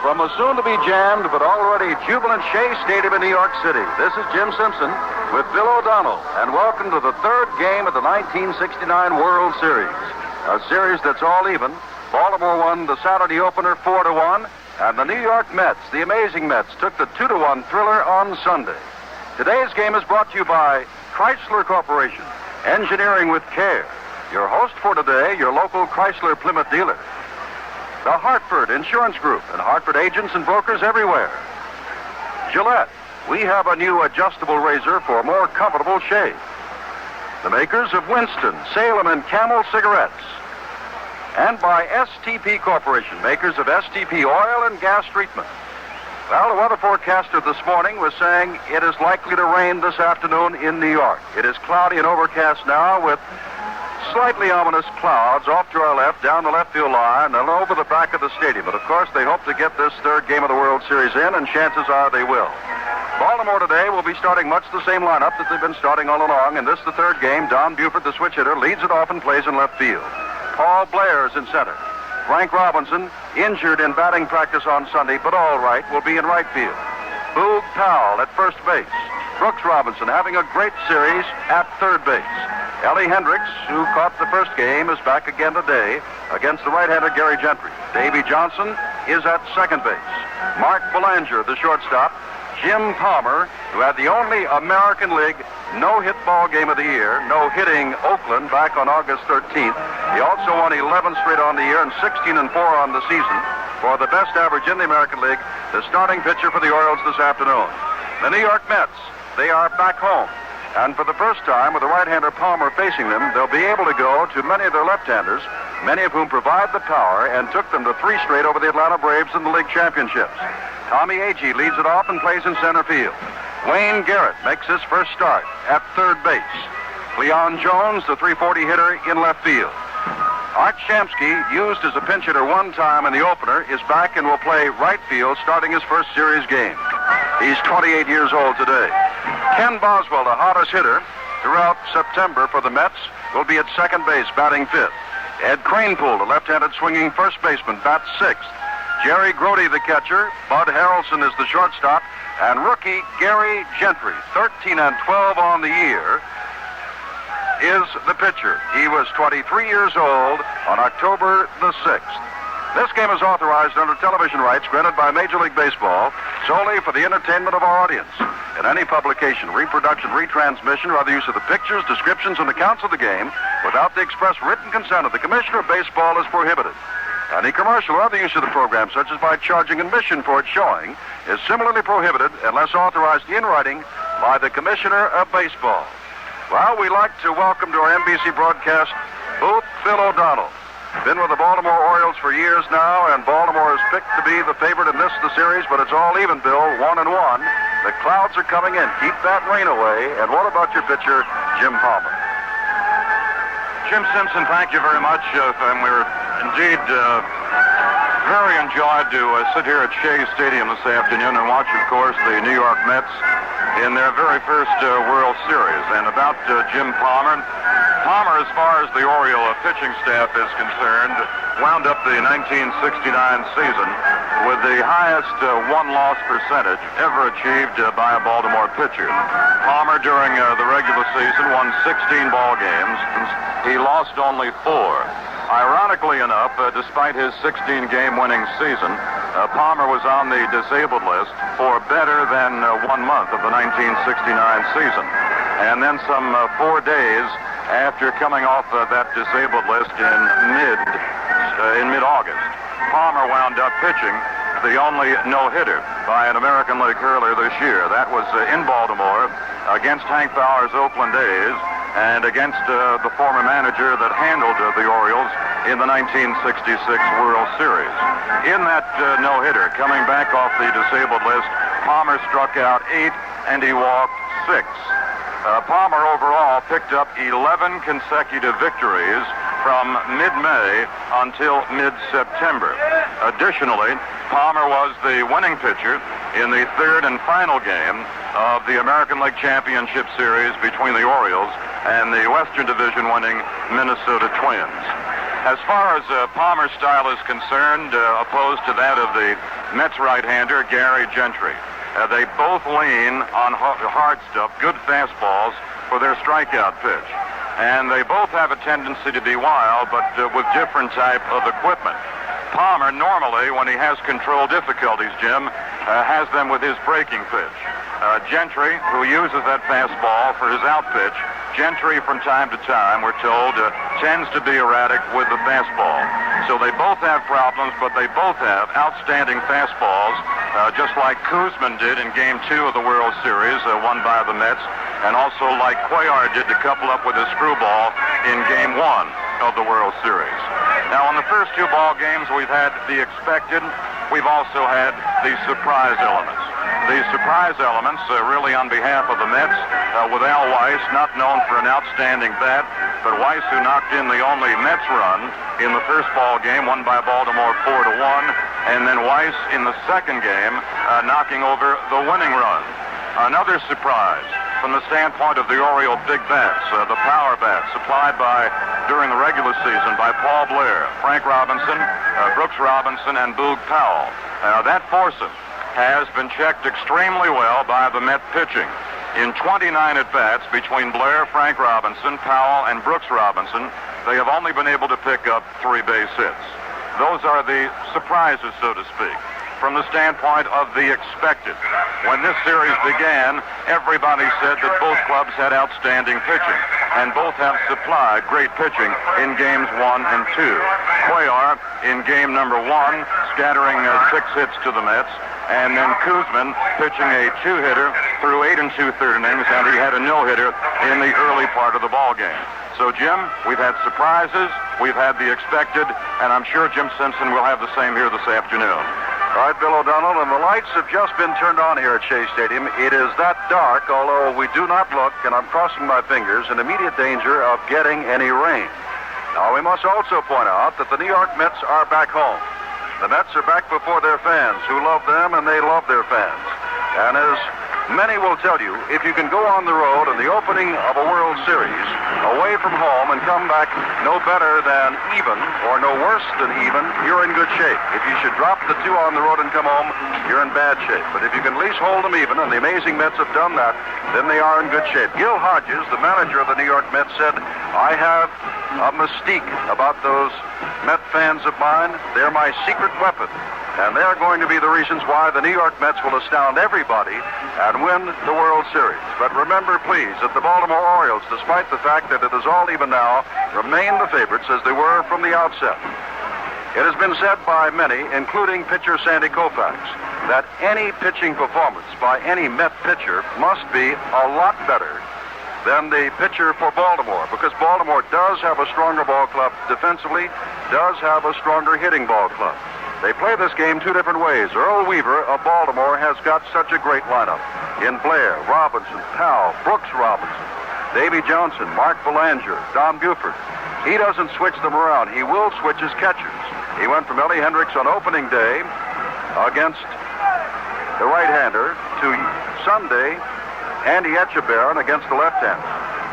from the soon-to-be jammed but already jubilant Shea Stadium in New York City, this is Jim Simpson with Bill O'Donnell, and welcome to the third game of the 1969 World Series. A series that's all even. Baltimore won the Saturday opener 4-1, and the New York Mets, the amazing Mets, took the 2-1 thriller on Sunday. Today's game is brought to you by Chrysler Corporation, engineering with care. Your host for today, your local Chrysler Plymouth dealer. The Hartford Insurance Group and Hartford agents and brokers everywhere. Gillette, we have a new adjustable razor for more comfortable shave. The makers of Winston, Salem, and Camel cigarettes. And by STP Corporation, makers of STP oil and gas treatment. Well, the weather forecaster this morning was saying it is likely to rain this afternoon in New York. It is cloudy and overcast now with slightly ominous clouds off to our left, down the left field line, and over the back of the stadium. But, of course, they hope to get this third game of the World Series in, and chances are they will. Baltimore today will be starting much the same lineup that they've been starting all along, and this the third game. Don Buford, the switch hitter, leads it off and plays in left field. Paul Blair is in center. Frank Robinson, injured in batting practice on Sunday, but all right, will be in right field. Boog Powell at first base. Brooks Robinson having a great series at third base. Ellie Hendricks, who caught the first game, is back again today against the right-hander Gary Gentry. Davy Johnson is at second base. Mark Belanger, the shortstop. Jim Palmer, who had the only American League no-hit ball game of the year, no-hitting Oakland back on August 13th. He also won 11 straight on the year and 16-4 on the season for the best average in the American League, the starting pitcher for the Orioles this afternoon. The New York Mets, they are back home. And for the first time, with the right-hander Palmer facing them, they'll be able to go to many of their left-handers, many of whom provide the power and took them to 3 straight over the Atlanta Braves in the league championships. Tommy Agee leads it off and plays in center field. Wayne Garrett makes his first start at third base. Cleon Jones, the .340 hitter, in left field. Art Shamsky, used as a pinch hitter one time in the opener, is back and will play right field starting his first series game. He's 28 years old today. Ken Boswell, the hottest hitter throughout September for the Mets, will be at second base, batting fifth. Ed Kranepool, the left-handed swinging first baseman, bats sixth. Jerry Grody, the catcher. Bud Harrelson is the shortstop. And rookie Gary Gentry, 13-12 on the year, is the pitcher. He was 23 years old on October the 6th. This game is authorized under television rights granted by Major League Baseball solely for the entertainment of our audience. In any publication, reproduction, retransmission, or other use of the pictures, descriptions, and accounts of the game without the express written consent of the Commissioner of Baseball is prohibited. Any commercial or other use of the program, such as by charging admission for its showing, is similarly prohibited unless authorized in writing by the Commissioner of Baseball. Well, we'd like to welcome to our NBC broadcast booth Phil O'Donnell. Been with the Baltimore Orioles for years now, and Baltimore is picked to be the favorite in the series, but it's all even, Bill, 1-1. The clouds are coming in. Keep that rain away. And what about your pitcher, Jim Palmer? Jim Simpson, thank you very much. And we're indeed very enjoyed to sit here at Shea Stadium this afternoon and watch, of course, the New York Mets in their very first World Series. And about Jim Palmer, as far as the Oriole pitching staff is concerned, wound up the 1969 season with the highest one-loss percentage ever achieved by a Baltimore pitcher. Palmer, during the regular season, won 16 ball games. He lost only 4. Ironically enough, despite his 16-game winning season, Palmer was on the disabled list for better than 1 month of the 1969 season. And then some 4 days after coming off that disabled list in mid-August, Palmer wound up pitching the only no-hitter by an American League hurler this year. That was in Baltimore against Hank Bauer's Oakland A's and against the former manager that handled the Orioles in the 1966 World Series. In that no-hitter, coming back off the disabled list, Palmer struck out 8 and he walked 6. Palmer overall picked up 11 consecutive victories from mid-May until mid-September. Additionally, Palmer was the winning pitcher in the third and final game of the American League Championship Series between the Orioles and the Western Division winning Minnesota Twins. As far as Palmer's style is concerned, opposed to that of the Mets right-hander, Gary Gentry, they both lean on hard stuff, good fastballs for their strikeout pitch. And they both have a tendency to be wild, but with different type of equipment. Palmer, normally, when he has control difficulties, Jim, has them with his breaking pitch. Gentry, who uses that fastball for his out pitch, Gentry, from time to time, we're told, tends to be erratic with the fastball. So they both have problems, but they both have outstanding fastballs, just like Koosman did in Game 2 of the World Series, won by the Mets, and also like Cuellar did to couple up with a screwball in Game 1 of the World Series. Now, on the first two ball games, we've had the expected. We've also had the surprise elements. The surprise elements, really on behalf of the Mets, with Al Weiss, not known for an outstanding bat, but Weiss, who knocked in the only Mets run in the first ball game, won by Baltimore 4-1, and then Weiss in the second game, knocking over the winning run. Another surprise from the standpoint of the Oriole big bats, the power bats supplied during the regular season by Paul Blair, Frank Robinson, Brooks Robinson, and Boog Powell. That foursome has been checked extremely well by the Met pitching. In 29 at-bats between Blair, Frank Robinson, Powell, and Brooks Robinson, they have only been able to pick up 3 base hits. Those are the surprises, so to speak, from the standpoint of the expected. When this series began, everybody said that both clubs had outstanding pitching, and both have supplied great pitching in games 1 and 2. Cuellar in game number 1, scattering 6 hits to the Mets, and then Koosman pitching a 2-hitter through 8 2/3 innings, and he had a no-hitter in the early part of the ball game. So, Jim, we've had surprises, we've had the expected, and I'm sure Jim Simpson will have the same here this afternoon. All right, Bill O'Donnell, and the lights have just been turned on here at Shea Stadium. It is that dark, although we do not look, and I'm crossing my fingers, in immediate danger of getting any rain. Now, we must also point out that the New York Mets are back home. The Mets are back before their fans, who love them, and they love their fans. And as many will tell you, if you can go on the road in the opening of a World Series, away from home, and come back no better than even, or no worse than even, you're in good shape. If you should drop the 2 on the road and come home, you're in bad shape. But if you can at least hold them even, and the amazing Mets have done that, then they are in good shape. Gil Hodges, the manager of the New York Mets, said, I have a mystique about those Met fans of mine. They're my secret weapon. And they're going to be the reasons why the New York Mets will astound everybody and win the World Series. But remember, please, that the Baltimore Orioles, despite the fact that it is all even now, remain the favorites as they were from the outset. It has been said by many, including pitcher Sandy Koufax, that any pitching performance by any Met pitcher must be a lot better than the pitcher for Baltimore, because Baltimore does have a stronger ball club defensively, does have a stronger hitting ball club. They play this game 2 different ways. Earl Weaver of Baltimore has got such a great lineup. In Blair, Robinson, Powell, Brooks Robinson, Davy Johnson, Mark Belanger, Don Buford. He doesn't switch them around. He will switch his catchers. He went from Ellie Hendricks on opening day against the right-hander to Sunday, Andy Etchebarren against the left-hander.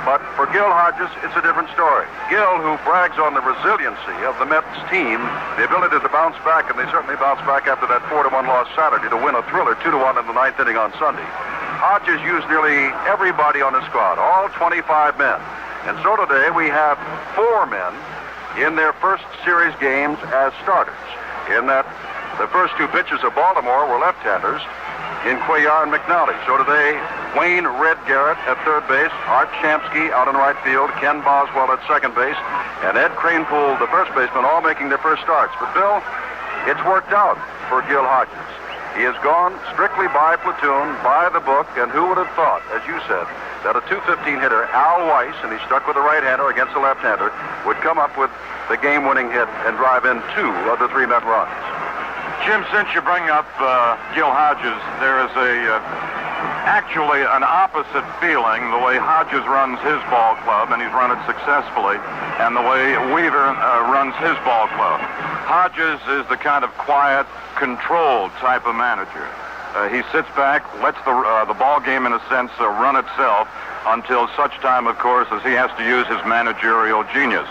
But for Gil Hodges, it's a different story. Gil, who brags on the resiliency of the Mets team, the ability to bounce back, and they certainly bounced back after that 4-1 loss Saturday to win a thriller 2-1 in the 9th inning on Sunday. Hodges used nearly everybody on his squad, all 25 men. And so today we have 4 men in their first series games as starters, in that the first 2 pitchers of Baltimore were left-handers in Cuellar and McNally. So today, Wayne Red Garrett at third base, Art Shamsky out in right field, Ken Boswell at second base, and Ed Kranepool, the first baseman, all making their first starts. But, Bill, it's worked out for Gil Hodges. He has gone strictly by platoon, by the book, and who would have thought, as you said, that a .215 hitter, Al Weiss, and he stuck with the right-hander against the left-hander, would come up with the game-winning hit and drive in 2 of the 3 Met runs. Jim, since you bring up Gil Hodges, there is actually an opposite feeling the way Hodges runs his ball club, and he's run it successfully, and the way Weaver runs his ball club. Hodges is the kind of quiet, controlled type of manager. He sits back, lets the ball game, in a sense, run itself until such time, of course, as he has to use his managerial genius.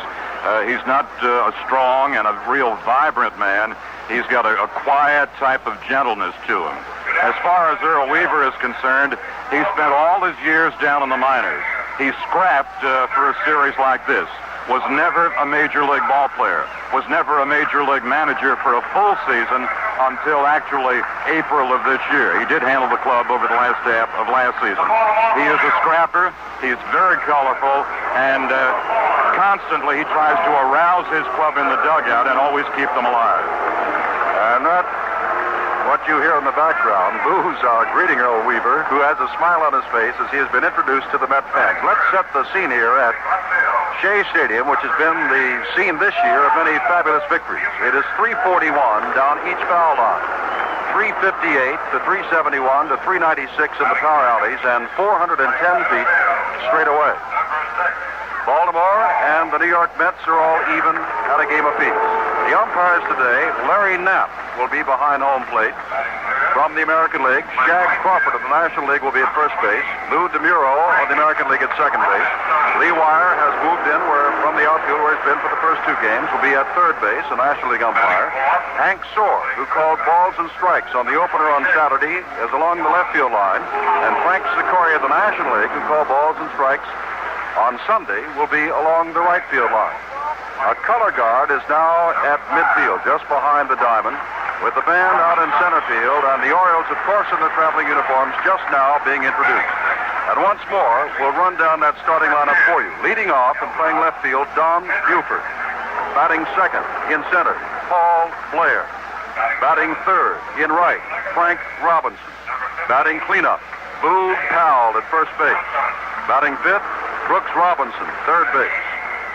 He's not a strong and a real vibrant man. He's got a quiet type of gentleness to him. As far as Earl Weaver is concerned, he spent all his years down in the minors. He scrapped for a series like this. Was never a major league ball player. Was never a major league manager for a full season until actually April of this year. He did handle the club over the last half of last season. He is a scrapper. He's very colorful, and constantly he tries to arouse his club in the dugout and always keep them alive. And that, what you hear in the background, boos are greeting Earl Weaver, who has a smile on his face as he has been introduced to the Met fans. Let's set the scene here at Shea Stadium, which has been the scene this year of many fabulous victories. It is 341 down each foul line, 358 to 371 to 396 in the power alleys, and 410 feet straight away. Baltimore and the New York Mets are all even at a game apiece. The umpires today, Larry Knapp will be behind home plate. From the American League, Shag Crawford of the National League will be at first base. Lou DeMuro of the American League at second base. Lee Wire has moved in from the outfield where he's been for the first two games, will be at third base, a National League umpire. Hank Soar, who called balls and strikes on the opener on Saturday, is along the left field line. And Frank Sikoria of the National League, who called balls and strikes on Sunday, will be along the right field line. A color guard is now at midfield, just behind the diamond, with the band out in center field, and the Orioles, of course, in their traveling uniforms, just now being introduced. And once more, we'll run down that starting lineup for you. Leading off and playing left field, Don Buford. Batting second, in center, Paul Blair. Batting third, in right, Frank Robinson. Batting cleanup, Boo Powell at first base. Batting fifth, Brooks Robinson, third base.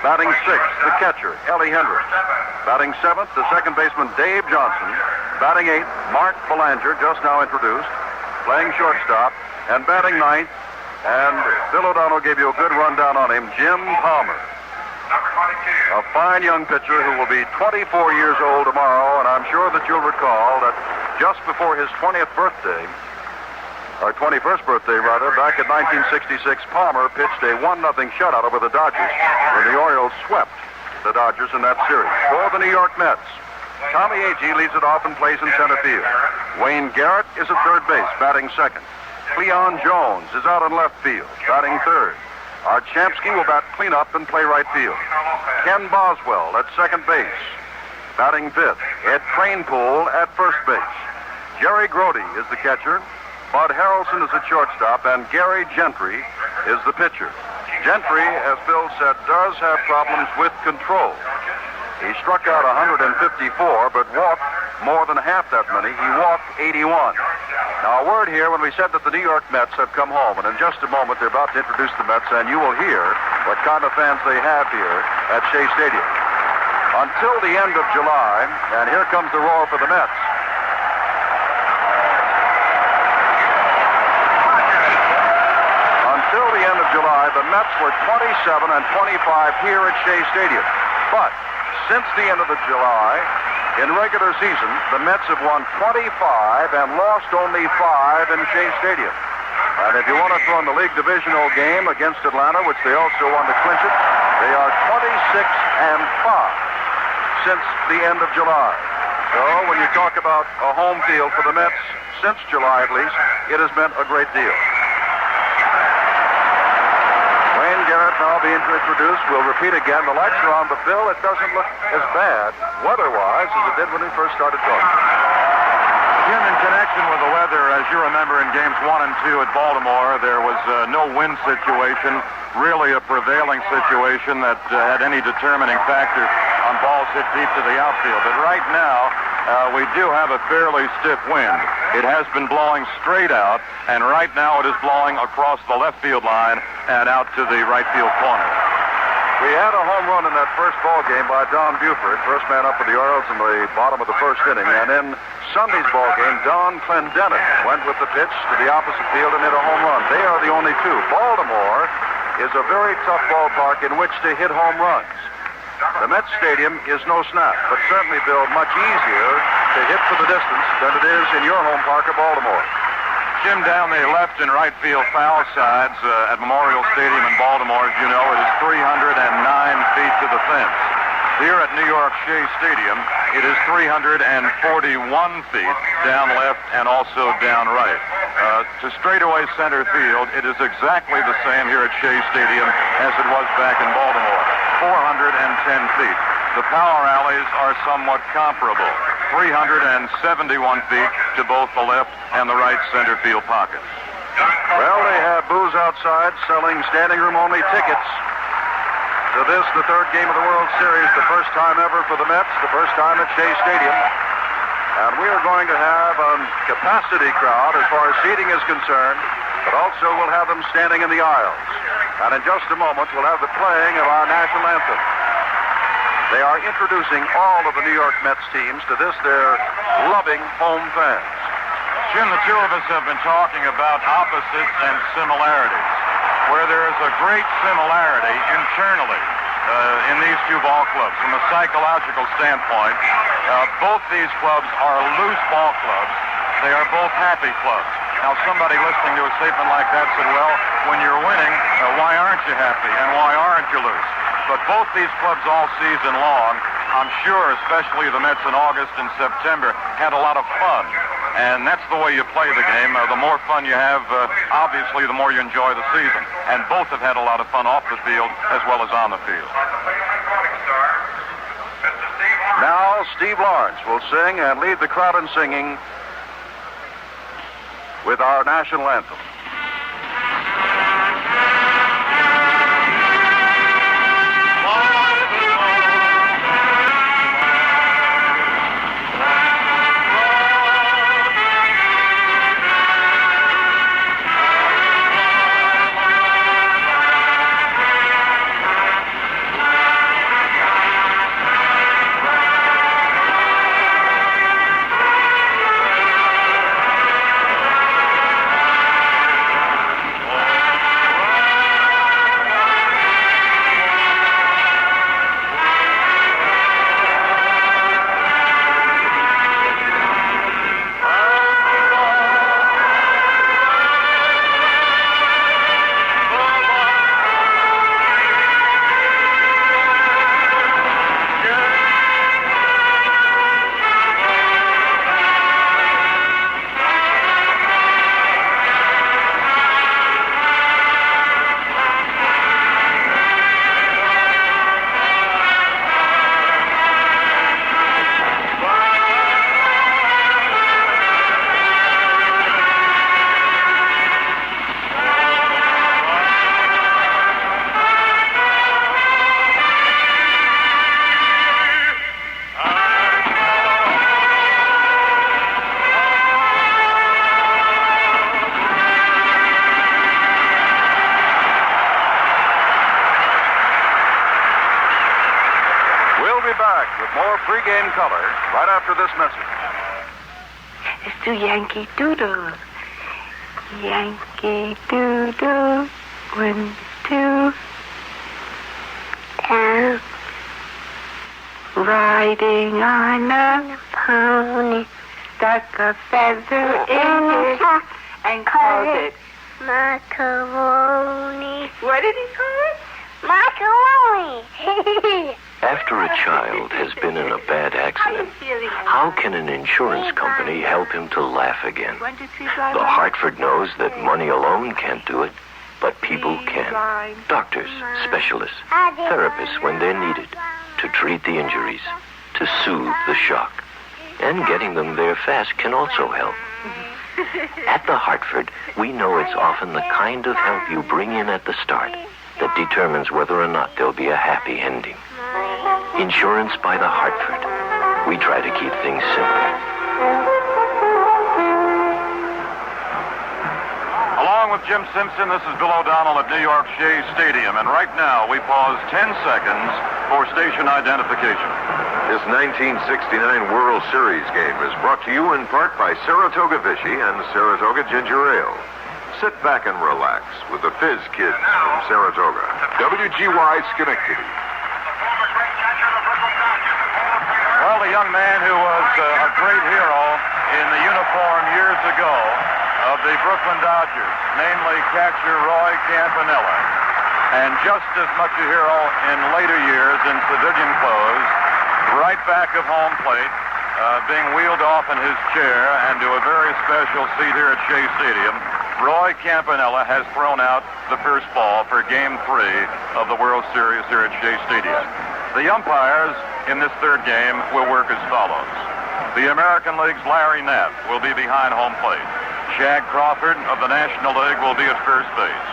Batting sixth, the catcher, Ellie Hendricks. Batting seventh, the second baseman, Dave Johnson. Batting eighth, Mark Belanger, just now introduced, playing shortstop. And batting ninth, and Bill O'Donnell gave you a good rundown on him, Jim Palmer. A fine young pitcher who will be 24 years old tomorrow, and I'm sure that you'll recall that just before his 20th birthday, or 21st birthday, rather, back in 1966, Palmer pitched a 1-0 shutout over the Dodgers when the Orioles swept the Dodgers in that series. For the New York Mets, Tommy Agee leads it off and plays in center field. Wayne Garrett is at third base, batting second. Cleon Jones is out in left field, batting third. Art Shamsky will bat cleanup and play right field. Ken Boswell at second base, batting fifth. Ed Kranepool at first base. Jerry Grody is the catcher. Bud Harrelson is the shortstop, and Gary Gentry is the pitcher. Gentry, as Bill said, does have problems with control. He struck out 154, but walked more than half that many. He walked 81. Now, a word here when we said that the New York Mets have come home, and in just a moment they're about to introduce the Mets, and you will hear what kind of fans they have here at Shea Stadium. Until the end of July, and here comes the roar for the Mets. Until the end of July, the Mets were 27 and 25 here at Shea Stadium. But since the end of the July, in regular season, the Mets have won 25 and lost only 5 in Shea Stadium. And if you want to throw in the league divisional game against Atlanta, which they also won to clinch it, they are 26 and 5 since the end of July. So when you talk about a home field for the Mets, since July at least, it has meant a great deal. Garrett now being introduced. We'll repeat again. The lights are on, but Bill, it doesn't look as bad weather-wise as it did when we first started talking. Jim, in connection with the weather, as you remember in games 1 and 2 at Baltimore, there was no wind situation, really a prevailing situation that had any determining factor on balls hit deep to the outfield. But right now, we do have a fairly stiff wind. It has been blowing straight out, and right now it is blowing across the left field line and out to the right field corner. We had a home run in that first ball game by Don Buford, first man up for the Orioles in the bottom of the first inning. And in Sunday's ball game, Don Clendenin went with the pitch to the opposite field and hit a home run. They are the only two. Baltimore is a very tough ballpark in which to hit home runs. The Mets Stadium is no snap, but certainly, Bill, much easier to hit for the distance than it is in your home park of Baltimore. Jim, down the left and right field foul sides at Memorial Stadium in Baltimore, as you know, it is 309 feet to the fence. Here at New York Shea Stadium, it is 341 feet down left and also down right. To straightaway center field, it is exactly the same here at Shea Stadium as it was back in Baltimore, 410 feet. The power alleys are somewhat comparable, 371 feet to both the left and the right center field pockets. Well, they have booze outside selling standing room only tickets to this, the third game of the World Series, the first time ever for the Mets, the first time at Shea Stadium. And we are going to have a capacity crowd as far as seating is concerned, but also we'll have them standing in the aisles. And in just a moment, we'll have the playing of our national anthem. They are introducing all of the New York Mets teams to this, their loving home fans. Jim, the two of us have been talking about opposites and similarities, where there is a great similarity internally in these two ball clubs. From a psychological standpoint, both these clubs are loose ball clubs. They are both happy clubs. Now, somebody listening to a statement like that said, well, when you're winning, why aren't you happy and why aren't you loose? But both these clubs all season long, I'm sure, especially the Mets in August and September, had a lot of fun. And that's the way you play the game. The more fun you have, obviously, the more you enjoy the season. And both have had a lot of fun off the field as well as on the field. Now, Steve Lawrence will sing and lead the crowd in singing with our national anthem. More pregame color right after this message. Let's do Yankee Doodle. Yankee Doodle. 1, 2. And riding on a pony, stuck a feather in his hat and called it macaroni. What did he call it? Macaroni. After a child has been in a bad accident, how can an insurance company help him to laugh again? The Hartford knows that money alone can't do it, but people can. Doctors, specialists, therapists when they're needed, to treat the injuries, to soothe the shock. And getting them there fast can also help. At the Hartford, we know it's often the kind of help you bring in at the start that determines whether or not there'll be a happy ending. Insurance by the Hartford. We try to keep things simple. Along with Jim Simpson, this is Bill O'Donnell at New York Shea Stadium. And right now, we pause 10 seconds for station identification. This 1969 World Series game is brought to you in part by Saratoga Vichy and Saratoga Ginger Ale. Sit back and relax with the Fizz Kids from Saratoga. WGY Schenectady. Well, the young man who was a great hero in the uniform years ago of the Brooklyn Dodgers, namely catcher Roy Campanella, And just as much a hero in later years in civilian clothes, right back of home plate, being wheeled off in his chair and to a very special seat here at Shea Stadium, Roy Campanella has thrown out the first ball for Game 3 of the World Series here at Shea Stadium. The umpires in this third game will work as follows. The American League's Larry Knapp will be behind home plate. Shag Crawford of the National League will be at first base.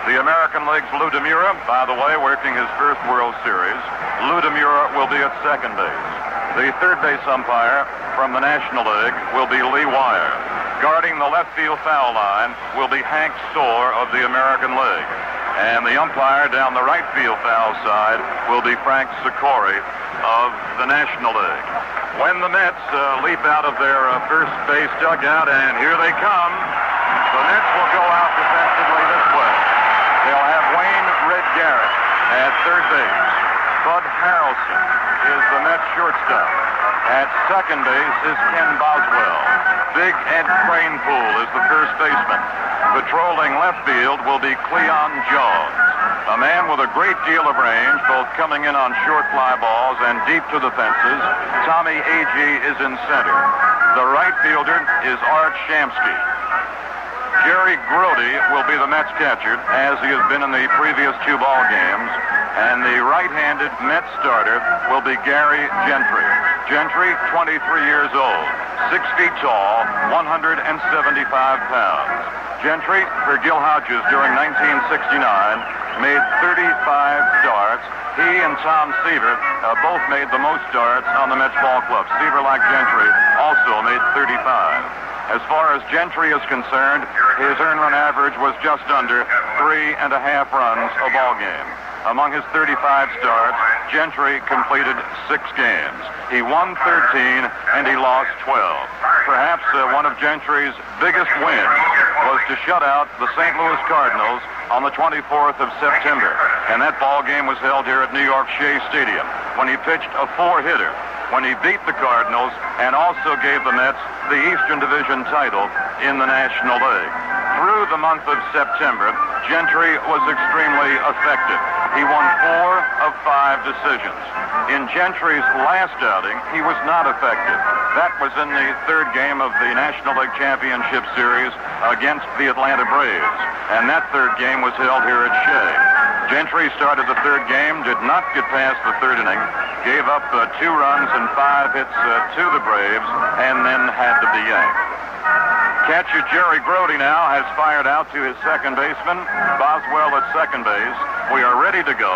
The American League's Lou DeMura, by the way, working his first World Series. Lou DeMura will be at second base. The third base umpire from the National League will be Lee Wire. Guarding the left field foul line will be Hank Storr of the American League. And the umpire down the right field foul side will be Frank Sikori of the National League. When the Mets leap out of their first base dugout, and here they come, the Mets will go out defensively this way. They'll have Wayne Red Garrett at third base. Bud Harrelson is the Mets shortstop. At second base is Ken Boswell. Big Ed Kranepool is the first baseman. Patrolling left field will be Cleon Jones, a man with a great deal of range, both coming in on short fly balls and deep to the fences. Tommy Agee is in center. The right fielder is Art Shamsky. Gary Grody will be the Mets catcher, as he has been in the previous two ball games. And the right-handed Mets starter will be Gary Gentry. Gentry, 23 years old, 6 feet tall, 175 pounds. Gentry, for Gil Hodges during 1969, made 35 starts. He and Tom Seaver both made the most starts on the Mets ball club. Seaver, like Gentry, also made 35. As far as Gentry is concerned, his earned run average was just under 3.5 runs a ball game. Among his 35 starts, Gentry completed 6 games. He won 13 and he lost 12. Perhaps one of Gentry's biggest wins was to shut out the St. Louis Cardinals on the 24th of September. And that ball game was held here at New York Shea Stadium when he pitched a 4-hitter, when he beat the Cardinals and also gave the Mets the Eastern Division title in the National League. Through the month of September, Gentry was extremely effective. He won 4 of 5 decisions. In Gentry's last outing, he was not effective. That was in the third game of the National League Championship Series against the Atlanta Braves. And that third game was held here at Shea. Gentry started the third game, did not get past the third inning, gave up 2 runs and 5 hits to the Braves, and then had to be yanked. Catcher Jerry Grody now has fired out to his second baseman, Boswell at second base. We are ready to go.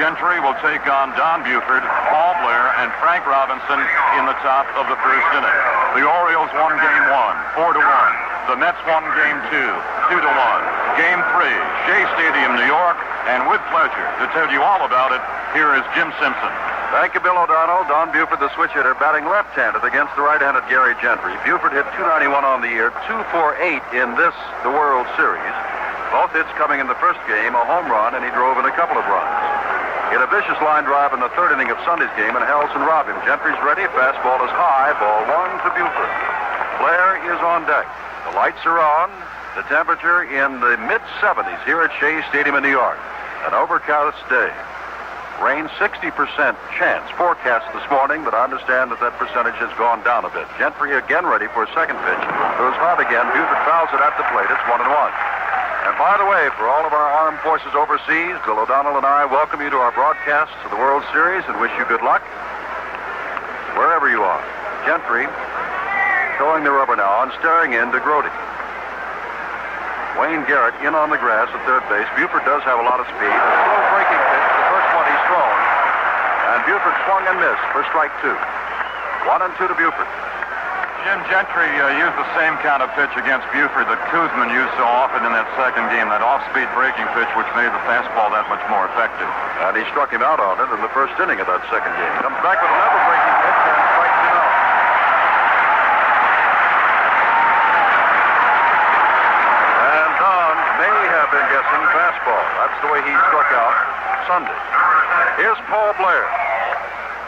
Gentry will take on Don Buford, Paul Blair, and Frank Robinson in the top of the first inning. The Orioles won Game 1, 4-1. The Mets won Game 2, 2-1. Game 3, Shea Stadium, New York. And with pleasure to tell you all about it, here is Jim Simpson. Thank you, Bill O'Donnell. Don Buford, the switch hitter, batting left-handed against the right-handed Gary Gentry. Buford hit .291 on the year, 248 in the World Series. Both hits coming in the first game, a home run, and he drove in a couple of runs. Hit a vicious line drive in the third inning of Sunday's game, and Harrelson robbed him. Gentry's ready. Fastball is high. Ball 1 to Buford. Blair is on deck. The lights are on. The temperature in the mid-70s here at Shea Stadium in New York. An overcast day. Rain 60% chance forecast this morning, but I understand that percentage has gone down a bit. Gentry again ready for a second pitch. It was hot again. Buford fouls it at the plate. It's 1-1. And by the way, for all of our armed forces overseas, Bill O'Donnell and I welcome you to our broadcasts of the World Series and wish you good luck wherever you are. Gentry throwing the rubber now and staring into Grody. Wayne Garrett in on the grass at third base. Buford does have a lot of speed. A slow breaking pitch, the first one he's thrown. And Buford swung and missed for strike 2. 1-2 to Buford. Jim Gentry used the same kind of pitch against Buford that Kuzman used so often in that second game, that off-speed breaking pitch which made the fastball that much more effective. And he struck him out on it in the first inning of that second game. Comes back with another breaking pitch and strikes him out. Been guessing fastball. That's the way he struck out Sunday. Here's Paul Blair.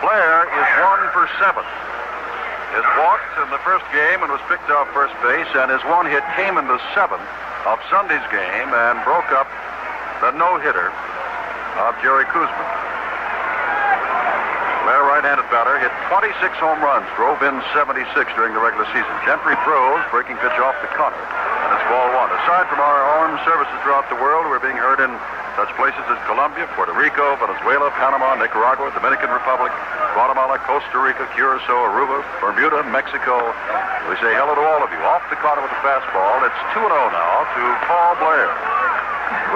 Blair is 1 for 7. Has walked in the first game and was picked off first base, and his one hit came in the 7th of Sunday's game and broke up the no-hitter of Jerry Koosman. Blair, right-handed batter, hit 26 home runs, drove in 76 during the regular season. Gentry throws, breaking pitch off the cutter, and it's ball one. Aside from our armed services throughout the world, we're being heard in such places as Colombia, Puerto Rico, Venezuela, Panama, Nicaragua, Dominican Republic, Guatemala, Costa Rica, Curacao, Aruba, Bermuda, Mexico. We say hello to all of you. Off the corner with the fastball. It's 2-0 now to Paul Blair.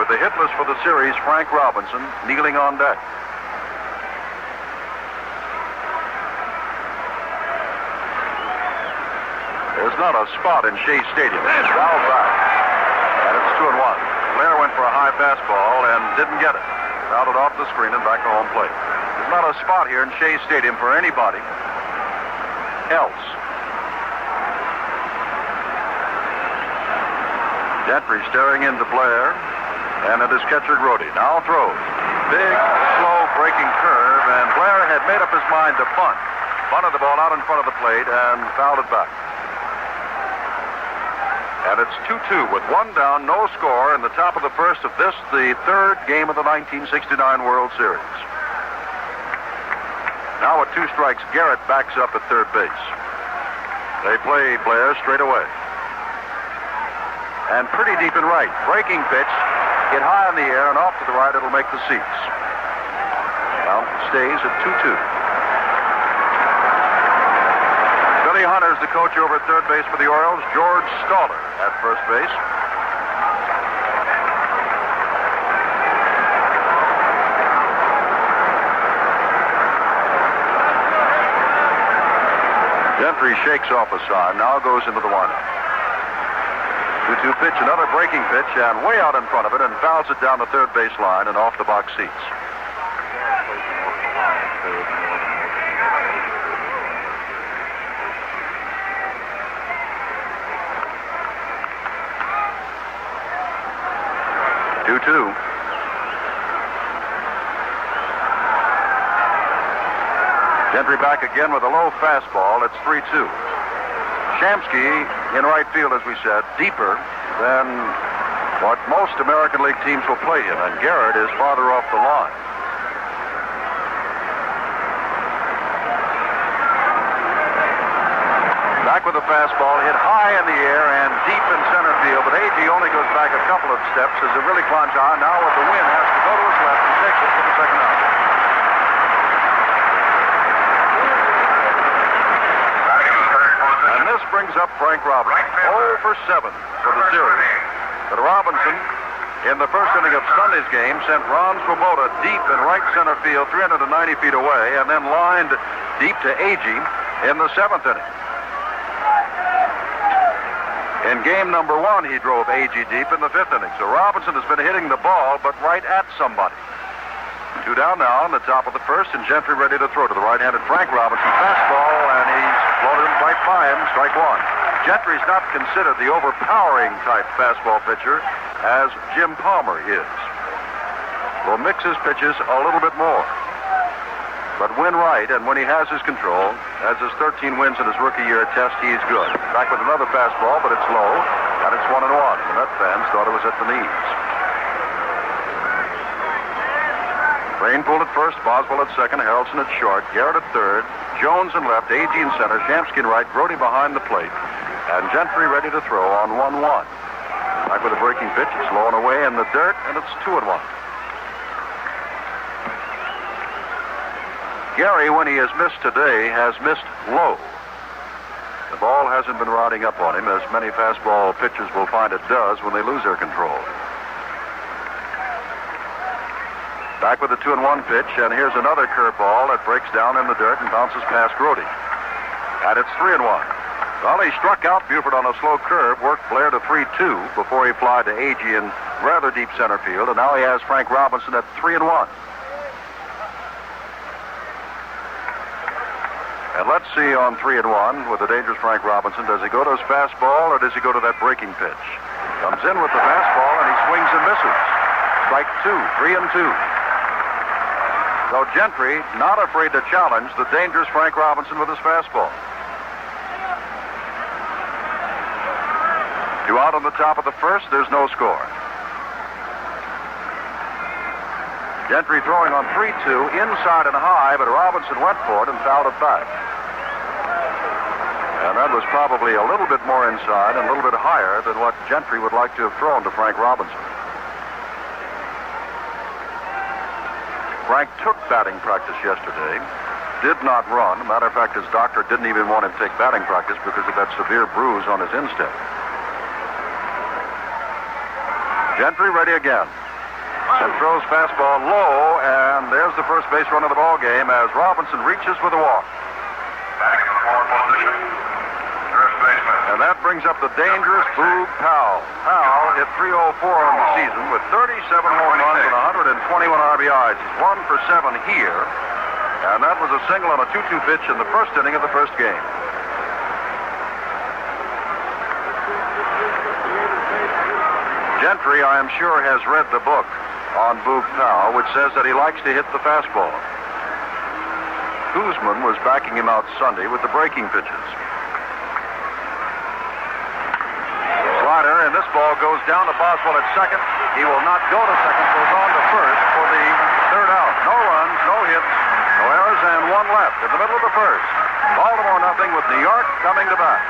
With the hitless for the series, Frank Robinson kneeling on deck. There's not a spot in Shea Stadium. It's fouled back. And it's 2-1. Blair went for a high fastball and didn't get it. Fouled it off the screen and back to home plate. There's not a spot here in Shea Stadium for anybody else. Gentry staring into Blair, and it is catcher Grody. Now throws. Big, slow breaking curve, and Blair had made up his mind to bunt. Bunted the ball out in front of the plate and fouled it back. And it's 2-2 with one down, no score in the top of the first of this, the third game of the 1969 World Series. Now with 2 strikes, Garrett backs up at third base. They play Blair straight away. And pretty deep in right. Breaking pitch, hit high in the air, and off to the right, it'll make the seats. Now stays at 2-2. Billy Hunter's the coach over at third base for the Orioles. George Staller at first base. Gentry shakes off a sign, now goes into the windup. 2-2 pitch, another breaking pitch, and way out in front of it, and fouls it down the third base line and off the box seats. Gentry back again with a low fastball. It's 3-2. Shamsky in right field, as we said, deeper than what most American League teams will play him, and Garrett is farther off the line. Back with a fastball, hit high in the air and deep in center field, but A.G. only goes back a couple of steps as it really climbs high. Now with the wind, has to go to his left and takes it for the second out. And this brings up Frank Robinson, 0 for 7 for the series. But Robinson, in the first inning of Sunday's game, sent Ron Swoboda deep in right center field, 390 feet away, and then lined deep to A.G. in the 7th inning. In game number 1, he drove A.G. deep in the 5th inning. So Robinson has been hitting the ball, but right at somebody. 2 down now in the top of the first, and Gentry ready to throw to the right-handed Frank Robinson. Fastball, and he's floated him right by him, strike one. Gentry's not considered the overpowering type fastball pitcher as Jim Palmer is. Will mix his pitches a little bit more. But when right, and when he has his control, as his 13 wins in his rookie year test, he's good. Back with another fastball, but it's low, and it's 1-1. The Met fans thought it was at the knees. Rain pulled at first, Boswell at second, Harrelson at short, Garrett at third, Jones in left, A.G. in center, Shamsky in right, Grody behind the plate, and Gentry ready to throw on 1-1. Back with a breaking pitch, it's low and away in the dirt, and it's 2-1. Gary, when he has missed today, has missed low. The ball hasn't been riding up on him, as many fastball pitchers will find it does when they lose their control. Back with the 2-1 pitch, and here's another curveball that breaks down in the dirt and bounces past Grody. And it's 3-1. Well, he struck out Buford on a slow curve, worked Blair to 3-2 before he flied to A.G. in rather deep center field, and now he has Frank Robinson at 3-1. And let's see on 3-1 with the dangerous Frank Robinson. Does he go to his fastball or does he go to that breaking pitch? Comes in with the fastball and he swings and misses. Strike 2, 3-2. So Gentry not afraid to challenge the dangerous Frank Robinson with his fastball. 2 out on the top of the first. There's no score. Gentry throwing on 3-2, inside and high, but Robinson went for it and fouled it back. And that was probably a little bit more inside and a little bit higher than what Gentry would like to have thrown to Frank Robinson. Frank took batting practice yesterday, did not run. Matter of fact, his doctor didn't even want him to take batting practice because of that severe bruise on his instep. Gentry ready again. And throws fastball low, and there's the first base run of the ball game as Robinson reaches for the walk. Back in the forward position. First baseman. And that brings up the dangerous Boog Powell. Powell hit .304 on the season with 37 home runs and 121 RBIs. He's 1 for 7 here. And that was a single on a 2-2 pitch in the first inning of the first game. Gentry, I am sure, has read the book on Boog Powell, which says that he likes to hit the fastball. Koosman was backing him out Sunday with the breaking pitches. Slider, and this ball goes down to Boswell at second. He will not go to second, goes on to first for the third out. No runs, no hits, no errors, and one left in the middle of the first. Baltimore nothing with New York coming to bat.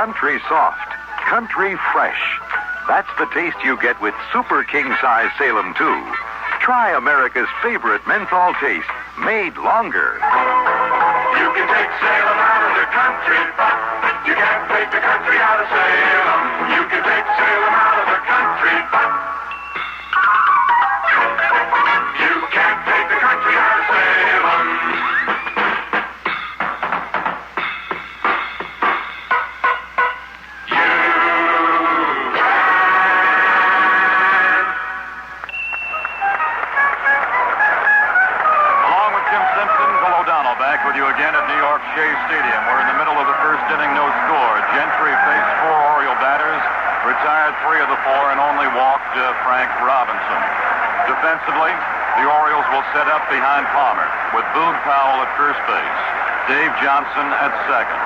Country soft, country fresh. That's the taste you get with Super King Size Salem 2. Try America's favorite menthol taste, made longer. You can take Salem out of the country, but you can't take the country out of Salem. You can take Salem out of the country, but you can't take the country out of Salem. Back with you again at New York Shea Stadium. We're in the middle of the first inning, no score. Gentry faced 4 Oriole batters, retired 3 of the 4, and only walked Frank Robinson. Defensively, the Orioles will set up behind Palmer with Boog Powell at first base, Dave Johnson at second,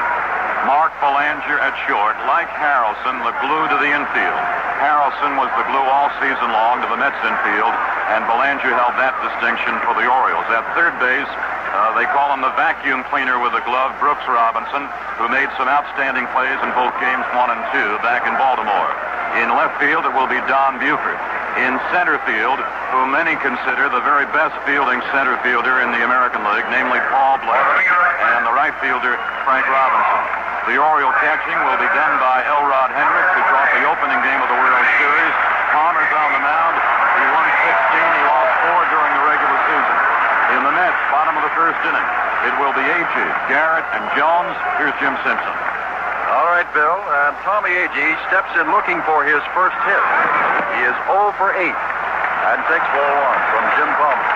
Mark Belanger at short, like Harrelson, the glue to the infield. Harrelson was the glue all season long to the Mets infield, and Belanger held that distinction for the Orioles. At third base, they call him the vacuum cleaner with a glove, Brooks Robinson, who made some outstanding plays in both games 1 and 2 back in Baltimore. In left field, it will be Don Buford. In center field, who many consider the very best fielding center fielder in the American League, namely Paul Blair, and the right fielder, Frank Robinson. The Oriole catching will be done by Elrod Hendricks, who brought the opening game of the World Series. Palmer's on the mound. He won 16. He lost 4 during the regular season. In the Mets, bottom of the first inning, it will be Agee, Garrett, and Jones. Here's Jim Simpson. All right, Bill, and Tommy Agee steps in looking for his first hit. He is 0 for 8 and takes ball 1 from Jim Palmer.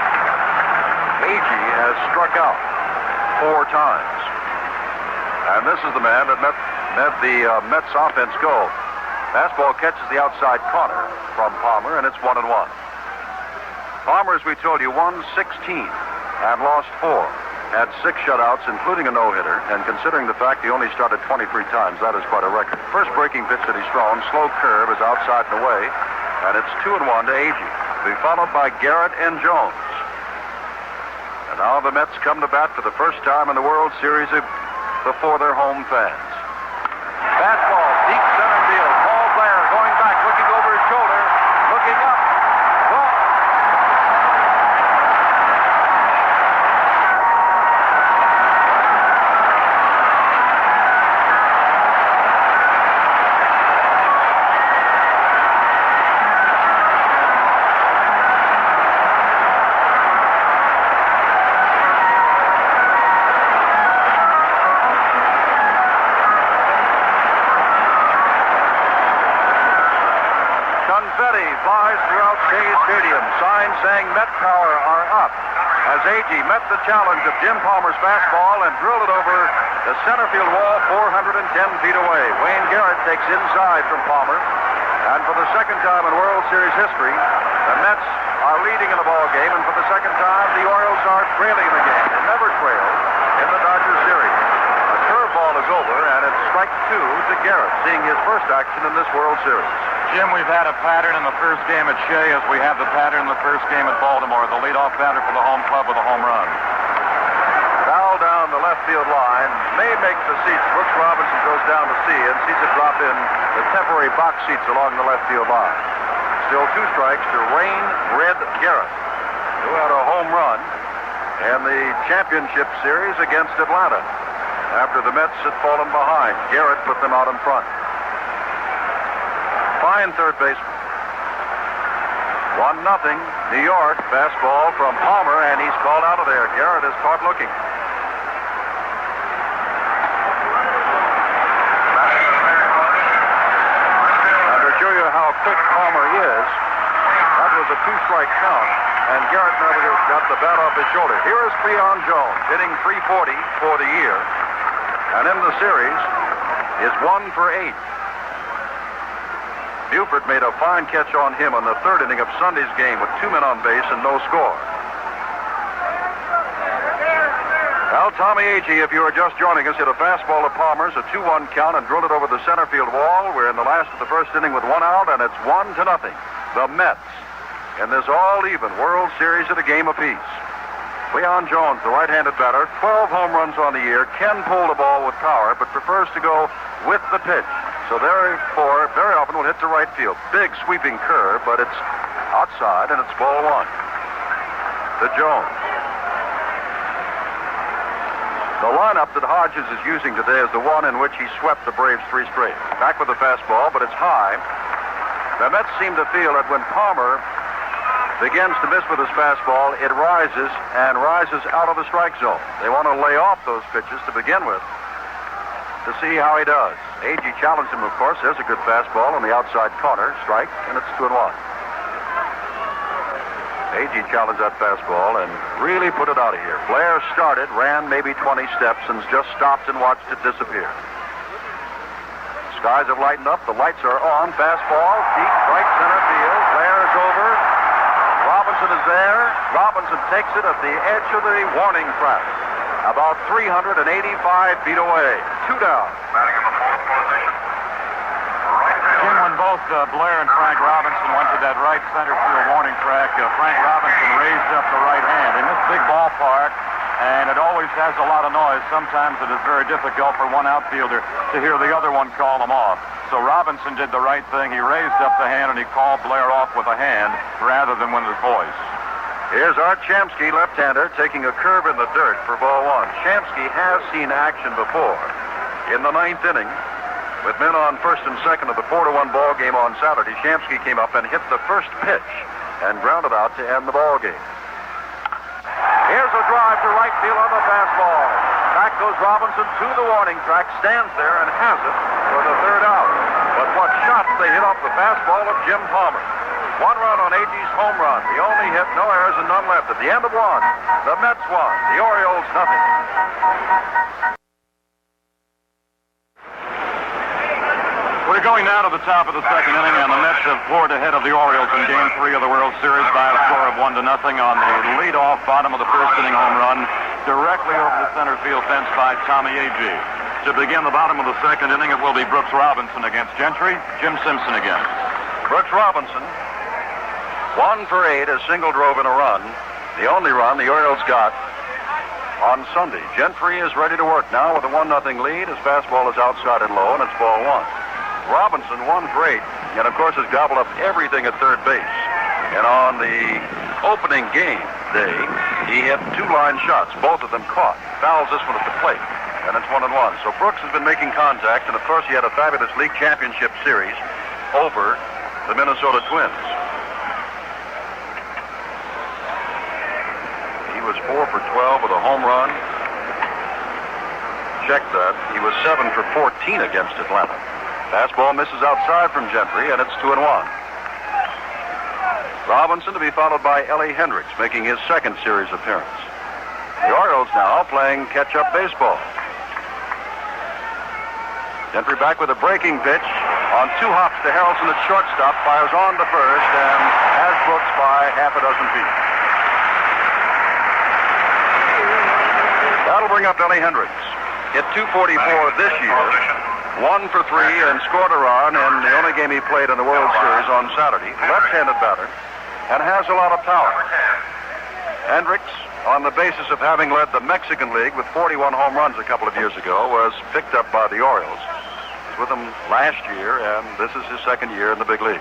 Agee has struck out 4 times. And this is the man that let the Mets offense go. Fastball catches the outside corner from Palmer, and it's 1-1. Palmer, as we told you, won 16 and lost 4. Had 6 shutouts, including a no-hitter, and considering the fact he only started 23 times, that is quite a record. First breaking pitch that he's thrown, slow curve, is outside and away, and it's 2-1 to Agee. Be followed by Garrett and Jones. And now the Mets come to bat for the first time in the World Series before their home fans. Fastball, deep center field. Paul Blair going back, looking over his shoulder, looking up. Ball. Confetti flies throughout Shea Stadium. Signs saying Met Power are up. as Agee met the challenge of Jim Palmer's fastball and drilled it over the center field wall 410 feet away. Wayne Garrett takes inside from Palmer. And for the second time in World Series history, the Mets are leading in the ball game, and for the second time, the Orioles are trailing the game. They never trailed in the Dodger series. A curveball is over, and it's strike two to Garrett, seeing his first action in this World Series. Jim, we've had a pattern in the first game at Shea as we have the pattern in the first game at Baltimore. The leadoff batter for the home club with a home run. Foul down the left field line. May make the seats. Brooks Robinson goes down to see and sees it drop in the temporary box seats along the left field line. Still 2 strikes to Rain Red Garrett, who had a home run in the championship series against Atlanta. After the Mets had fallen behind, Garrett put them out in front. Fine third baseman. 1-0, New York. Fastball from Palmer, and he's called out of there. Garrett is caught looking. And to show you how quick Palmer is, that was a 2-strike count, and Garrett never got the bat off his shoulder. Here is Cleon Jones, hitting .340 for the year, and in the series is 1 for 8. Buford made a fine catch on him in the third inning of Sunday's game with 2 men on base and no score. Now, Tommy Agee, if you are just joining us, hit a fastball to Palmer's, a 2-1 count, and drilled it over the center field wall. We're in the last of the first inning with 1 out, and it's 1-0. The Mets in this all-even World Series at a game apiece. Cleon Jones, the right-handed batter, 12 home runs on the year, can pull the ball with power, but prefers to go with the pitch. So therefore, very often will hit to right field. Big sweeping curve, but it's outside, and it's ball 1. To Jones. The lineup that Hodges is using today is the one in which he swept the Braves 3 straight. Back with the fastball, but it's high. The Mets seem to feel that when Palmer begins to miss with his fastball, it rises out of the strike zone. They want to lay off those pitches to begin with to see how he does. Agee challenged him, of course. There's a good fastball on the outside corner. Strike, and it's 2-1. Agee challenged that fastball and really put it out of here. Blair started, ran maybe 20 steps, and just stopped and watched it disappear. Skies have lightened up. The lights are on. Fastball, deep right center field. Blair is over. Robinson is there. Robinson takes it at the edge of the warning track, about 385 feet away. 2 down. Jim, when both Blair and Frank Robinson went to that right center field warning track, Frank Robinson raised up the right hand. In this big ballpark, and it always has a lot of noise, sometimes it is very difficult for one outfielder to hear the other one call him off. So Robinson did the right thing. He raised up the hand, and he called Blair off with a hand rather than with his voice. Here's Art Shamsky, left-hander, taking a curve in the dirt for ball 1. Shamsky has seen action before in the 9th inning. With men on first and second of the 4-1 ball game on Saturday, Shamsky came up and hit the first pitch and grounded out to end the ball game. Here's a drive to right field on the fastball. Back goes Robinson to the warning track, stands there and has it for the 3rd out. But what shots they hit off the fastball of Jim Palmer. 1 run on Agee's home run. The only hit, no errors, and none left. At the end of 1, the Mets won. The Orioles, nothing. We're going now to the top of the second inning, and the Mets have poured ahead of the Orioles in Game 3 of the World Series by a score of 1-0 on the leadoff bottom of the first inning home run directly over the center field fence by Tommy Agee. To begin the bottom of the second inning, it will be Brooks Robinson against Gentry. Jim Simpson again. Brooks Robinson, 1 for 8, a single drove in a run. The only run the Orioles got on Sunday. Gentry is ready to work now with a 1-0 lead. His fastball is outside and low, and it's ball 1. Robinson, 1 for 8, and of course has gobbled up everything at third base. And on the opening game day, he hit 2 line shots, both of them caught. Fouls this one at the plate, and it's 1-1. So Brooks has been making contact, and of course he had a fabulous league championship series over the Minnesota Twins. He was 4 for 12 with a home run. Check that. He was 7 for 14 against Atlanta. Fastball misses outside from Gentry, and it's 2-1. Robinson to be followed by Ellie Hendricks, making his second series appearance. The Orioles now playing catch-up baseball. Gentry back with a breaking pitch. On 2 hops to Harrelson at shortstop, fires on to first, and has Brooks by half a dozen feet. That'll bring up Ellie Hendricks. Hit .244 this year, 1 for 3, and scored a run in the only game he played in the World Series on Saturday. Left-handed batter, and has a lot of power. Hendricks, on the basis of having led the Mexican League with 41 home runs a couple of years ago, was picked up by the Orioles. He was with them last year, and this is his second year in the big leagues.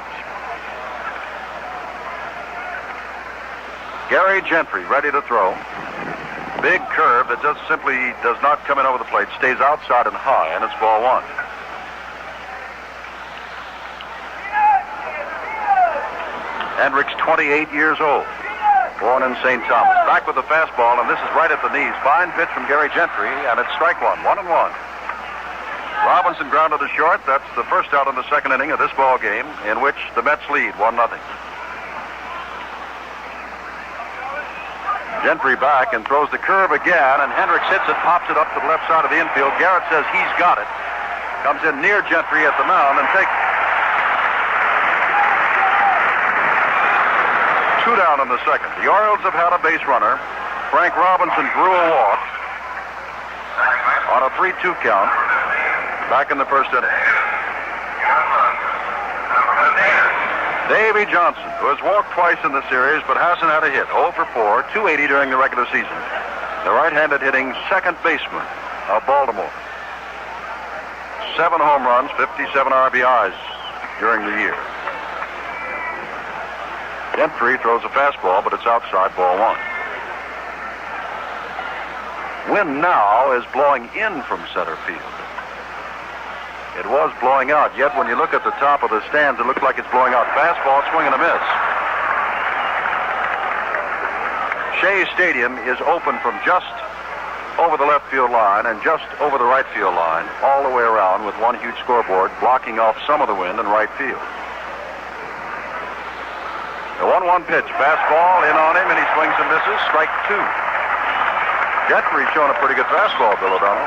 Gary Gentry ready to throw. Big curve that just simply does not come in over the plate, stays outside and high, and it's ball 1. Hendricks, 28 years old, born in St. Thomas. Back with the fastball, and this is right at the knees. Fine pitch from Gary Gentry, and it's strike 1, 1-1. Robinson grounded to short. That's the first out in the second inning of this ball game, in which the Mets lead 1-0. Gentry back and throws the curve again, and Hendricks hits it, pops it up to the left side of the infield. Garrett says he's got it. Comes in near Gentry at the mound and takes 2 down in the second. The Orioles have had a base runner. Frank Robinson drew a walk on a 3-2 count back in the first inning. Davey Johnson, who has walked twice in the series but hasn't had a hit, 0 for 4, 280 during the regular season. The right-handed hitting second baseman of Baltimore. 7 home runs, 57 RBIs during the year. Gentry throws a fastball, but it's outside, ball 1. Wind now is blowing in from center field. It was blowing out, yet when you look at the top of the stands, it looks like it's blowing out. Fastball, swing and a miss. Shea Stadium is open from just over the left field line and just over the right field line, all the way around with one huge scoreboard blocking off some of the wind in right field. The 1-1 pitch, fastball in on him, and he swings and misses. Strike 2. Gentry showing a pretty good fastball, Bill O'Donnell.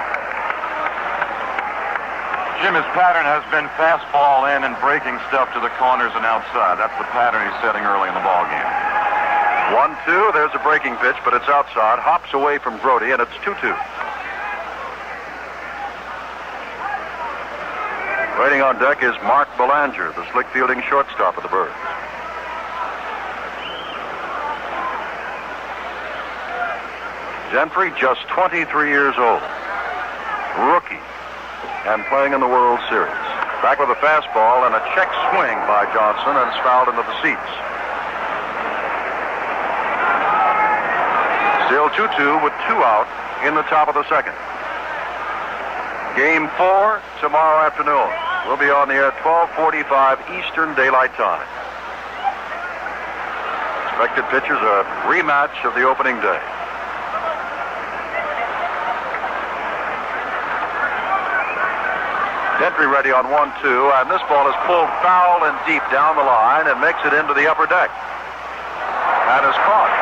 Jim, his pattern has been fastball in and breaking stuff to the corners and outside. That's the pattern he's setting early in the ball game. 1-2. There's a breaking pitch, but it's outside. Hops away from Brody, and it's 2-2. Waiting on deck is Mark Belanger, the slick fielding shortstop of the Birds. Gentry, just 23 years old. Rookie. And playing in the World Series. Back with a fastball and a check swing by Johnson, and it's fouled into the seats. Still 2-2 with 2 out in the top of the second. Game 4 tomorrow afternoon. We'll be on the air at 12:45 Eastern Daylight Time. Expected pitchers, a rematch of the opening day. Gentry ready on 1-2, and this ball is pulled foul and deep down the line and makes it into the upper deck. And is caught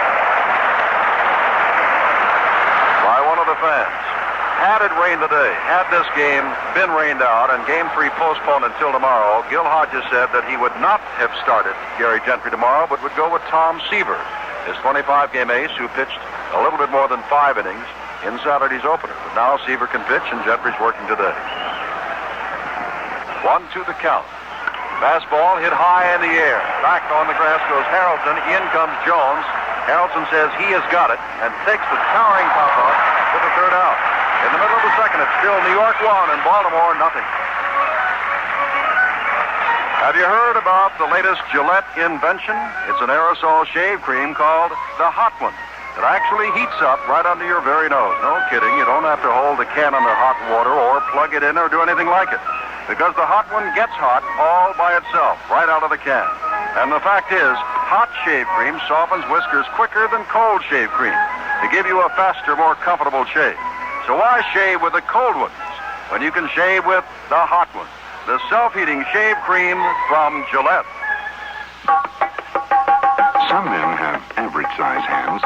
by one of the fans. Had it rained today, had this game been rained out and Game 3 postponed until tomorrow, Gil Hodges said that he would not have started Gary Gentry tomorrow, but would go with Tom Seaver, his 25-game ace who pitched a little bit more than 5 innings in Saturday's opener. But now Seaver can pitch, and Gentry's working today. 1-2 the count. Fastball hit high in the air. Back on the grass goes Harrelson. In comes Jones. Harrelson says he has got it and takes the towering pop-up to the third out. In the middle of the second, it's still New York 1 and Baltimore nothing. Have you heard about the latest Gillette invention? It's an aerosol shave cream called the Hot One. It actually heats up right under your very nose. No kidding. You don't have to hold the can under hot water or plug it in or do anything like it, because the Hot One gets hot all by itself, right out of the can. And the fact is, hot shave cream softens whiskers quicker than cold shave cream to give you a faster, more comfortable shave. So why shave with the cold ones when you can shave with the Hot One, the self-heating shave cream from Gillette? Some men have average-size hands.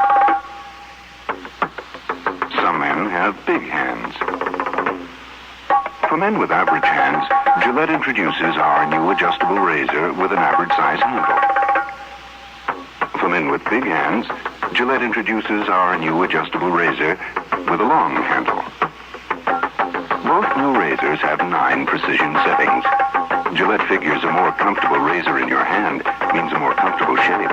Some men have big hands. For men with average hands, Gillette introduces our new adjustable razor with an average-size handle. For men with big hands, Gillette introduces our new adjustable razor with a long handle. Both new razors have 9 precision settings. Gillette figures a more comfortable razor in your hand means a more comfortable shave.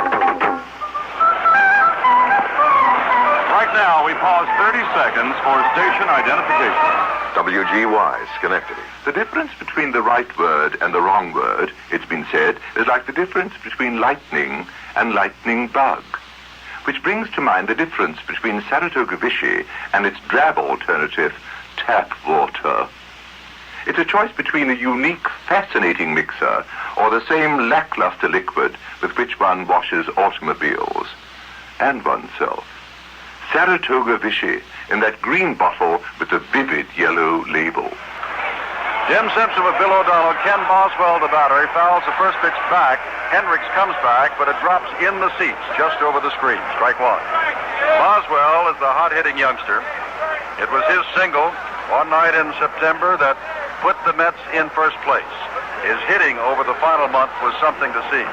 Right now, we pause 30 seconds for station identification. WGY, Schenectady. The difference between the right word and the wrong word, it's been said, is like the difference between lightning and lightning bug. Which brings to mind the difference between Saratoga Vichy and its drab alternative, tap water. It's a choice between a unique, fascinating mixer or the same lackluster liquid with which one washes automobiles and oneself. Saratoga Vichy in that green bottle with the vivid yellow label. Jim Simpson with Bill O'Donnell. Ken Boswell, the batter. He fouls the first pitch back. Hendricks comes back, but it drops in the seats just over the screen. Strike one. Boswell is the hot-hitting youngster. It was his single one night in September that put the Mets in first place. His hitting over the final month was something to see.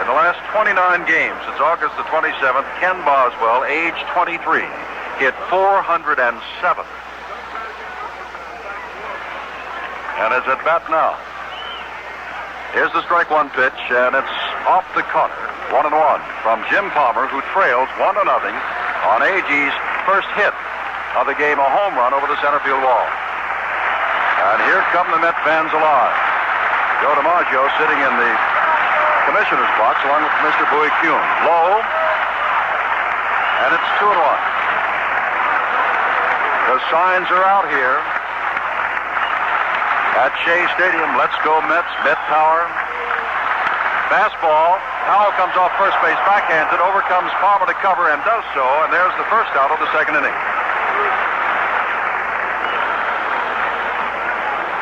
In the last 29 games since August the 27th, Ken Boswell, age 23, hit 407. And is at bat now. Here's the strike one pitch, and it's off the corner. 1-1 from Jim Palmer, who trails 1-0 on AG's first hit of the game, a home run over the center field wall. And here come the Met fans alive. Joe DiMaggio sitting in the commissioner's box along with Mr. Bowie Kuhn. Low, and it's 2-1. The signs are out here at Shea Stadium. Let's go Mets, Met power. Fastball. Powell comes off first base, backhanded, overcomes Palmer to cover and does so, and there's the first out of the second inning.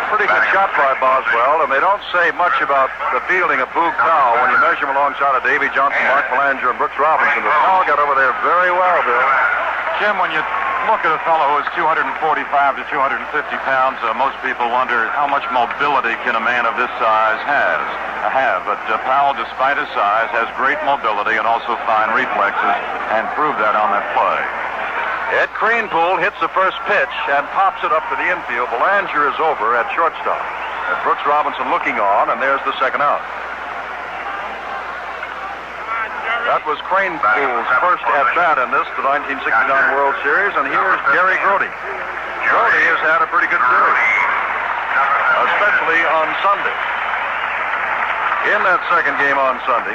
Pretty good shot by Boswell, and they don't say much about the fielding of Boog Powell when you measure him alongside of Davy Johnson, Mark Belanger, and Brooks Robinson. But Powell got over there very well, Bill. Jim, when you look at a fellow who is 245 to 250 pounds, most people wonder how much mobility can a man of this size have. But Powell, despite his size, has great mobility and also fine reflexes, and proved that on that play. Ed Kranepool hits the first pitch and pops it up to the infield. Belanger is over at shortstop. And Brooks Robinson looking on, and there's the second out. That was Kranepool's first at-bat in this, the 1969 World Series, and here's Gary Grody. Grody has had a pretty good series, especially on Sunday. In that second game on Sunday,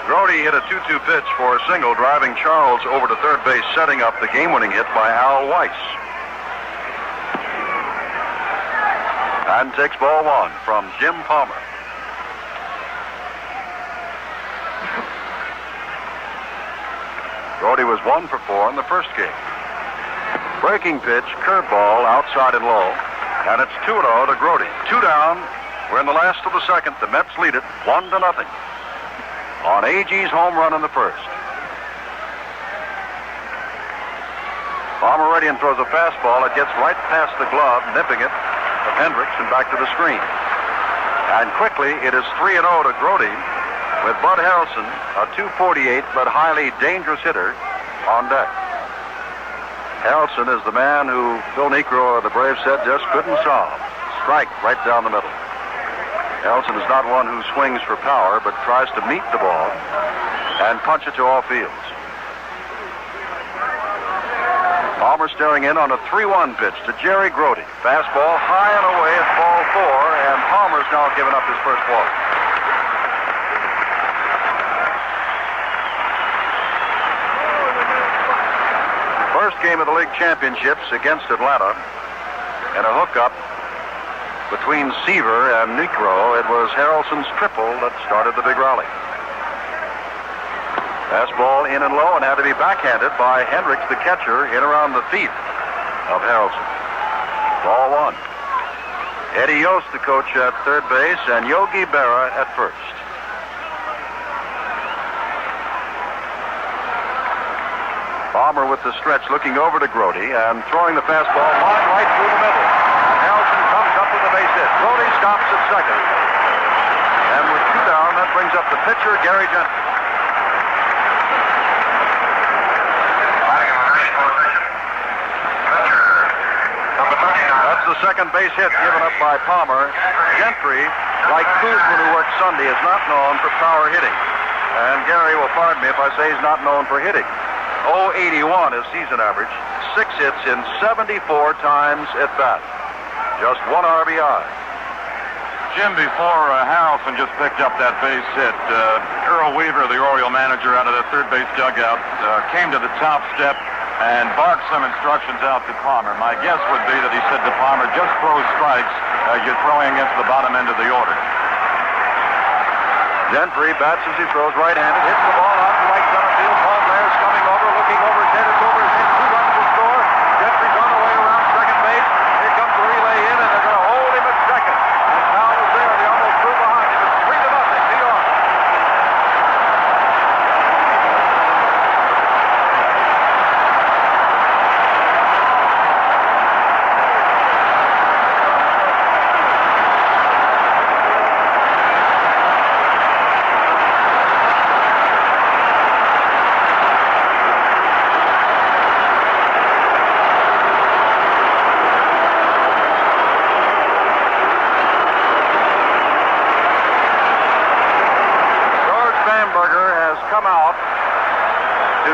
Grody hit a 2-2 pitch for a single, driving Charles over to third base, setting up the game-winning hit by Al Weiss. And takes ball one from Jim Palmer. Grody was 1 for 4 in the first game. Breaking pitch, curveball, outside and low. And it's 2-0 to Grody. 2 down. We're in the last of the second. The Mets lead it 1-0. On AG's home run in the first. Palmer ready and throws a fastball. It gets right past the glove, nipping it from Hendricks and back to the screen. And quickly, it is 3-0 to Grody, with Bud Harrelson, a .248 but highly dangerous hitter, on deck. Harrelson is the man who Phil Niekro of the Braves said just couldn't solve. Strike right down the middle. Harrelson is not one who swings for power, but tries to meet the ball and punch it to all fields. Palmer staring in on a 3-1 pitch to Jerry Grody. Fastball high and away at ball 4, and Palmer's now given up his first walk. First game of the league championships against Atlanta, and a hookup between Seaver and Niekro. It was Harrelson's triple that started the big rally. Fastball in and low, and had to be backhanded by Hendricks, the catcher, in around the feet of Harrelson. Ball 1. Eddie Yost, the coach, at third base, and Yogi Berra at first. Palmer with the stretch, looking over to Grody and throwing the fastball line right through the middle. And Harrelson comes up with a base hit. Grody stops at second. And with 2 down, that brings up the pitcher, Gary Gentry. That's the second base hit given up by Palmer. Gentry, like Kuzman, who worked Sunday, is not known for power hitting. And Gary will pardon me if I say he's not known for hitting. 081 is season average. 6 hits in 74 times at bat. Just 1 RBI. Jim, before Harrelson just picked up that base hit, Earl Weaver, the Oriole manager out of the third base dugout, came to the top step and barked some instructions out to Palmer. My guess would be that he said to Palmer, just throw strikes. You're throwing against the bottom end of the order. Gentry bats as he throws right-handed, hits the ball out to right center field. Paul Blair's coming over, looking over his head. It's over his head. 2 runs to score. Gentry's on the way around second base. Here comes the relay in, and they're going to hold him at second. And Powell is there. They almost threw behind him. It's 3-0, New York.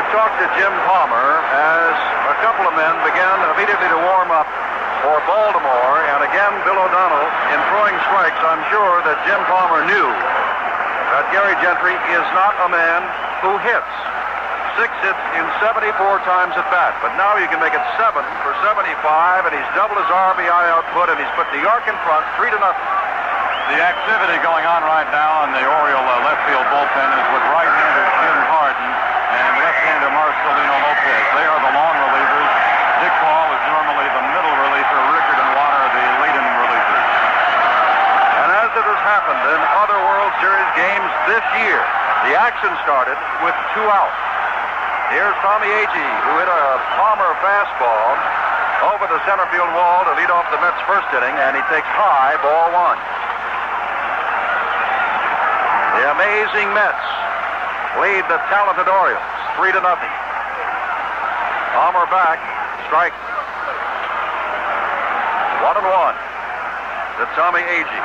Talk to Jim Palmer as a couple of men began immediately to warm up for Baltimore, and again Bill O'Donnell in throwing strikes. I'm sure that Jim Palmer knew that Gary Gentry is not a man who hits. 6 hits in 74 times at bat, but now you can make it 7 for 75, and he's doubled his RBI output, and he's put New York in front 3-0. The activity going on right now in the Oriole left field bullpen is with right-hander Jim Harden and left-hander Marcelino Lopez. They are the long relievers. Dick Paul is normally the middle reliever. Rickard and Water are the lead-in relievers. And as it has happened in other World Series games this year, the action started with 2 outs. Here's Tommy Agee, who hit a Palmer fastball over the center field wall to lead off the Mets' first inning, and he takes high, ball 1. The amazing Mets lead the talented Orioles 3-0. Palmer back, strike. 1-1 to Tommy Agee.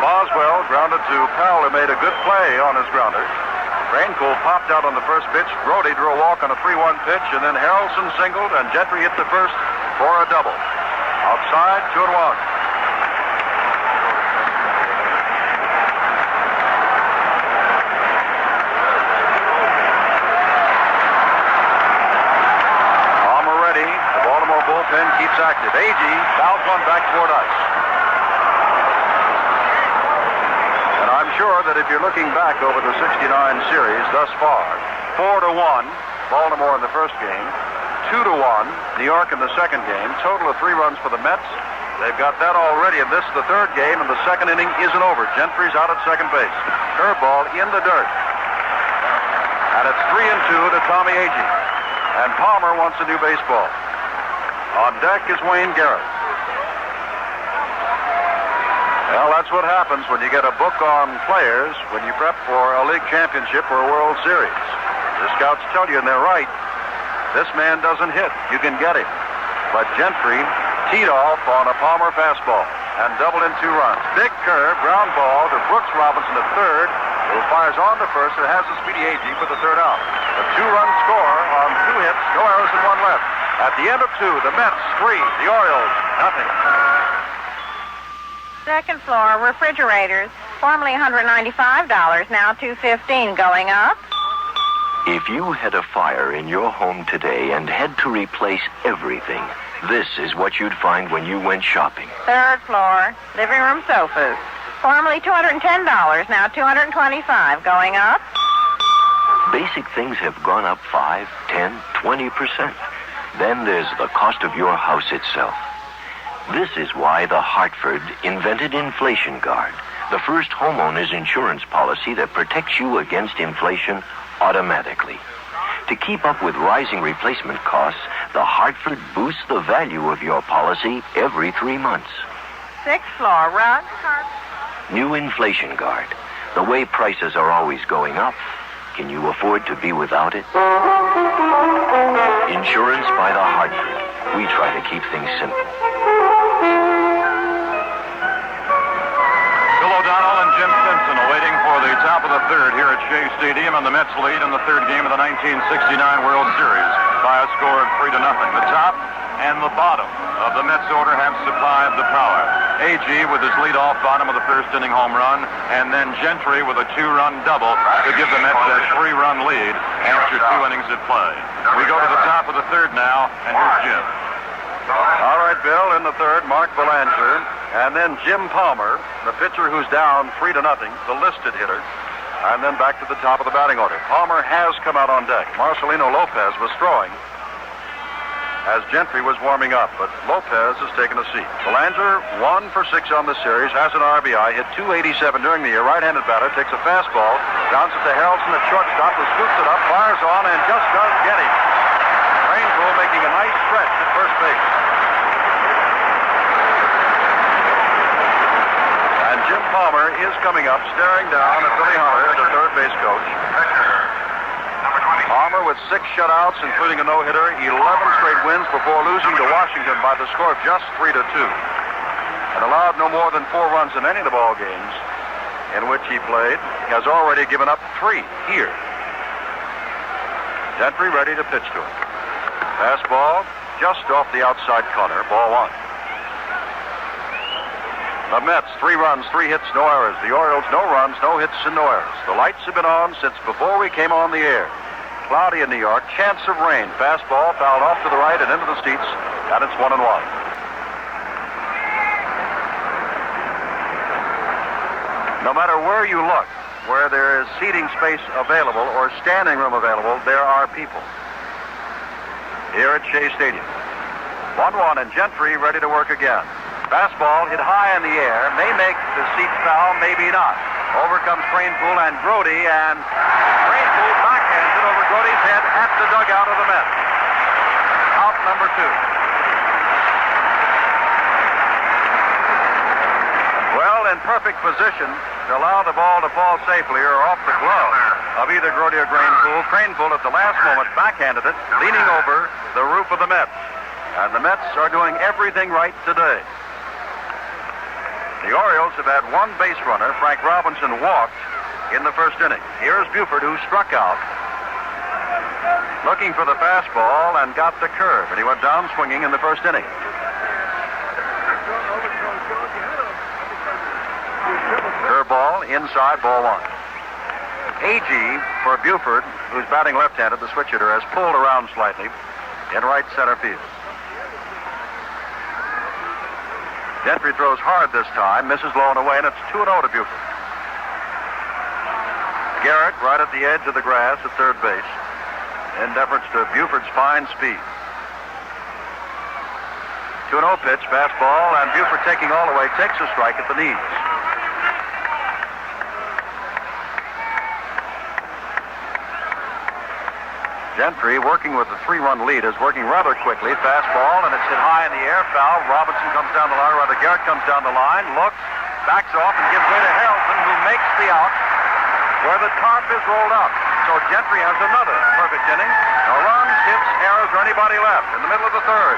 Boswell grounded to Powell, who made a good play on his grounder. Raincool popped out on the first pitch. Grody drew a walk on a 3-1 pitch, and then Harrelson singled, and Gentry hit the first for a double. Outside, 2-1. Bullpen keeps active. Agee fouls one back toward us. And I'm sure that if you're looking back over the 69 series thus far, 4-1, Baltimore in the first game, 2-1, New York in the second game, total of 3 runs for the Mets. They've got that already, and this is the third game, and the second inning isn't over. Gentry's out at second base. Curveball in the dirt. And it's 3-2 to Tommy Agee. And Palmer wants a new baseball. On deck is Wayne Garrett. Well, that's what happens when you get a book on players when you prep for a league championship or a World Series. The scouts tell you, and they're right, this man doesn't hit. You can get him. But Gentry teed off on a Palmer fastball and doubled in 2 runs. Big curve, ground ball to Brooks Robinson at third, who fires on to first and has the speedy Agee for the third out. A 2-run score on 2 hits, no errors and 1 left. At the end of 2, the Mets 3, the Orioles nothing. Second floor refrigerators, formerly $195, now $215, going up. If you had a fire in your home today and had to replace everything, this is what you'd find when you went shopping. Third floor, living room sofas, formerly $210, now $225, going up. Basic things have gone up 5, 10, 20%. Then there's the cost of your house itself. This is why the Hartford invented Inflation Guard, the first homeowner's insurance policy that protects you against inflation automatically. To keep up with rising replacement costs, the Hartford boosts the value of your policy every 3 months. 6th floor, run. New Inflation Guard. The way prices are always going up, can you afford to be without it? Insurance by the Hartford. We try to keep things simple. Bill O'Donnell and Jim Simpson awaiting for the top of the third here at Shea Stadium, and the Mets lead in the third game of the 1969 World Series by a score of 3-0. The top and the bottom of the Mets order have supplied the power. A.G. with his leadoff bottom of the first inning home run, and then Gentry with a 2-run double to give the Mets that 3-run lead after 2 innings of play. We go to the top of the third now, and here's Jim. All right, Bill, in the third, Mark Belanger, and then Jim Palmer, the pitcher who's down 3-0, the listed hitter, and then back to the top of the batting order. Palmer has come out on deck. Marcelino Lopez was throwing as Gentry was warming up, but Lopez has taken a seat. Belanger, 1 for 6 on the series, has an RBI, hit .287 during the year. Right-handed batter, takes a fastball, grounds it to Harrelson at shortstop, who scoops it up, fires on, and just does get him. Rainbow making a nice stretch at first base. And Jim Palmer is coming up, staring down at Billy Hunter, the third base coach. Palmer with 6 shutouts, including a no-hitter, 11 straight wins before losing to Washington by the score of just 3-2. And allowed no more than 4 runs in any of the ball games in which he played. He has already given up 3 here. Gentry ready to pitch to him. Fastball just off the outside corner, ball 1. The Mets, 3 runs, 3 hits, no errors. The Orioles, no runs, no hits, and no errors. The lights have been on since before we came on the air. Cloudy in New York, chance of rain. Fastball fouled off to the right and into the seats, and it's 1-1. No matter where you look, where there is seating space available or standing room available, there are people. Here at Shea Stadium. 1-1, and Gentry ready to work again. Fastball hit high in the air, may make the seat foul, maybe not. Over comes Cranepool and Grody, and Cranepool backhands it over Grody's head at the dugout of the Mets. Out number 2. Well, in perfect position to allow the ball to fall safely or off the glove of either Grody or Cranepool. Cranepool at the last moment backhanded it, leaning over the roof of the Mets. And the Mets are doing everything right today. The Orioles have had 1 base runner. Frank Robinson walked in the first inning. Here's Buford, who struck out, looking for the fastball and got the curve, and he went down swinging in the first inning. Curveball inside, ball 1. A.G. for Buford, who's batting left-handed, the switch hitter, has pulled around slightly in right center field. Gentry throws hard this time, misses low and away, and it's 2-0 to Buford. Garrett right at the edge of the grass at third base, in deference to Buford's fine speed. 2-0 pitch, fastball, and Buford taking all the way, takes a strike at the knees. Gentry, working with a 3-run lead, is working rather quickly. Fastball, and it's hit high in the air, foul. Robinson comes down the line, rather Garrett comes down the line, looks, backs off, and gives way to Harrelson, who makes the out where the tarp is rolled up. So Gentry has another perfect inning. No runs, hits, errors, or anybody left in the middle of the third.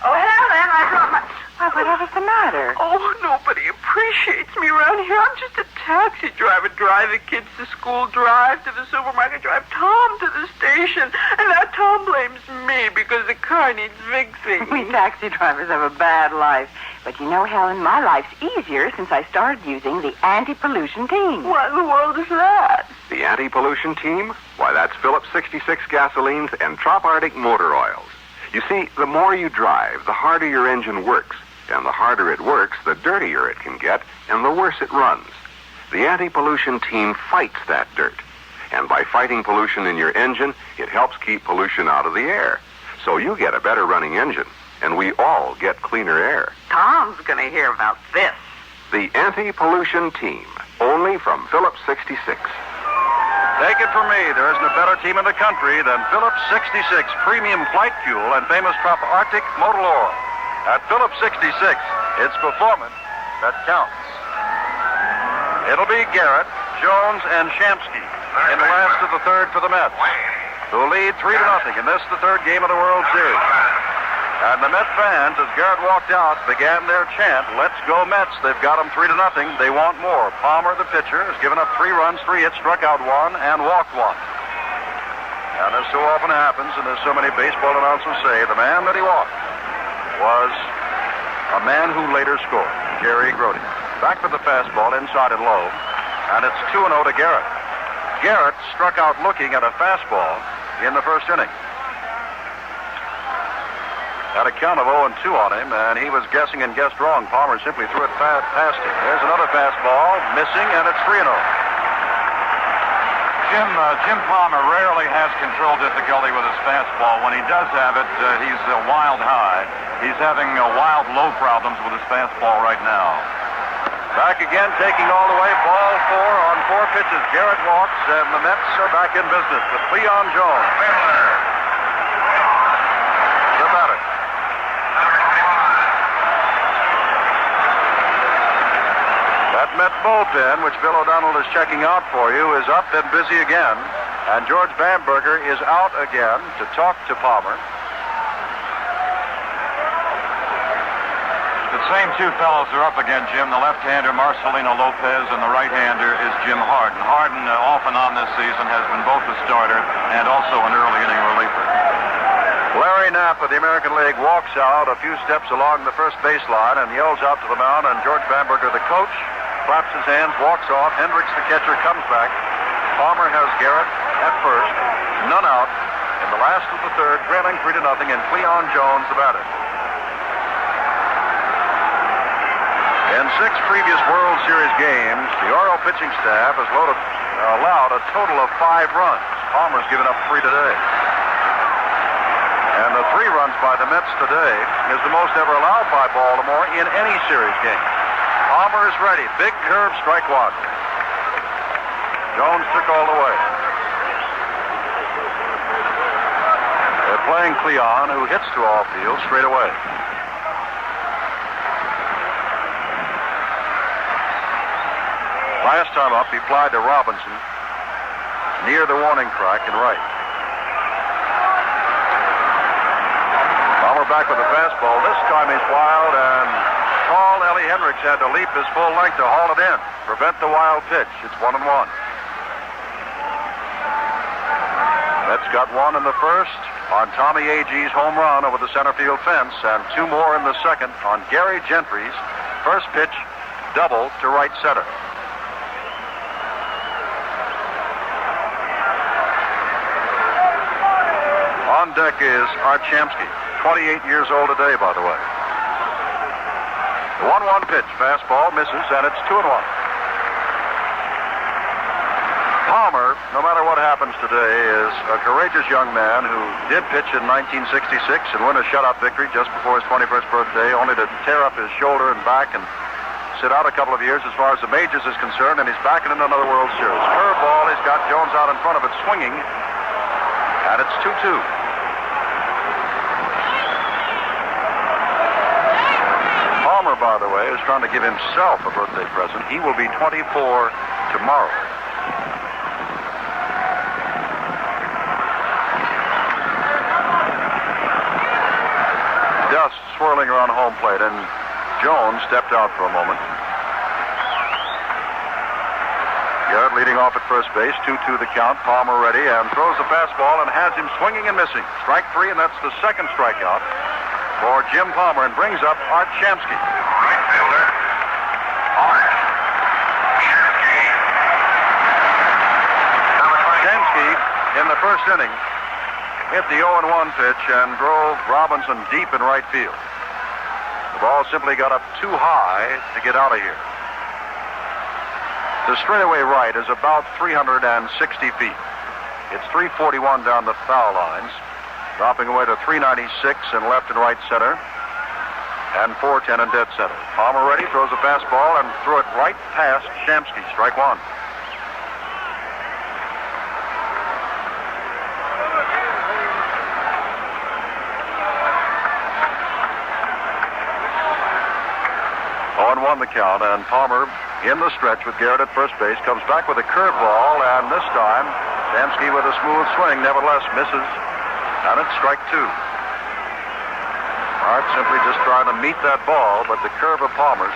Oh, Helen, I dropped my... Whatever's the matter? Oh, nobody appreciates me around here. I'm just a taxi driver. Drive the kids to school, drive to the supermarket, drive Tom to the station. And now Tom blames me because the car needs fixing. We taxi drivers have a bad life. But you know, Helen, my life's easier since I started using the anti-pollution team. What in the world is that? The anti-pollution team? Why, that's Phillips 66 gasolines and Trop Arctic motor oils. You see, the more you drive, the harder your engine works. And the harder it works, the dirtier it can get, and the worse it runs. The anti-pollution team fights that dirt. And by fighting pollution in your engine, it helps keep pollution out of the air. So you get a better running engine, and we all get cleaner air. Tom's going to hear about this. The anti-pollution team, only from Phillips 66. Take it from me, there isn't a better team in the country than Phillips 66 Premium Flight Fuel and famous Trop Arctic Motor Oil. At Phillips 66, it's performance that counts. It'll be Garrett, Jones, and Shamsky in the last of the third for the Mets, who lead 3-0 in this, the third game of the World Series. And the Met fans, as Garrett walked out, began their chant, "Let's go Mets." They've got them 3-0. They want more. Palmer, the pitcher, has given up 3 runs, 3 hits, struck out 1, and walked 1. And as so often happens, and as so many baseball announcers say, the man that he walked was a man who later scored, Gary Gentry. Back with the fastball, inside and low, and it's 2-0 to Garrett. Garrett struck out looking at a fastball in the first inning. Had a count of 0-2 on him, and he was guessing and guessed wrong. Palmer simply threw it past him. There's another fastball, missing, and it's 3-0. Jim Palmer rarely has control difficulty with his fastball. When he does have it, he's wild high. He's having wild low problems with his fastball right now. Back again, taking all the way, ball 4 on 4 pitches. Garrett walks, and the Mets are back in business with Cleon Jones. The batter. That Met bullpen, which Bill O'Donnell is checking out for you, is up and busy again. And George Bamberger is out again to talk to Palmer. The same 2 fellows are up again, Jim. The left-hander, Marcelino Lopez, and the right-hander is Jim Harden. Harden, off and on this season, has been both a starter and also an early inning reliever. Larry Knapp of the American League walks out a few steps along the first baseline and yells out to the mound, and George Bamberger, the coach, claps his hands, walks off. Hendricks, the catcher, comes back. Palmer has Garrett at first, none out. In the last of the third, trailing 3-0, and Cleon Jones, the batter. In 6 previous World Series games, the Oriole pitching staff has allowed a total of 5 runs. Palmer's given up 3 today. And the 3 runs by the Mets today is the most ever allowed by Baltimore in any series game. Palmer is ready. Big curve, strike 1. Jones took all the way. They're playing Cleon, who hits to all field straight away. Last time up, he flied to Robinson near the warning track and right. Palmer back with the fastball. This time he's wild, and tall Ellie Hendricks had to leap his full length to haul it in, prevent the wild pitch. It's 1-1. Mets got 1 in the first on Tommy Agee's home run over the center field fence, and 2 more in the second on Gary Gentry's first pitch double to right center. On deck is Art Shamsky, 28 years old today, by the way. The 1-1 pitch, fastball, misses, and it's 2-1. Palmer, no matter what happens today, is a courageous young man who did pitch in 1966 and win a shutout victory just before his 21st birthday, only to tear up his shoulder and back and sit out a couple of years as far as the majors is concerned, and he's back in another World Series. Curveball, he's got Jones out in front of it, swinging, and it's 2-2. Palmer, by the way, is trying to give himself a birthday present. He will be 24 tomorrow. Dust swirling around home plate, and Jones stepped out for a moment. Garrett leading off at first base, 2-2 the count. Palmer ready and throws the fastball and has him swinging and missing. Strike 3, and that's the second strikeout for Jim Palmer, and brings up Art Shamsky. Right fielder, Art Shamsky. Shamsky, in the first inning, hit the 0-1 pitch and drove Robinson deep in right field. The ball simply got up too high to get out of here. The straightaway right is about 360 feet. It's 341 down the foul lines, dropping away to 396 in left and right center, and 410 in dead center. Palmer ready, throws a fastball and threw it right past Shamsky. Strike 1. count, and Palmer in the stretch with Garrett at first base comes back with a curveball, and this time Shamsky with a smooth swing nevertheless misses, and it's strike two. Hart simply just trying to meet that ball, but the curve of Palmer's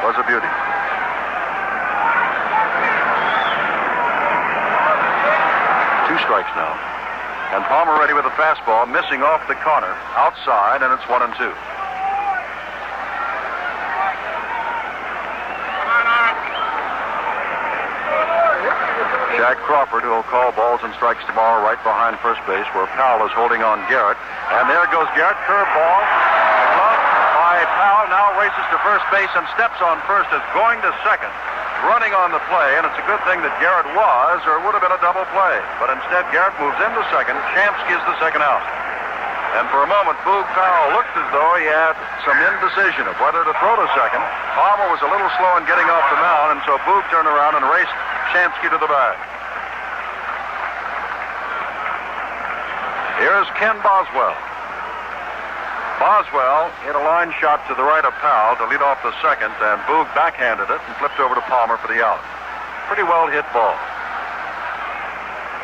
was a beauty. Two strikes now. And Palmer ready with a fastball, missing off the corner, outside, and it's 1-2. Jack Crawford, who will call balls and strikes tomorrow right behind first base, where Powell is holding on Garrett. And there goes Garrett, curveball. Gloved by Powell, now races to first base and steps on first as going to second. Running on the play, and it's a good thing that Garrett was, or it would have been a double play. But instead, Garrett moves into second. Shamsky is the second out. And for a moment, Boog Powell looked as though he had some indecision of whether to throw to second. Palmer was a little slow in getting off the mound, and so Boog turned around and raced Shamsky to the bag. Here's Ken Boswell. Boswell hit a line shot to the right of Powell to lead off the second, and Boog backhanded it and flipped over to Palmer for the out. Pretty well hit ball.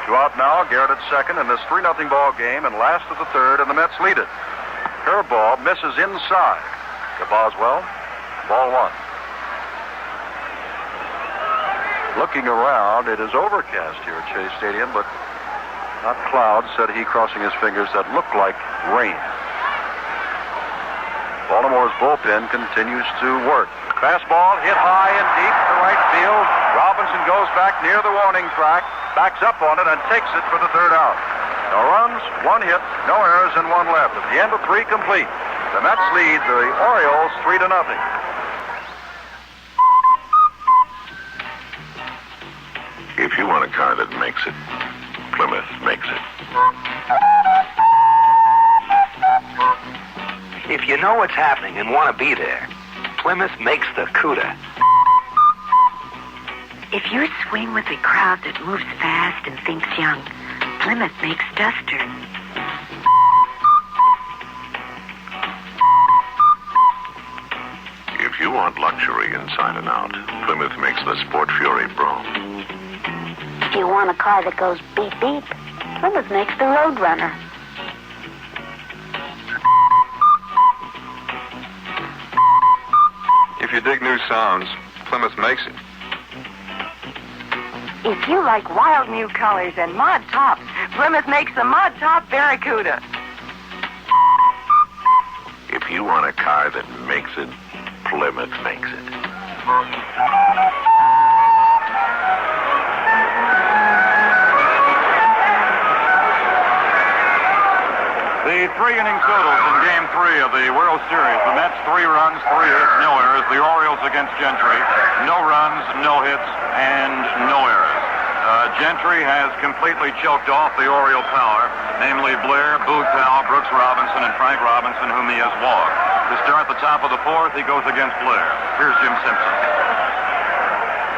Two out now, Garrett at second in this 3-0 ball game, and last of the third, and the Mets lead it. Curveball misses inside to Boswell. Ball one. Looking around, it is overcast here at Shea Stadium, but not clouds, said he, crossing his fingers, that look like rain. Baltimore's bullpen continues to work. Fastball hit high and deep to right field. Robinson goes back near the warning track, backs up on it, and takes it for the third out. No runs, one hit, no errors, and one left. At the end of three complete, the Mets lead the Orioles 3-0. If you want a car that makes it, Plymouth makes it. If you know what's happening and want to be there, Plymouth makes the CUDA. If you swing with a crowd that moves fast and thinks young, Plymouth makes Duster. If you want luxury inside and out, Plymouth makes the Sport Fury Brougham. If you want a car that goes beep beep, Plymouth makes the Roadrunner. If you dig new sounds, Plymouth makes it. If you like wild new colors and mod tops, Plymouth makes the Mod Top Barracuda. If you want a car that makes it, Plymouth makes it. The three-inning totals in Game 3 of the World Series. The Mets, 3 runs, 3 hits, no errors. The Orioles against Gentry, no runs, no hits, and no errors. Gentry has completely choked off the Oriole power, namely Blair, Boog Powell, Brooks Robinson, and Frank Robinson, whom he has walked. To start the top of the fourth, he goes against Blair. Here's Jim Simpson.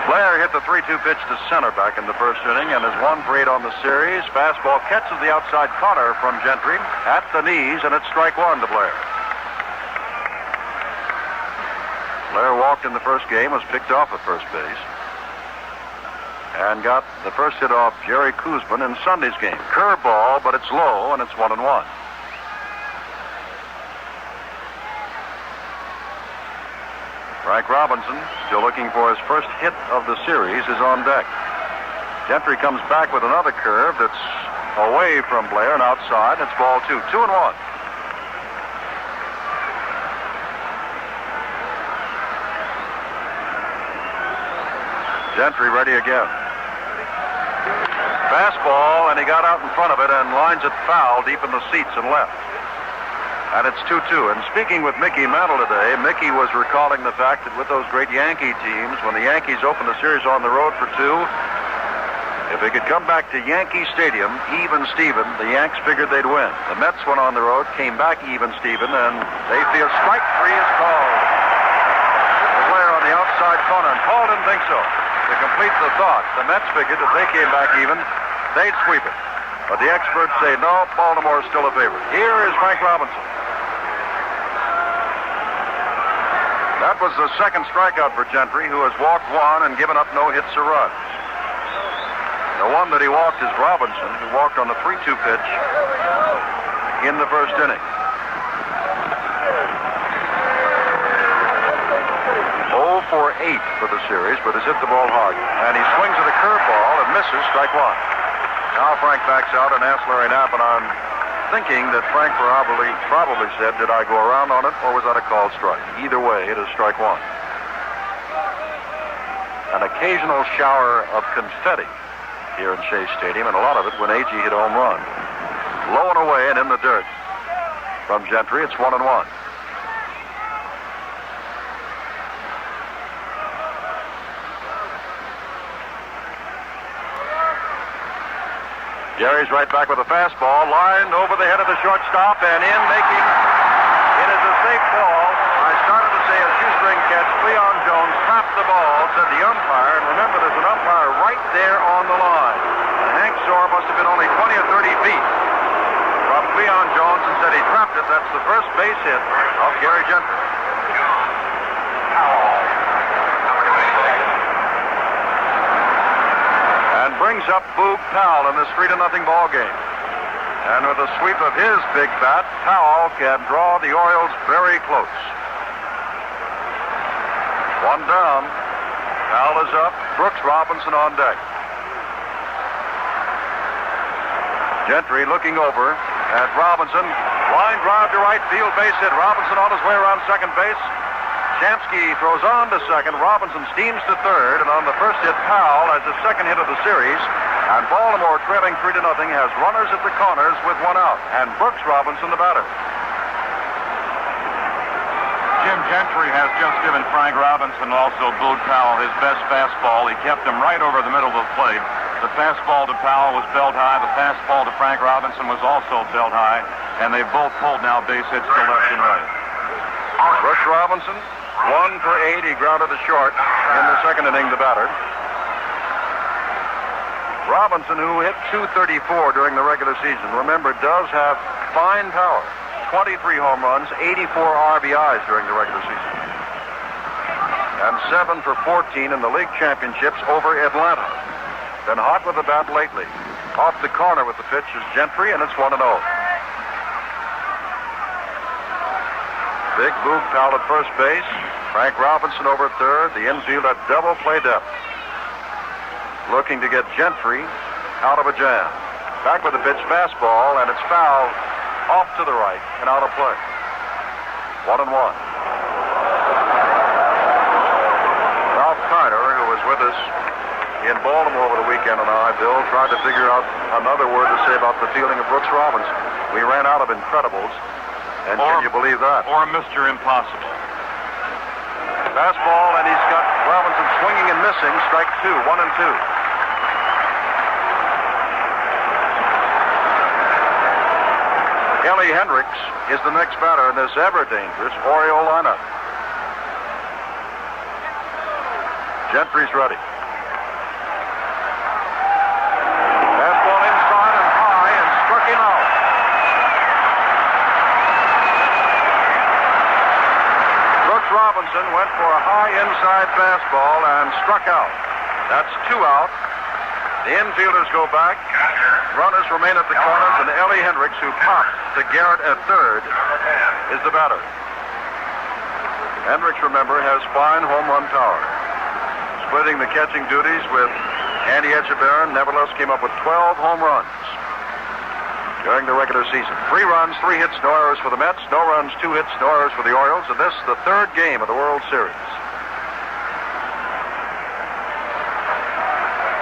Blair hit the 3-2 pitch to center back in the first inning and is 1 for 8 on the series. Fastball catches the outside corner from Gentry at the knees, and it's strike one to Blair. Blair walked in the first game, was picked off at first base, and got the first hit off Jerry Koosman in Sunday's game. Curveball, but it's low, and it's 1-1. Frank Robinson, still looking for his first hit of the series, is on deck. Gentry comes back with another curve that's away from Blair and outside. It's ball 2. 2-1. Gentry ready again. Fastball, and he got out in front of it and lines it foul deep in the seats and left. And it's 2-2. And speaking with Mickey Mantle today, Mickey was recalling the fact that with those great Yankee teams, when the Yankees opened the series on the road for 2, if they could come back to Yankee Stadium, even Steven, the Yanks figured they'd win. The Mets went on the road, came back even Steven, and they feel strike 3 is called. The player on the outside corner, and Paul didn't think so. To complete the thought, the Mets figured if they came back even, they'd sweep it. But the experts say, no, Baltimore is still a favorite. Here is Frank Robinson. That was the second strikeout for Gentry, who has walked one and given up no hits or runs. The one that he walked is Robinson, who walked on the 3-2 pitch in the first inning. 0 for 8 for the series, but has hit the ball hard. And he swings at a curveball and misses, strike one. Now Frank backs out and asks Larry Knapp, and I'm thinking that Frank probably said, did I go around on it, or was that a called strike? Either way, it is strike one. An occasional shower of confetti here in Shea Stadium, and a lot of it when Agee hit a home run. Low and away and in the dirt. From Gentry, it's 1-1. Gary's right back with a fastball, lined over the head of the shortstop, and in making it is a safe ball. I started to say a shoestring catch. Cleon Jones trapped the ball, said the umpire, and remember there's an umpire right there on the line. And Hank Soar must have been only 20 or 30 feet from Cleon Jones and said he trapped it. That's the first base hit of Gary Gentry. Brings up Boog Powell in this 3-0 ball game. And with a sweep of his big bat, Powell can draw the Orioles very close. One down. Powell is up. Brooks Robinson on deck. Gentry looking over at Robinson. Line drive to right field, base hit. Robinson on his way around second base. Shamsky throws on to second. Robinson steams to third, and on the first hit, Powell has his second hit of the series. And Baltimore, trailing 3-0, has runners at the corners with one out. And Brooks Robinson, the batter. Jim Gentry has just given Frank Robinson, also Boog Powell, his best fastball. He kept him right over the middle of the plate. The fastball to Powell was belt high. The fastball to Frank Robinson was also belt high. And they both pulled now base hits to left and right. Brooks Robinson, 1 for 8. He grounded to short in the second inning, the batter. Robinson, who hit .234 during the regular season, remember, does have fine power. 23 home runs, 84 RBIs during the regular season. And 7 for 14 in the league championships over Atlanta. Been hot with the bat lately. Off the corner with the pitch is Gentry, and it's 1-0. Big Boog Powell at first base. Frank Robinson over at third. The infield at double play depth. Looking to get Gentry out of a jam. Back with the pitch, fastball, and it's foul off to the right and out of play. 1-1. Ralph Kiner, who was with us in Baltimore over the weekend, and I, Bill, tried to figure out another word to say about the fielding of Brooks Robinson. We ran out of Incredibles, and can you believe that? Or Mr. Impossible. Fastball, and he's got Robinson swinging and missing. Strike 2, 1-2. Ellie Hendricks is the next batter in this ever-dangerous Oriole lineup. Gentry's ready. Fastball inside and high, and struck him out. Brooks Robinson went for a high inside fastball and struck out. That's 2 out. The infielders go back. Runners remain at the corners, and Ellie Hendricks, who popped to Garrett at third, is the batter. Hendricks, remember, has fine home run power. Splitting the catching duties with Andy Etchebarren, nevertheless came up with 12 home runs during the regular season. 3 runs, 3 hits, no errors for the Mets. No runs, 2 hits, no errors for the Orioles. And this is the third game of the World Series.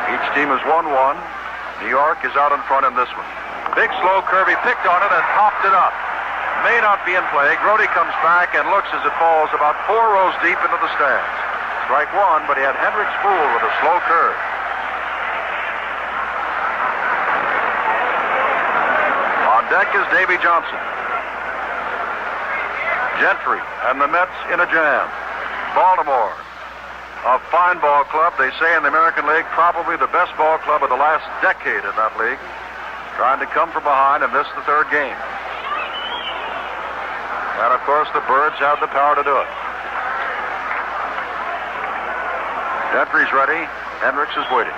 Each team has won 1. New York is out in front in this one. Big slow curve. He picked on it and popped it up. May not be in play. Grody comes back and looks as it falls about 4 rows deep into the stands. Strike 1, but he had Hendricks fooled with a slow curve. On deck is Davy Johnson. Gentry and the Mets in a jam. Baltimore, a fine ball club, they say, in the American League, probably the best ball club of the last decade in that league, trying to come from behind and miss the third game. And, of course, the Birds have the power to do it. Gentry's ready. Hendricks is waiting.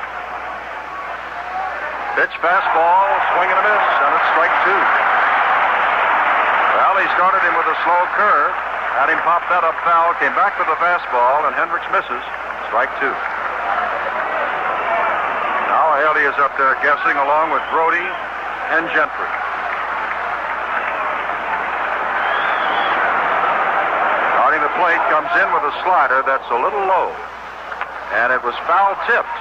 Pitch fastball, swing and a miss, and it's strike two. Well, he started him with a slow curve, had him pop that up foul, came back with the fastball, and Hendricks misses. Strike two. Now Haley is up there guessing along with Brody and Gentry. Starting the plate, comes in with a slider that's a little low, and it was foul tipped.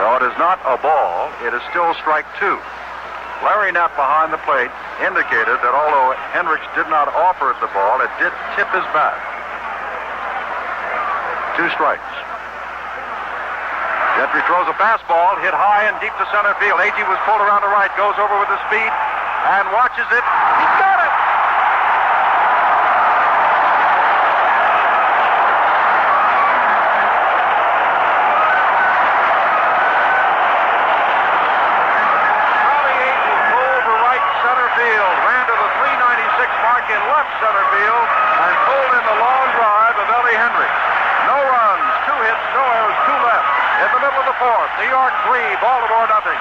Though it is not a ball, it is still strike two. Larry Knapp behind the plate indicated that although Hendricks did not offer the ball, it did tip his bat. Two strikes. Gentry throws a fastball, hit high and deep to center field. Agee was pulled around the right, goes over with his speed, and watches it. He got it! In left center field and pulled in the long drive of Ellie Hendricks. No runs, 2 hits, no errors, 2 left. In the middle of the fourth, New York 3, Baltimore nothing.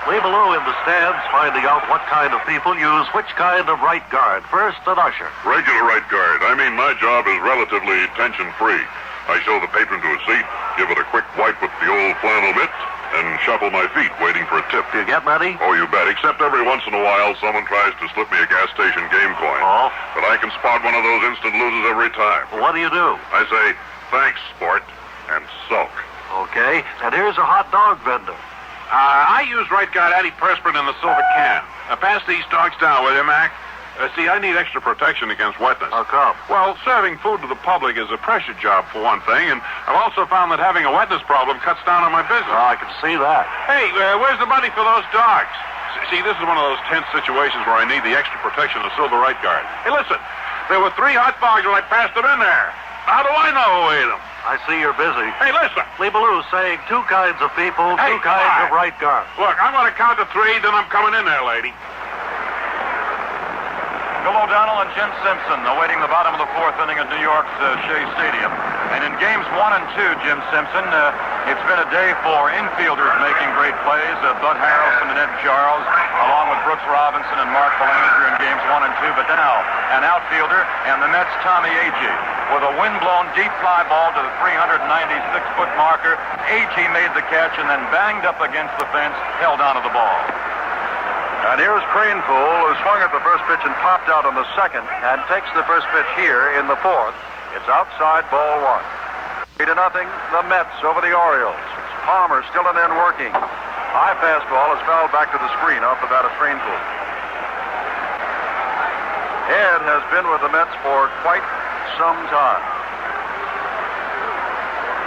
Way below in the stands, finding out what kind of people use which kind of right guard. First, an usher. Regular right guard. I mean, my job is relatively tension-free. I show the patron to a seat, give it a quick wipe with the old flannel mitt, and shuffle my feet, waiting for a tip. Do you get many? Oh, you bet. Except every once in a while, someone tries to slip me a gas station game coin. Oh? But I can spot one of those instant losers every time. Well, what do you do? I say, thanks, sport, and sulk. Okay, and here's a hot dog vendor. I use right guard antiperspirant in the silver can. Pass these dogs down, will you, Mac? See, I need extra protection against wetness. How come? Well, serving food to the public is a pressure job, for one thing, and I've also found that having a wetness problem cuts down on my business. Oh, I can see that. Hey, where's the money for those dogs? See, this is one of those tense situations where I need the extra protection of Silver Right Guard. Hey, listen, there were 3 hot dogs when I passed them in there. How do I know who ate them? I see you're busy. Hey, listen. Lebaloo saying 2 kinds of people, 2 kinds of right guard. Look, I'm going to count to 3, then I'm coming in there, lady. Bill O'Donnell and Jim Simpson awaiting the bottom of the 4th inning at New York's Shea Stadium. And in games 1 and 2, Jim Simpson, it's been a day for infielders making great plays. Bud Harrelson and Ed Charles, along with Brooks Robinson and Mark Belanger in games 1 and 2. But now, an outfielder and the Mets' Tommy Agee. With a wind-blown deep fly ball to the 396-foot marker, Agee made the catch and then banged up against the fence, held onto the ball. And here's Cranepool, who swung at the first pitch and popped out on the second, and takes the first pitch here in the 4th. It's outside, ball 1. 3-0, the Mets over the Orioles. Palmer still in end working. High fastball is fouled back to the screen off the bat of Cranepool. Ed has been with the Mets for quite some time.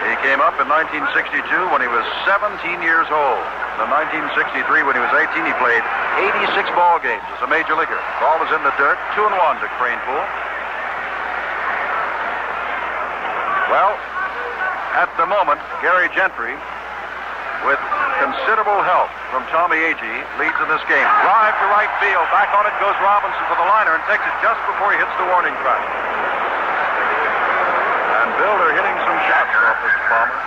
He came up in 1962 when he was 17 years old. In 1963, when he was 18, he played 86 ball games as a major leaguer. Ball is in the dirt, 2-1 to Cranepool. Well, at the moment, Gary Gentry, with considerable help from Tommy Agee, leads in this game. Drive to right field. Back on it goes Robinson for the liner and takes it just before he hits the warning track. And Builder hitting some shots off this Palmer.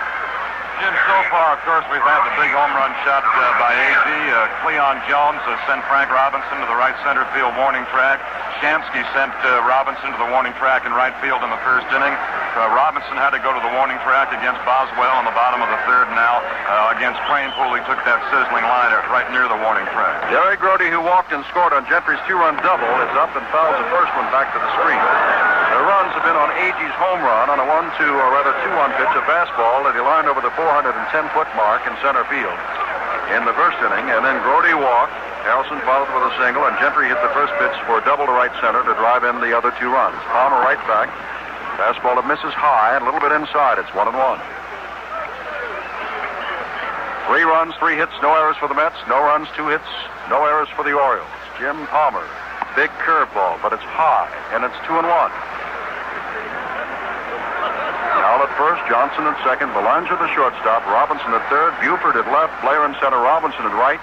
Jim, so far, of course, we've had the big home run shot by Agee. Cleon Jones sent Frank Robinson to the right center field warning track. Shamsky sent Robinson to the warning track in right field in the first inning. Robinson had to go to the warning track against Boswell in the bottom of the 3rd now. Against Cranepool, he took that sizzling liner right near the warning track. Derek Grody, who walked and scored on Gentry's 2-run double, is up and fouls the first one back to the screen. The runs have been on Agee's home run on a 1-2, or rather 2-1 pitch, a fastball that he lined over the 410-foot mark in center field in the first inning, and then Grody walked. Harrelson followed with a single, and Gentry hit the first pitch for a double to right center to drive in the other 2 runs. Palmer right back. Fastball that misses high and a little bit inside. It's 1-1. 3 runs, 3 hits, no errors for the Mets. No runs, 2 hits, no errors for the Orioles. Jim Palmer, big curveball, but it's high, and it's 2-1. Now at first, Johnson at second, Belanger the shortstop, Robinson at third, Buford at left, Blair in center, Robinson at right,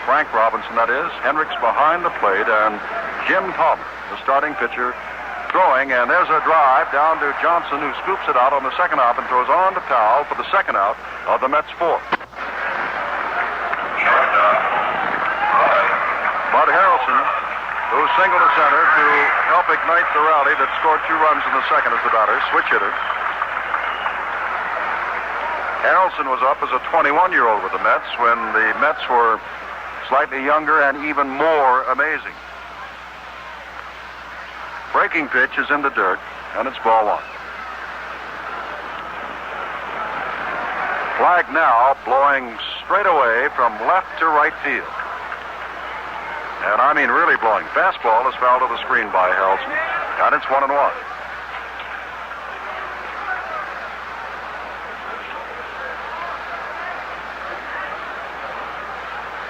Frank Robinson, that is, Hendricks behind the plate, and Jim Palmer, the starting pitcher throwing, and there's a drive down to Johnson, who scoops it out on the second hop and throws on to Powell for the second out of the Mets' fourth. Bud Harrelson, who singled to center to help ignite the rally that scored 2 runs in the second as the batter, switch hitter. Harrelson was up as a 21-year-old with the Mets when the Mets were slightly younger and even more amazing. Breaking pitch is in the dirt, and it's ball 1. Flag now blowing straight away from left to right field. And I mean really blowing. Fastball is fouled to the screen by Harrelson, and it's 1-1.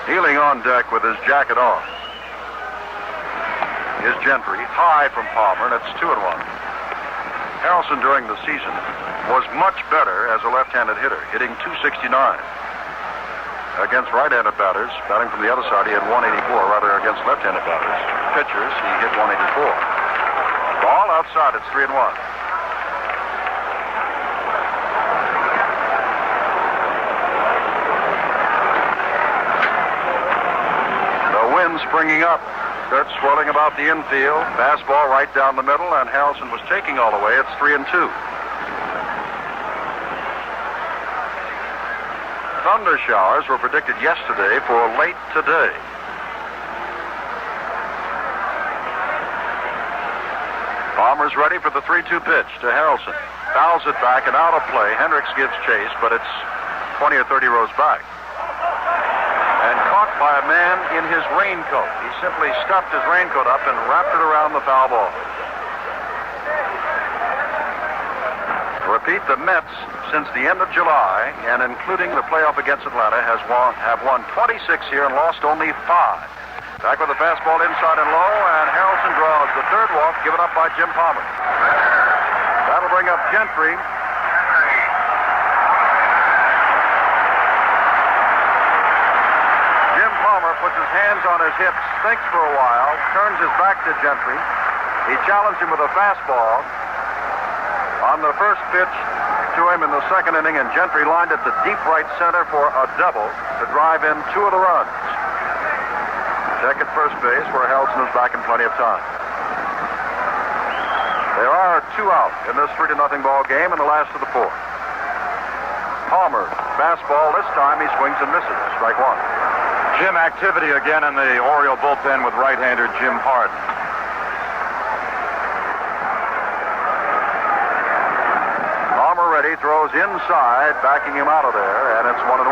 Kneeling on deck with his jacket on is Gentry, high from Palmer, and it's 2-1. Harrelson during the season was much better as a left-handed hitter, hitting .269. Against right-handed batters, batting from the other side, he had 184. Rather, against left-handed batters, pitchers, he hit 184. Ball outside, it's 3-1. The wind springing up. Dirt swirling about the infield. Fastball right down the middle, and Harrelson was taking all the way. It's 3-2. Thunder showers were predicted yesterday for late today. Palmer's ready for the 3-2 pitch to Harrelson. Fouls it back and out of play. Hendricks gives chase, but it's 20 or 30 rows back. And caught by a man in his raincoat. He simply stuffed his raincoat up and wrapped it around the foul ball. Repeat, the Mets, since the end of July, and including the playoff against Atlanta, have won 26 here and lost only 5. Back with the fastball inside and low, and Harrelson draws the third walk given up by Jim Palmer. That'll bring up Gentry. Puts his hands on his hips, thinks for a while, turns his back to Gentry. He challenged him with a fastball on the first pitch to him in the second inning, and Gentry lined it to deep right center for a double to drive in 2 of the runs. Check at first base, where Harrelson is back in plenty of time. There are 2 out in this 3-0 ball game in the last of the 4th. Palmer, fastball this time, he swings and misses. Strike 1. Jim, activity again in the Oriole bullpen with right-hander Jim Hart. Palmer ready, throws inside, backing him out of there, and it's 1-1.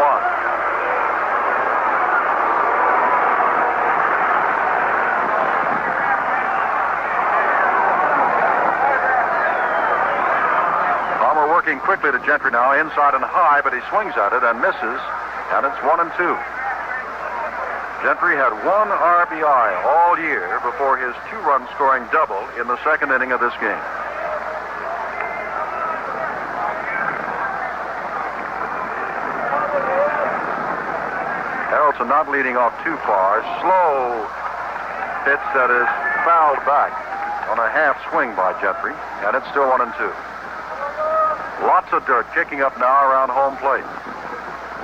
Palmer working quickly to Gentry now, inside and high, but he swings at it and misses, and it's 1-2. Gentry had 1 RBI all year before his 2-run scoring double in the second inning of this game. Harrelson not leading off too far. Slow pitch that is fouled back on a half swing by Gentry, and it's still 1-2. Lots of dirt kicking up now around home plate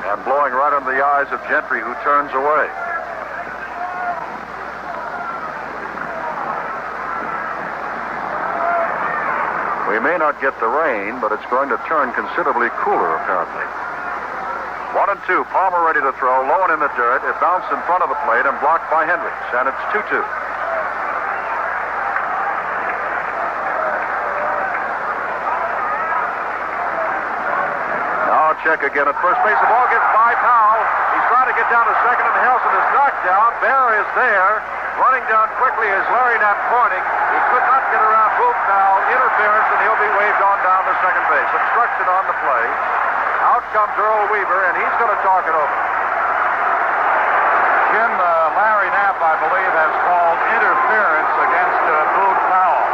and blowing right under the eyes of Gentry, who turns away. We may not get the rain, but it's going to turn considerably cooler, apparently. 1-2. Palmer ready to throw. Low and in the dirt. It bounced in front of the plate and blocked by Hendricks, and it's 2-2. Now check again at first base. The ball gets by Powell. He's trying to get down to second, and Harrelson is knocked down. Bear is there. Running down quickly is Larry Knapp pointing. He could not get around Booth now. Interference, and he'll be waved on down to second base. Obstruction on the play. Out comes Earl Weaver, and he's going to talk it over. Jim, Larry Knapp, I believe, has called interference against Booth Powell.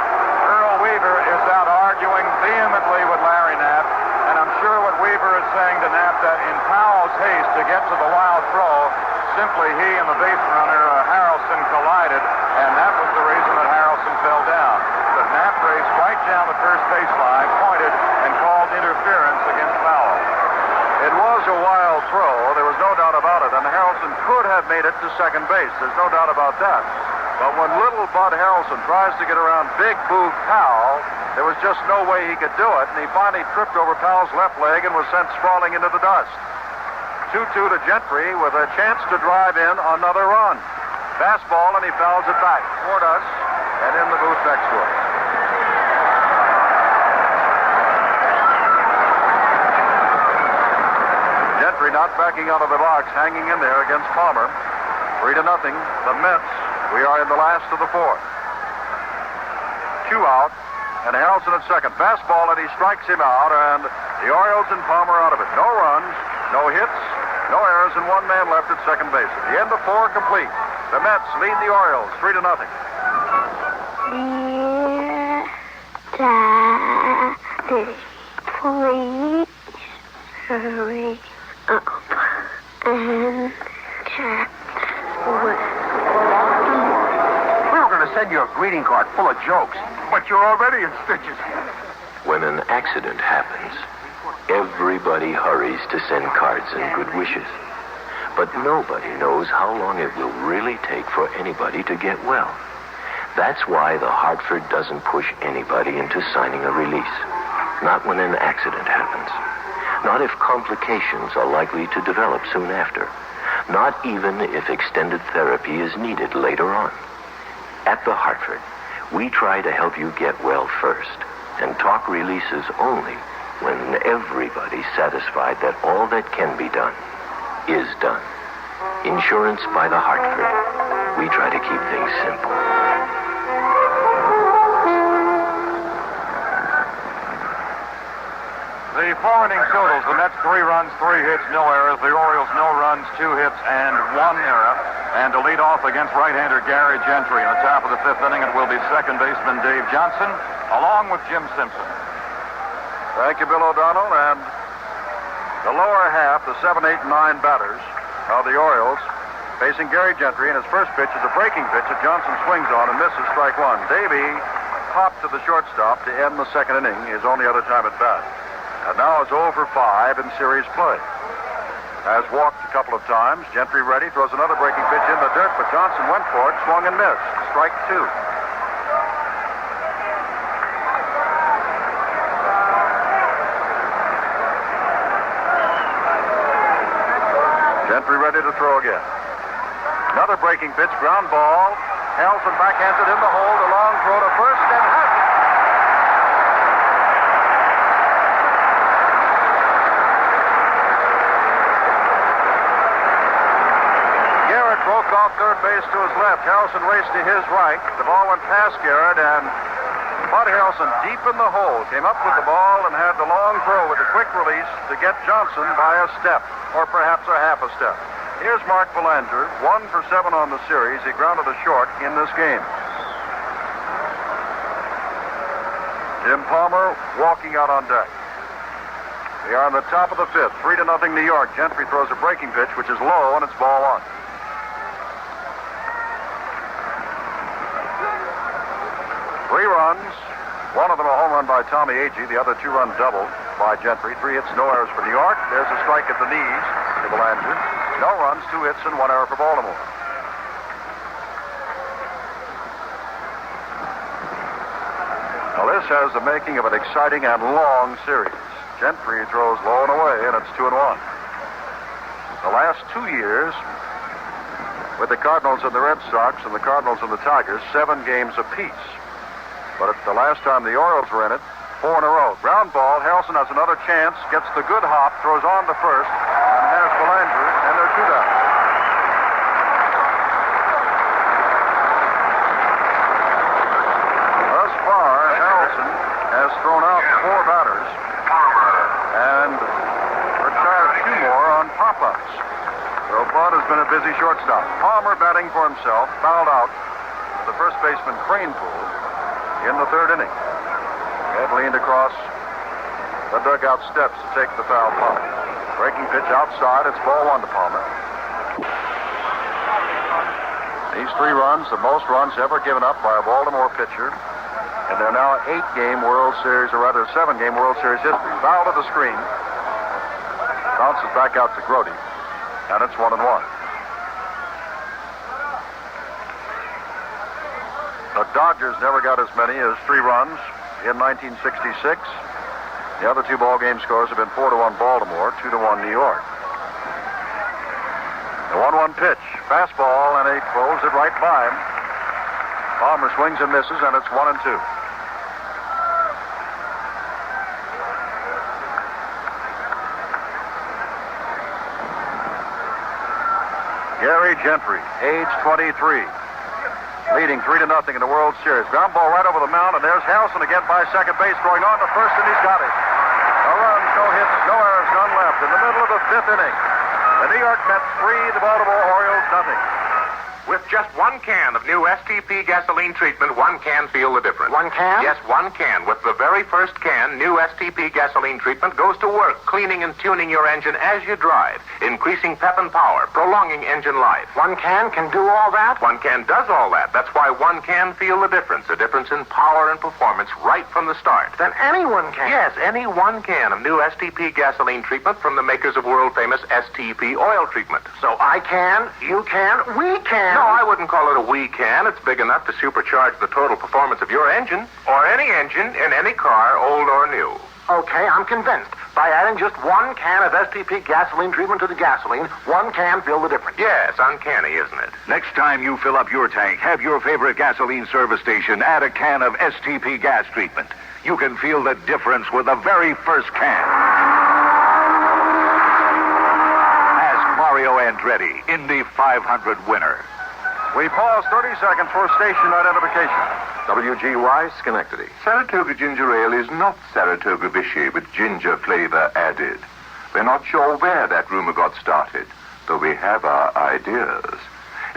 Earl Weaver is out arguing vehemently with Larry Knapp, and I'm sure what Weaver is saying to Knapp that in Powell's haste to get to the wild throw, simply he and the base runner, Harrelson, collided, and that was the reason that Harrelson fell down. But Knapp right down the first baseline, pointed, and called interference against Powell. It was a wild throw. There was no doubt about it. And Harrelson could have made it to second base. There's no doubt about that. But when little Bud Harrelson tries to get around Big Boo Powell, there was just no way he could do it. And he finally tripped over Powell's left leg and was sent sprawling into the dust. 2-2 to Gentry with a chance to drive in another run. Fastball, and he fouls it back toward us and in the booth next to us. Gentry not backing out of the box, hanging in there against Palmer. 3-0. The Mets. We are in the last of the fourth. 2 out, and Harrelson at second. Fastball, and he strikes him out, and the Orioles and Palmer out of it. No runs, no hits, no errors, and 1 man left at second base. At the end of 4 complete. The Mets lead the Orioles 3-0. Daddy, please hurry up and get well. We were going to send you a greeting card full of jokes, but you're already in stitches. When an accident happens, everybody hurries to send cards and good wishes. But nobody knows how long it will really take for anybody to get well. That's why the Hartford doesn't push anybody into signing a release. Not when an accident happens. Not if complications are likely to develop soon after. Not even if extended therapy is needed later on. At the Hartford, we try to help you get well first and talk releases only when everybody's satisfied that all that can be done is done. Insurance by the Hartford. We try to keep things simple. The 4 innings totals. The Mets 3 runs, 3 hits, no errors. The Orioles no runs, 2 hits, and 1 error. And to lead off against right-hander Gary Gentry in the top of the 5th inning, it will be second baseman Dave Johnson, along with Jim Simpson. Thank you, Bill O'Donnell. And the lower half, the 7, 8, and 9 batters of the Orioles, facing Gary Gentry, and his first pitch is a breaking pitch that Johnson swings on and misses strike 1. Davey popped to the shortstop to end the second inning, his only other time at bat. And now it's 0 for 5 in series play. Has walked a couple of times. Gentry ready, throws another breaking pitch in the dirt, but Johnson went for it, swung and missed. Strike 2. Gentry ready to throw again. Another breaking pitch, ground ball. Harrelson backhands it in the hole. A long throw to first and has it. Garrett broke off third base to his left. Harrelson raced to his right. The ball went past Garrett, and Bud Harrelson, deep in the hole, came up with the ball and had the long throw with a quick release to get Johnson by a step, or perhaps a half a step. Here's Mark Belanger, 1 for 7 on the series. He grounded a short in this game. Jim Palmer walking out on deck. We are on the top of the 5th, 3-0 New York. Gentry throws a breaking pitch, which is low, and it's ball 1. Three runs, one of them a home run by Tommy Agee, the other 2-run double by Gentry. 3 hits, no errors for New York. There's a strike at the knees to Belanger. No runs, 2 hits, and 1 error for Baltimore. Now this has the making of an exciting and long series. Gentry throws low and away, and it's 2-1. The last 2 years with the Cardinals and the Red Sox and the Cardinals and the Tigers, 7 games apiece. But it's the last time the Orioles were in it, 4 in a row. Ground ball, Harrelson has another chance, gets the good hop, throws on to first, and has Belanger, and they're 2 down. Thus far, Harrelson has thrown out 4 batters and retired 2 more on pop-ups. So Bud has been a busy shortstop. Palmer batting for himself, fouled out the first baseman Cranepool in the 3rd inning. Ed leaned across the dugout steps to take the foul punt. Breaking pitch outside. It's ball 1 to Palmer. These 3 runs, the most runs ever given up by a Baltimore pitcher in their now 8-game World Series, or rather 7-game World Series history. Foul to the screen. Bounces back out to Grody, and it's 1-1. The Dodgers never got as many as 3 runs in 1966. The other 2 ball game scores have been 4-1 Baltimore, 2-1 New York. The 1-1 pitch, fastball, and he throws it right by him. Palmer swings and misses, and it's 1-2. Gary Gentry, age 23, leading 3-0 in the World Series. Ground ball right over the mound, and there's Harrelson again by second base, going on to first, and he's got it. No runs, no hits, no errors, none left. In the middle of the 5th inning, the New York Mets 3, the Baltimore Orioles 0. With just 1 can of new STP gasoline treatment, one can feel the difference. 1 can? Yes, 1 can. With the very first can, new STP gasoline treatment goes to work, cleaning and tuning your engine as you drive, increasing pep and power, prolonging engine life. 1 can do all that? 1 can does all that. That's why 1 can feel the difference. A difference in power and performance right from the start. Then anyone can. Yes, any 1 can of new STP gasoline treatment from the makers of world-famous STP oil treatment. So I can, you can, we can. No, I wouldn't call it a we can. It's big enough to supercharge the total performance of your engine, or any engine in any car, old or new. Okay, I'm convinced. By adding just 1 can of STP gasoline treatment to the gasoline, 1 can feel the difference. Yes, uncanny, isn't it? Next time you fill up your tank, have your favorite gasoline service station add a can of STP gas treatment. You can feel the difference with the very first can. Ask Mario Andretti, Indy 500 winner. We pause 30 seconds for station identification. WGY Schenectady. Saratoga Ginger Ale is not Saratoga Vichy with ginger flavor added. We're not sure where that rumor got started, though we have our ideas.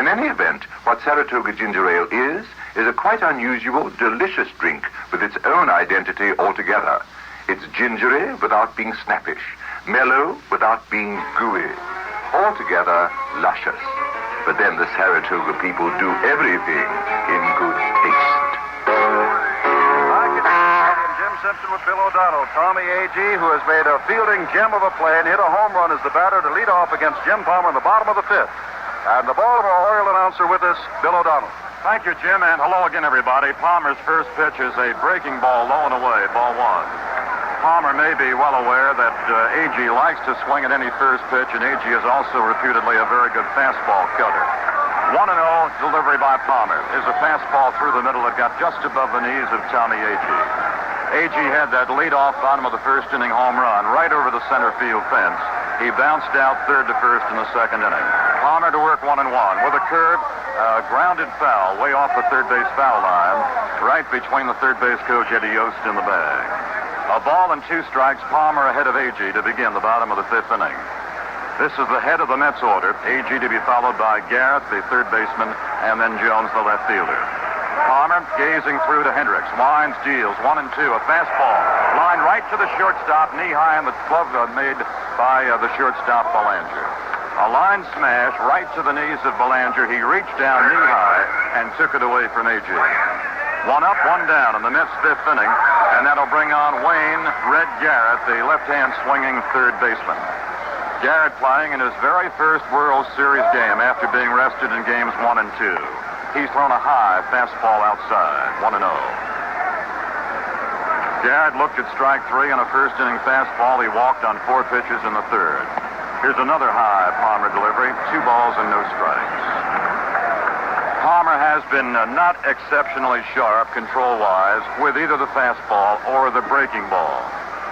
In any event, what Saratoga Ginger Ale is a quite unusual, delicious drink with its own identity altogether. It's gingery without being snappish, mellow without being gooey, altogether luscious. But then the Saratoga people do everything in good taste. Jim Simpson with Bill O'Donnell. Tommy Agee, who has made a fielding gem of a play and hit a home run as the batter to lead off against Jim Palmer in the bottom of the 5th. And the Baltimore Oriole announcer with us, Bill O'Donnell. Thank you, Jim, and hello again, everybody. Palmer's first pitch is a breaking ball low and away, ball 1. Palmer may be well aware that Agee likes to swing at any first pitch, and Agee is also reputedly a very good fastball cutter. 1-0 delivery by Palmer. Is a fastball through the middle that got just above the knees of Tommy Agee. Agee had that leadoff bottom of the first inning home run right over the center field fence. He bounced out 3rd to 1st in the 2nd inning. Palmer to work 1-1 with a curve, grounded foul way off the third base foul line, right between the third base coach Eddie Yost and the bag. A ball and 2 strikes, Palmer ahead of Agee to begin the bottom of the 5th inning. This is the head of the Mets order. Agee to be followed by Garrett, the third baseman, and then Jones, the left fielder. Palmer gazing through to Hendricks. Winds, deals 1-2. A fastball. Line right to the shortstop, knee high, and the glove made by the shortstop, Belanger. A line smash right to the knees of Belanger. He reached down knee high and took it away from Agee. 1 up, 1 down in the Mets' 5th inning, and that'll bring on Wayne Red Garrett, the left-hand swinging third baseman. Garrett playing in his very first World Series game after being rested in games 1 and 2. He's thrown a high fastball outside, 1-0. Garrett looked at strike 3 on a first-inning fastball. He walked on 4 pitches in the 3rd. Here's another high Palmer delivery, 2 balls and no strikes. Palmer has been not exceptionally sharp control-wise with either the fastball or the breaking ball.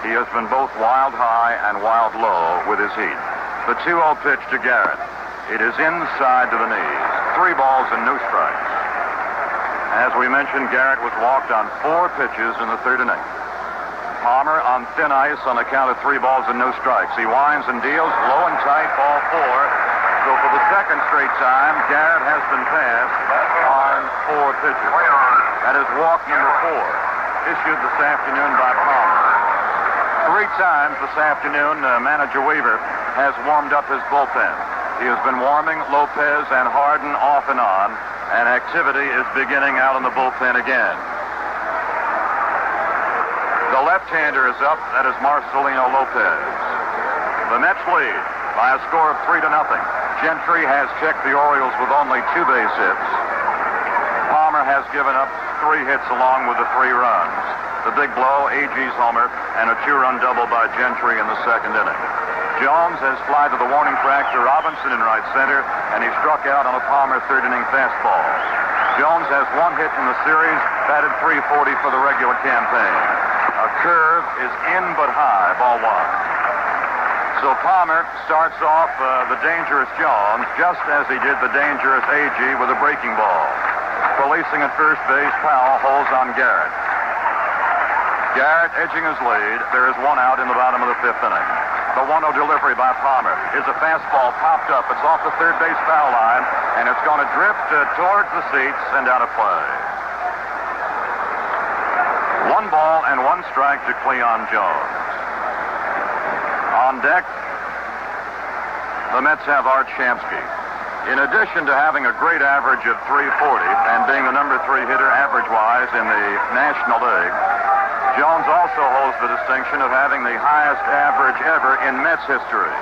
He has been both wild high and wild low with his heat. The 2-0 pitch to Garrett. It is inside to the knees. 3 balls and no strikes. As we mentioned, Garrett was walked on 4 pitches in the 3rd inning. Palmer on thin ice on the count of 3 balls and no strikes. He winds and deals low and tight, ball 4. So for the 2nd straight time, Garrett has been passed on 4 pitches. That is walk number 4, issued this afternoon by Palmer. 3 times this afternoon, manager Weaver has warmed up his bullpen. He has been warming Lopez and Harden off and on, and activity is beginning out in the bullpen again. left-hander is up. That is Marcelino Lopez. The Mets lead by a score of 3-0. Gentry has checked the Orioles with only 2 base hits. Palmer has given up 3 hits along with the 3 runs. The big blow, A.G.'s homer, and a 2-run double by Gentry in the second inning. Jones has flied to the warning track to Robinson in right center, and he struck out on a Palmer third-inning fastball. Jones has 1 hit in the series, batted .340 for the regular campaign. A curve is in but high, ball 1. So Palmer starts off the dangerous Jones just as he did the dangerous A.G. with a breaking ball. Releasing at first base, Powell holds on Garrett. Garrett edging his lead. There is 1 out in the bottom of the 5th inning. The 1-0 delivery by Palmer is a fastball popped up. It's off the third base foul line, and it's going to drift towards the seats and out of play. 1 ball and 1 strike to Cleon Jones. On deck, the Mets have Art Shamsky. In addition to having a great average of .340 and being the number 3 hitter average-wise in the National League, Jones also holds the distinction of having the highest average ever in Mets history.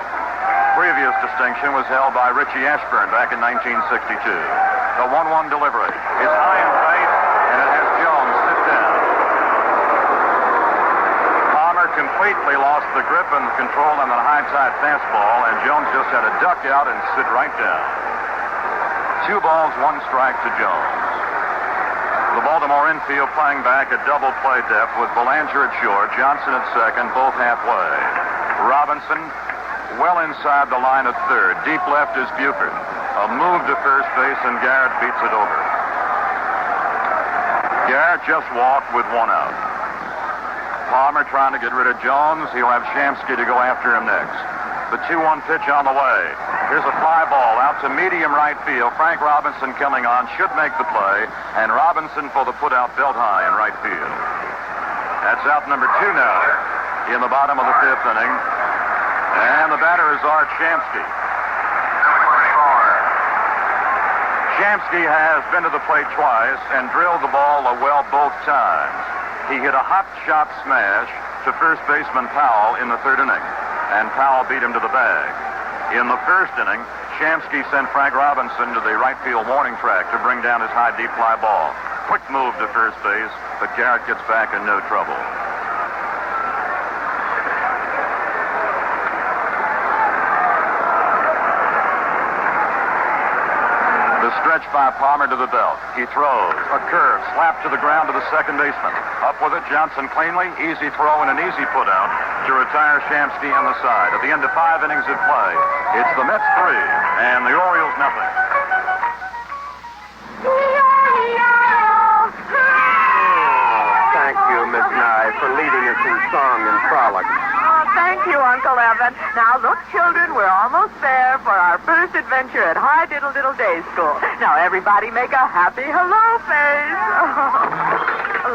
Previous distinction was held by Richie Ashburn back in 1962. The 1-1 delivery is high in faith, and it has Jones sit down. Palmer completely lost the grip and control on the high-side fastball, and Jones just had to duck out and sit right down. 2 balls, 1 strike to Jones. The Baltimore infield playing back at double play depth with Belanger at short, Johnson at second, both halfway. Robinson well inside the line at third. Deep left is Buford. A move to first base, and Garrett beats it over. Garrett just walked with 1 out. Palmer trying to get rid of Jones. He'll have Shamsky to go after him next. The 2-1 pitch on the way. Here's a fly ball out to medium right field. Frank Robinson coming on, should make the play, and Robinson for the put-out belt high in right field. That's out number 2 now in the bottom of the 5th inning. And the batter is Art Shamsky. Shamsky has been to the plate twice and drilled the ball well both times. He hit a hot shot smash to first baseman Powell in the 3rd inning, and Powell beat him to the bag. In the 1st inning, Shamsky sent Frank Robinson to the right field warning track to bring down his high deep fly ball. Quick move to first base, but Garrett gets back in no trouble. The stretch by Palmer to the belt. He throws. A curve, slap to the ground to the second baseman. Up with it, Johnson cleanly. Easy throw and an easy put out to retire Shamsky on the side. At the end of 5 innings of play, it's the Mets 3 and the Orioles nothing. Thank you, Miss Nye, for leading us in song and frolic. Thank you, Uncle Evan. Now, look, children, we're almost there for our first adventure at High Diddle Diddle Day School. Now, everybody make a happy hello face.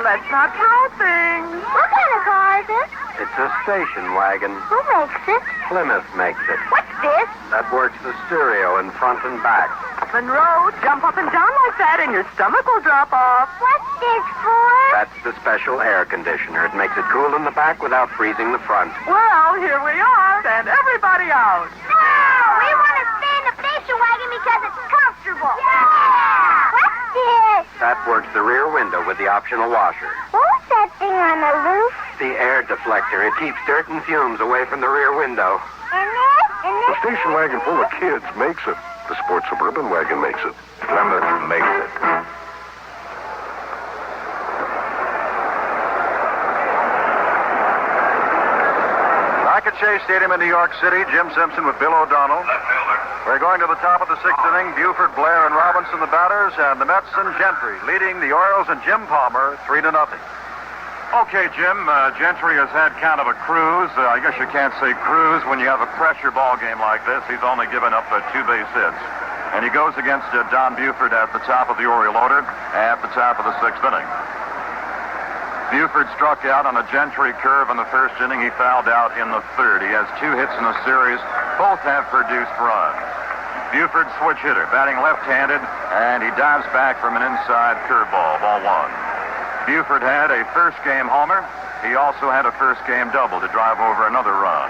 Let's not throw things. What kind of car is it? It's a station wagon. Who makes it? Plymouth makes it. What's this? That works the stereo in front and back. Monroe, jump up and down like that and your stomach will drop off. What's this for? That's the special air conditioner. It makes it cool in the back without freezing the front. Well, here we are. Send everybody out. No! We want to stay in the station wagon because it's comfortable. Yeah! What's this? That works the rear window with the optional washer. What's that thing on the roof? The air deflector. It keeps dirt and fumes away from the rear window. And this? And The this? station wagon full of kids makes it. The sports suburban wagon makes it. Plymouth makes it. Back at Shea Stadium in New York City, Jim Simpson with Bill O'Donnell. We're going to the top of the 6th inning. Buford, Blair, and Robinson the batters, and the Mets and Gentry leading the Orioles and Jim Palmer 3-0. Okay, Jim, Gentry has had kind of a cruise. I guess you can't say cruise when you have a pressure ball game like this. He's only given up 2 base hits. And he goes against Don Buford at the top of the Oriole order at the top of the 6th inning. Buford struck out on a Gentry curve in the 1st inning. He fouled out in the 3rd. He has 2 hits in the series. Both have produced runs. Buford switch hitter, batting left-handed, and he dives back from an inside curveball, ball 1. Buford had a first-game homer He also had a first game double to drive over another run.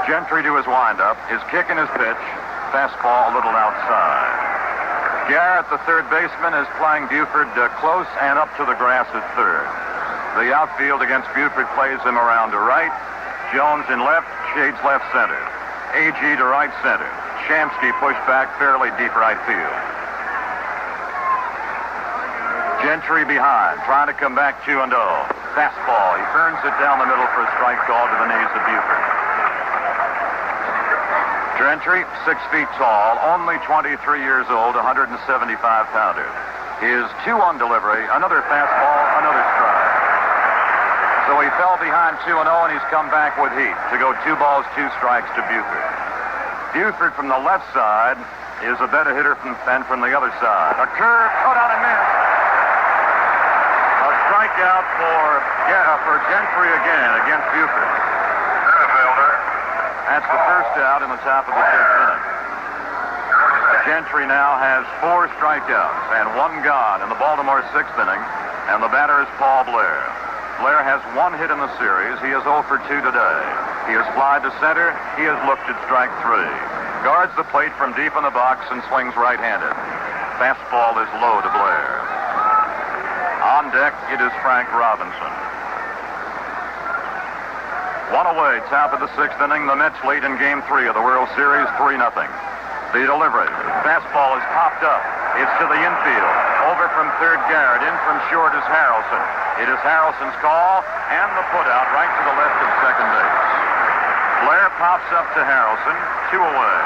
Gentry to his windup, his kick and his pitch, fastball a little outside. Garrett, the third baseman, is playing Buford close and up to the grass at third. The outfield against Buford plays him around to right. Jones in left, Shades left center. Agee to right center. Shamsky pushed back fairly deep right field. Gentry behind, trying to come back 2-0. Fastball. He turns it down the middle for a strike call to the knees of Buford. Gentry, 6 feet tall, only 23 years old, 175-pounder. His 2-1 delivery, another fastball, another strike. So he fell behind 2-0, and he's come back with heat to go 2 balls, 2 strikes to Buford. Buford from the left side is a better hitter than from the other side. A curve, cut on and miss. A strikeout for Gentry again against Buford. That's the first out in the top of the 6th inning. Gentry now has 4 strikeouts and 1 gone in the Baltimore 6th inning, and the batter is Paul Blair. Blair has 1 hit in the series. He is 0 for 2 today. He has flied to center. He has looked at strike 3. Guards the plate from deep in the box and swings right-handed. Fastball is low to Blair. On deck, it is Frank Robinson. 1 away, top of the 6th inning. The Mets lead in Game 3 of the World Series, 3-0. The delivery. Fastball is popped up. It's to the infield. Over from third, Garrett. In from short is Harrelson. It is Harrelson's call, and the putout right to the left of second base. Blair pops up to Harrelson, 2 away.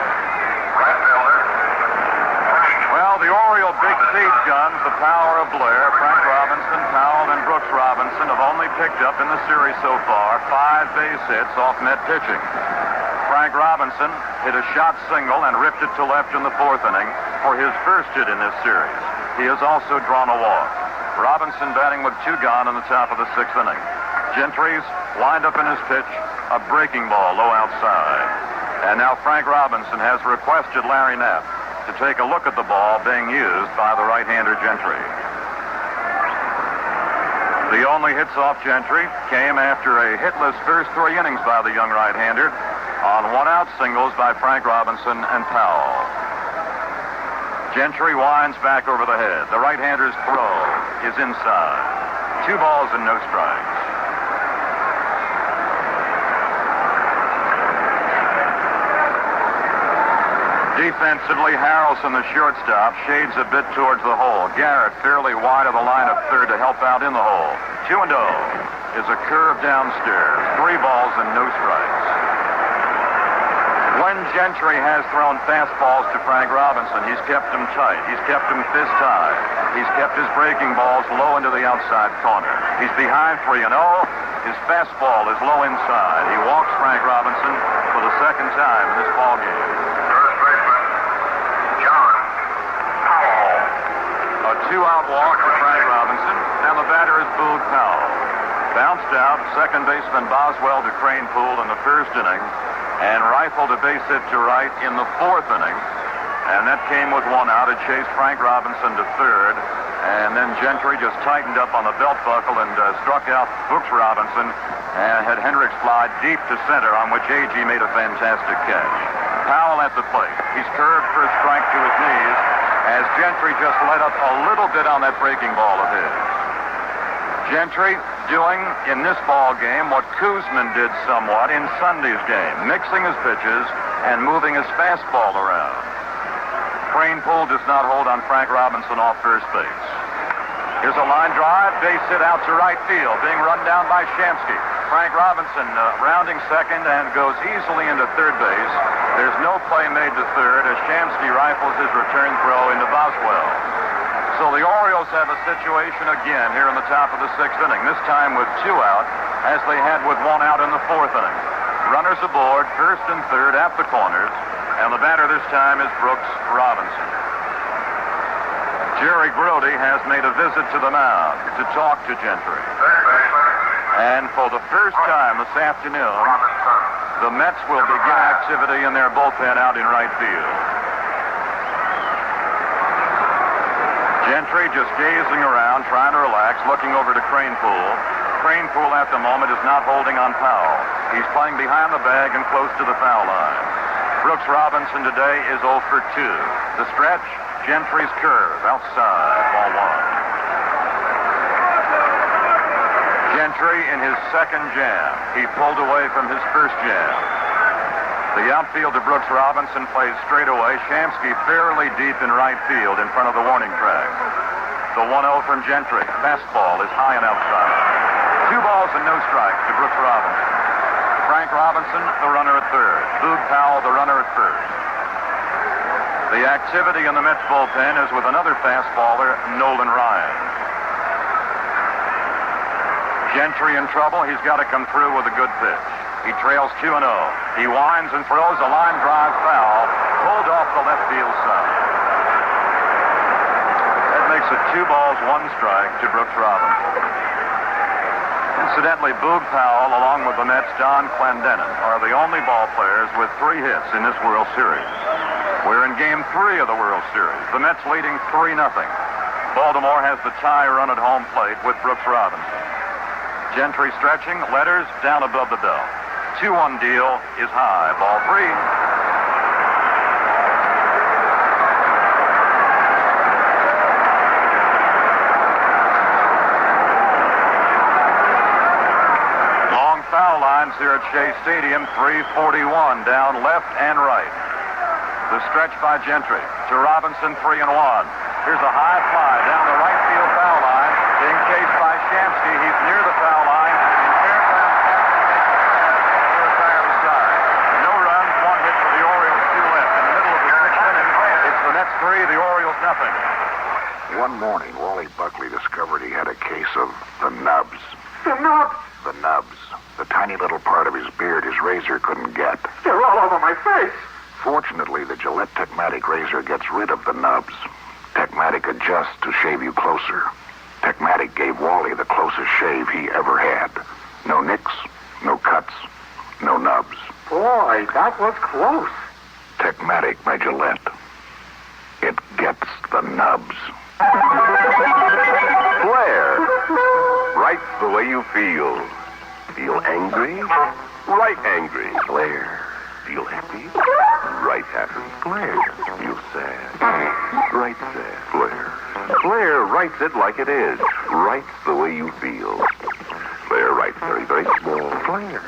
Well, the Oriole big siege guns, the power of Blair, Frank Robinson, Powell, and Brooks Robinson have only picked up in the series so far 5 base hits off Met pitching. Frank Robinson hit a shot single and ripped it to left in the 4th inning for his first hit in this series. He has also drawn a walk. Robinson batting with 2 gone in the top of the 6th inning. Gentry's lined up in his pitch, a breaking ball low outside. And now Frank Robinson has requested Larry Knapp to take a look at the ball being used by the right-hander Gentry. The only hits off Gentry came after a hitless first 3 innings by the young right-hander on 1-out singles by Frank Robinson and Powell. Gentry winds back over the head. The right-hander's throw is inside. 2 balls and no strikes. Defensively, Harrelson, the shortstop, shades a bit towards the hole. Garrett fairly wide of the line of third to help out in the hole. 2-0 is a curve downstairs. 3 balls and no strikes. When Gentry has thrown fastballs to Frank Robinson, he's kept them tight. He's kept them fist high. He's kept his breaking balls low into the outside corner. He's behind 3-0. His fastball is low inside. He walks Frank Robinson for the 2nd time in this ball game. A 2-out walk for Frank Robinson, and the batter is Boog Powell. Bounced out, second baseman Boswell to Cranepool in the 1st inning, and rifled a base hit to right in the 4th inning. And that came with 1 out. It chased Frank Robinson to 3rd, and then Gentry just tightened up on the belt buckle and struck out Brooks Robinson and had Hendricks fly deep to center, on which Agee made a fantastic catch. Powell at the plate. He's curved for a strike to his knees, as Gentry just let up a little bit on that breaking ball of his. Gentry doing in this ball game what Koosman did somewhat in Sunday's game, mixing his pitches and moving his fastball around. Cranepool does not hold on Frank Robinson off first base. Here's a line drive, base hit out to right field, being run down by Shamsky. Frank Robinson rounding second and goes easily into third base. There's no play made to third as Shamsky rifles his return throw into Boswell. So the Orioles have a situation again here in the top of the 6th inning, this time with 2 out, as they had with 1 out in the 4th inning. Runners aboard, 1st and 3rd at the corners, and the batter this time is Brooks Robinson. Jerry Grody has made a visit to the mound to talk to Gentry. And for the first time this afternoon, the Mets will begin activity in their bullpen out in right field. Gentry just gazing around, trying to relax, looking over to Cranepool. Cranepool at the moment is not holding on Powell. He's playing behind the bag and close to the foul line. Brooks Robinson today is 0 for 2. The stretch, Gentry's curve outside, ball 1. Gentry in his second jam. He pulled away from his first jam. The outfield to Brooks Robinson plays straight away. Shamsky fairly deep in right field in front of the warning track. The 1-0 from Gentry. Fastball is high and outside. 2 balls and no strikes to Brooks Robinson. Frank Robinson, the runner at third. Boog Powell, the runner at first. The activity in the Mets bullpen is with another fastballer, Nolan Ryan. Gentry in trouble. He's got to come through with a good pitch. He trails 2-0. He winds and throws a line drive foul, pulled off the left field side. That makes it 2 balls, 1 strike to Brooks Robinson. Incidentally, Boog Powell, along with the Mets' Don Clendenin, are the only ball players with 3 hits in this World Series. We're in Game 3 of the World Series. The Mets leading 3-0. Baltimore has the tie run at home plate with Brooks Robinson. Gentry stretching, letters down above the belt. 2-1 deal is high. Ball 3. Long foul lines here at Shea Stadium. 341 down left and right. The stretch by Gentry to Robinson, 3-1. Here's a high fly down the right field foul line. Being chased by Shamsky. He's near the foul line. That's 3, the Orioles nothing. One morning, Wally Buckley discovered he had a case of the nubs. The nubs? The nubs. The tiny little part of his beard his razor couldn't get. They're all over my face. Fortunately, the Gillette Techmatic razor gets rid of the nubs. Techmatic adjusts to shave you closer. Techmatic gave Wally the closest shave he ever had. No nicks, no cuts, no nubs. Boy, that was close. Techmatic by Gillette. It gets the nubs. Flair. Right the way you feel. Feel angry? Right angry. Flair. Feel happy? Right happy. Flair. Feel sad? Right sad. Flair. Flair writes it like it is. Writes the way you feel. Flair writes very, very small. Flair.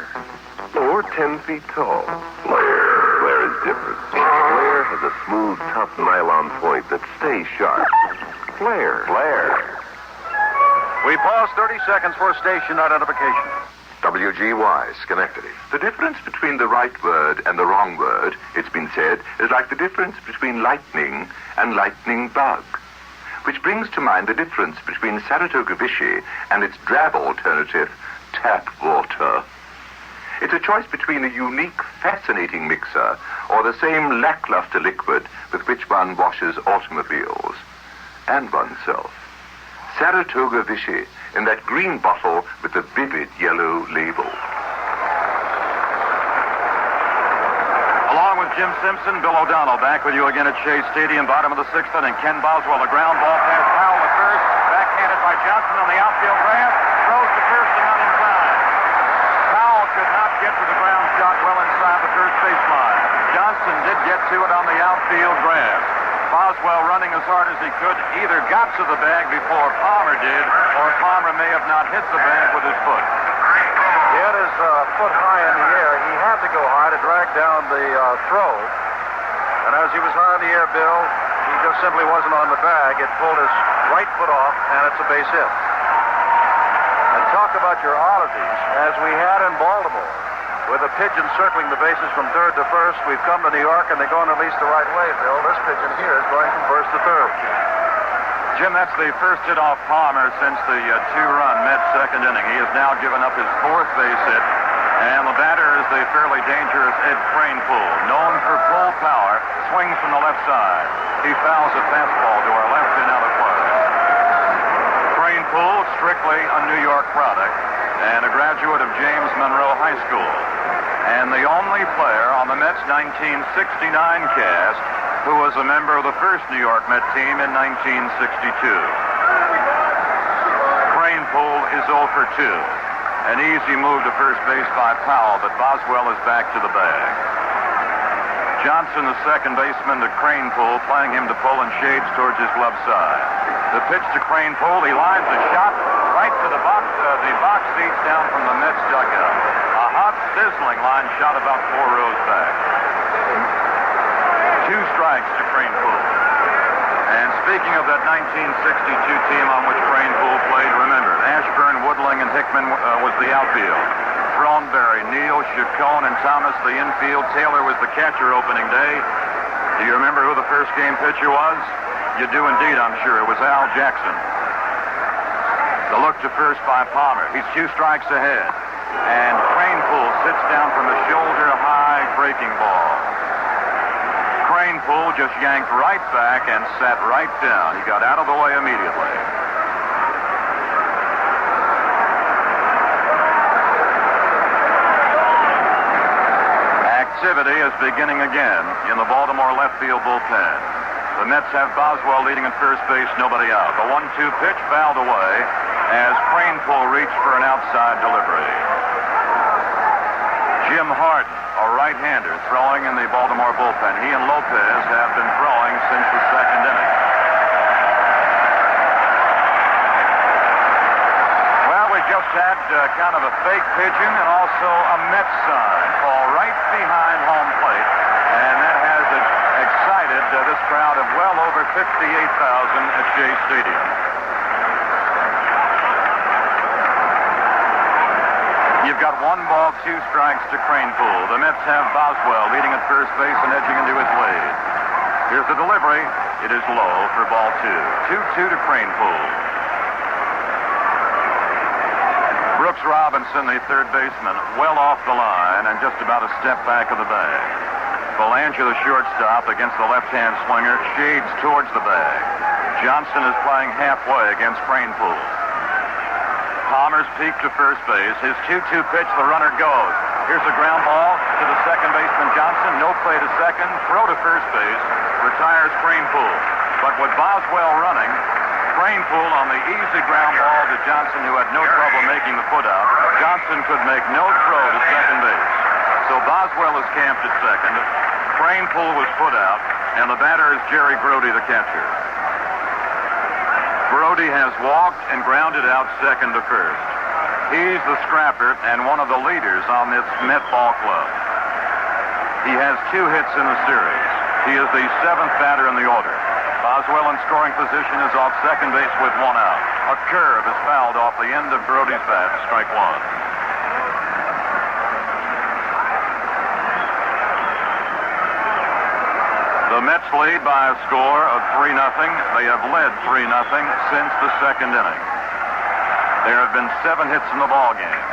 Or 10 feet tall. Flair. Flair is different. Flair has a smooth, tough nylon point that stays sharp. Flair. Flair. We pause 30 seconds for station identification. WGY, Schenectady. The difference between the right word and the wrong word, it's been said, is like the difference between lightning and lightning bug. Which brings to mind the difference between Saratoga Vichy and its drab alternative, tap water. It's a choice between a unique, fascinating mixer or the same lackluster liquid with which one washes automobiles and oneself. Saratoga Vichy in that green bottle with the vivid yellow label. Along with Jim Simpson, Bill O'Donnell back with you again at Shea Stadium, bottom of the 6th inning. Ken Boswell, a ground ball pass, Powell at first, backhanded by Johnson on the outfield grass, throws to first and not in time. Powell could not get to the ground shot well inside the first baseline. Johnson did get to it on the outfield grass. Boswell, running as hard as he could, either got to the bag before Palmer did, or Palmer may have not hit the bag with his foot. He had his foot high in the air. He had to go high to drag down the throw. And as he was high in the air, Bill, he just simply wasn't on the bag. It pulled his right foot off, and it's a base hit. And talk about your oddities, as we had in Baltimore. With a pigeon circling the bases from third to first, we've come to New York, and they're going at least the right way, Bill. This pigeon here is going from first to third. Jim, that's the first hit off Palmer since the 2-run Mets second inning. He has now given up his 4th base hit, and the batter is the fairly dangerous Ed Cranepool, known for full power, swings from the left side. He fouls a fastball to our left and out of play. Cranepool, strictly a New York product, and a graduate of James Monroe High School, and the only player on the Mets 1969 cast who was a member of the first New York Met team in 1962. Cranepool is 0 for 2. An easy move to first base by Powell, but Boswell is back to the bag. Johnson, the second baseman, to Cranepool, playing him to pull and shades towards his glove side. The pitch to Cranepool. He lines a shot right to the box seats down from the Mets dugout. A hot, sizzling line shot about 4 rows back. 2 strikes to Cranepool. And speaking of that 1962 team on which Cranepool played, remember, Ashburn, Woodling, and Hickman was the outfield. Thornberry, Neal, Chacon, and Thomas the infield. Taylor was the catcher opening day. Do you remember who the first game pitcher was? You do indeed, I'm sure. It was Al Jackson. The look to first by Palmer. He's 2 strikes ahead. And Cranepool sits down from a shoulder-high breaking ball. Cranepool just yanked right back and sat right down. He got out of the way immediately. Activity is beginning again in the Baltimore left field bullpen. The Mets have Boswell leading at first base, nobody out. The 1-2 pitch fouled away as Cranepool reached for an outside delivery. Jim Hart, a right-hander, throwing in the Baltimore bullpen. He and Lopez have been throwing since the second inning. Well, we just had kind of a fake pigeon and also a Mets sign fall right behind home plate, and that has excited this crowd of well over 58,000 at Shea Stadium. You've got 1 ball, 2 strikes to Cranepool. The Mets have Boswell leading at first base and edging into his lead. Here's the delivery. It is low for ball 2. 2-2 to Cranepool. Brooks Robinson, the third baseman, well off the line and just about a step back of the bag. Belanger, the shortstop, against the left-hand swinger, shades towards the bag. Johnson is playing halfway against Cranepool. Palmer's peak to first base. His 2-2 pitch, the runner goes. Here's a ground ball to the second baseman Johnson. No play to second. Throw to first base. Retires Cranepool. But with Boswell running, Cranepool on the easy ground ball to Johnson, who had no trouble making the put out. Johnson could make no throw to second base. So Boswell is camped at second. Cranepool was put out, and the batter is Jerry Grody, the catcher. Grody has walked and grounded out second to first. He's the scrapper and one of the leaders on this Met ball club. He has 2 hits in the series. He is the 7th batter in the order. Boswell in scoring position is off second base with 1 out. A curve is fouled off the end of Grody's bat, strike 1. The Mets lead by a score of 3-0. They have led 3-0 since the second inning. There have been 7 hits in the ball game.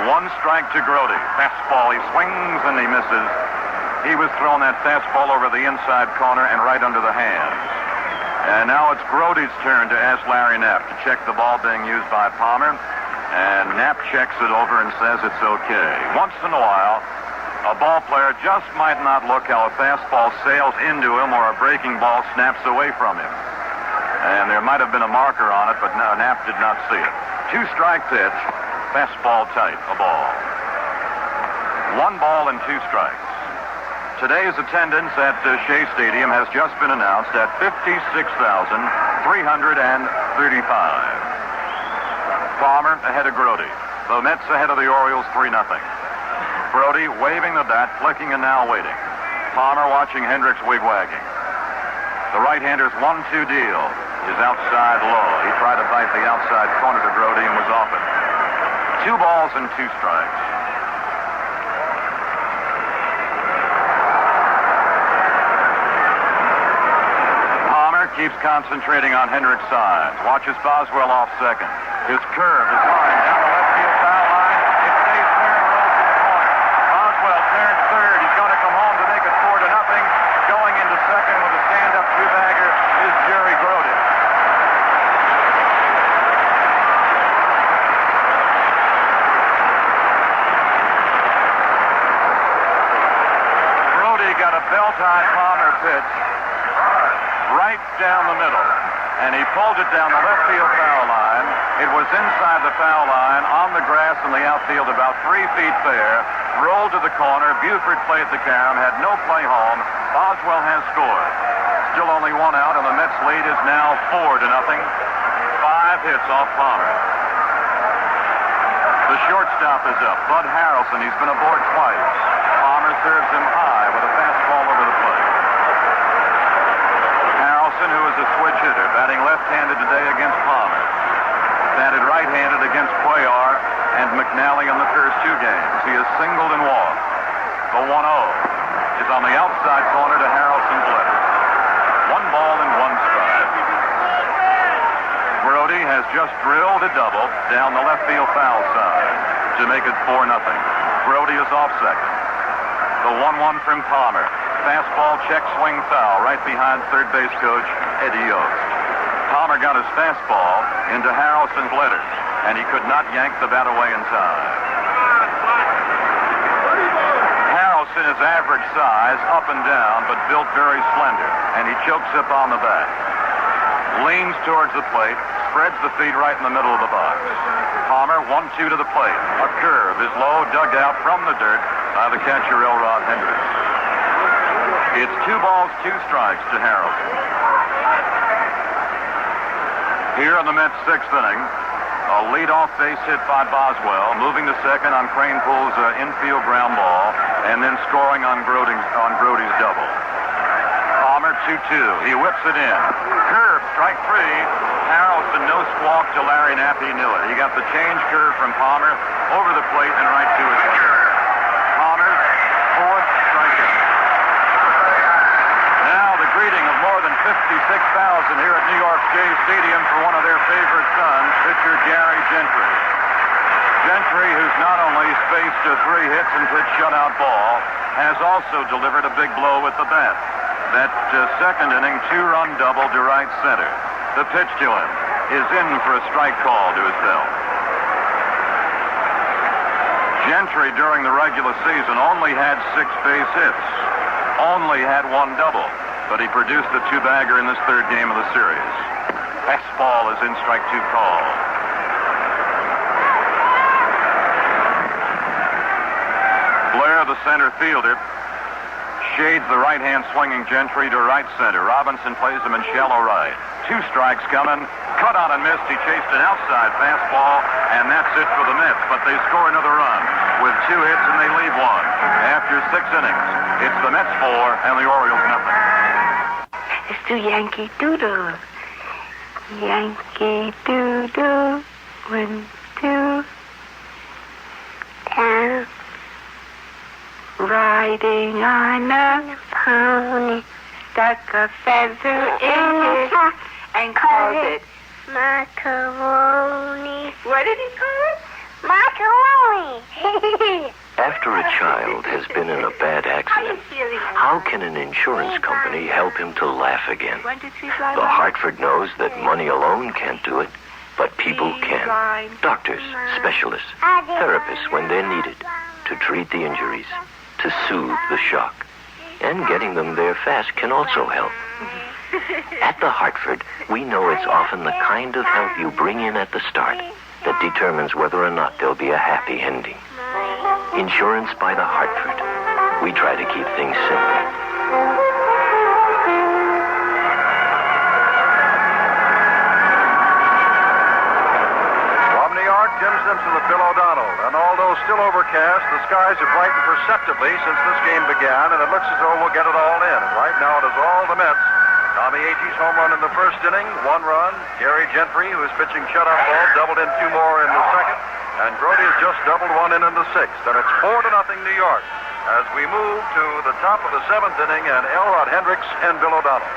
1 strike to Grody. Fastball. He swings and he misses. He was throwing that fastball over the inside corner and right under the hands. And now it's Grody's turn to ask Larry Knapp to check the ball being used by Palmer. And Knapp checks it over and says it's okay. Once in a while, a ball player just might not look how a fastball sails into him or a breaking ball snaps away from him. And there might have been a marker on it, but no, Knapp did not see it. 2-strike pitch, fastball tight, a ball. 1 ball and 2 strikes. Today's attendance at Shea Stadium has just been announced at 56,335. Palmer ahead of Grody. The Mets ahead of the Orioles 3-0. Grody waving the bat, flicking and now waiting. Palmer watching Hendricks wig-wagging. The right-hander's 1-2 deal is outside low. He tried to bite the outside corner to Grody and was off it. 2 balls and 2 strikes. Palmer keeps concentrating on Hendricks' side. Watches Boswell off second. His curve is lined down the left field foul line. It stays clear and rolls to the point. Boswell turns third. He's going to come home to make it 4-0. Going into second with a stand-up 2-bagger is Jerry Grody. Grody got a belt-high Palmer pitch right down the middle. and he pulled it down the left field foul line. It was inside the foul line, on the grass in the outfield, about 3 feet there. Rolled to the corner. Buford played the carom, had no play home. Boswell has scored. Still only 1 out, and the Mets lead is now 4-0. 5 hits off Palmer. The shortstop is up, Bud Harrelson. He's been aboard twice. Palmer serves him high with a fastball over the plate. Harrelson, who is a switch hitter, batting left-handed today against Palmer. Batted right-handed against Cuellar and McNally in the first 2 games. He has singled and walked. The 1-0 is on the outside corner to Harrelson's left. 1 ball and 1 strike. Brody has just drilled a double down the left field foul side to make it 4-0. Brody is off second. The 1-1 from Palmer. Fastball, check, swing, foul right behind third base coach Eddie Yost. Palmer got his fastball into Harrelson's letters, and he could not yank the bat away in time. Harrelson is average size, up and down, but built very slender, and he chokes up on the bat. Leans towards the plate, spreads the feet right in the middle of the box. Palmer, 1-2 to the plate. A curve is low, dug out from the dirt by the catcher Elrod Hendricks. It's 2 balls, 2 strikes to Harrelson. Here in the Mets' 6th inning, a leadoff base hit by Boswell, moving to second on Cranepool's infield ground ball, and then scoring on Brody's double. Palmer 2-2. He whips it in. Curve, strike 3. Harrelson no squawk to Larry Knapp. He knew it. He got the change curve from Palmer over the plate and right to his head. Palmer's 4th strikeout. Now the greeting of more than 56,000 here at New York Shea Stadium for one of their favorite sons, pitcher Gary Gentry. Gentry, who's not only spaced 3 hits and pitched shutout ball, has also delivered a big blow with the bat. That second inning 2-run double to right center. The pitch to him is in for a strike call to his belt. Gentry during the regular season only had 6 base hits, only had 1 double, but he produced a 2-bagger in this 3rd game of the series. Fastball is in, strike 2 call. Blair, the center fielder, shades the right-hand swinging Gentry to right center. Robinson plays him in shallow right. 2 strikes coming. Cut on and missed. He chased an outside fastball, and that's it for the Mets. But they score another run with 2 hits, and they leave 1. After 6 innings, it's the Mets 4 and the Orioles nothing. Let's do Yankee Doodle. Yankee Doodle. 1, 2. Down. Riding on a pony, stuck a feather in his hat and called it macaroni. What did he call it? Macaroni. After a child has been in a bad accident, how can an insurance company help him to laugh again? The Hartford knows that money alone can't do it, but people can. Doctors, specialists, therapists when they're needed to treat the injuries, to soothe the shock. And getting them there fast can also help. At the Hartford, we know it's often the kind of help you bring in at the start that determines whether or not there'll be a happy ending. Insurance by the Hartford. We try to keep things simple. Jim Simpson with Bill O'Donnell. And although still overcast, the skies have brightened perceptibly since this game began, and it looks as though we'll get it all in. And right now it is all the Mets. Tommy Agee's home run in the first inning, 1 run. Gary Gentry, who is pitching shutout ball, doubled in 2 more in the second. And Brody has just doubled 1 in the 6th. And it's 4-0 New York as we move to the top of the 7th inning and Elrod Hendricks and Bill O'Donnell.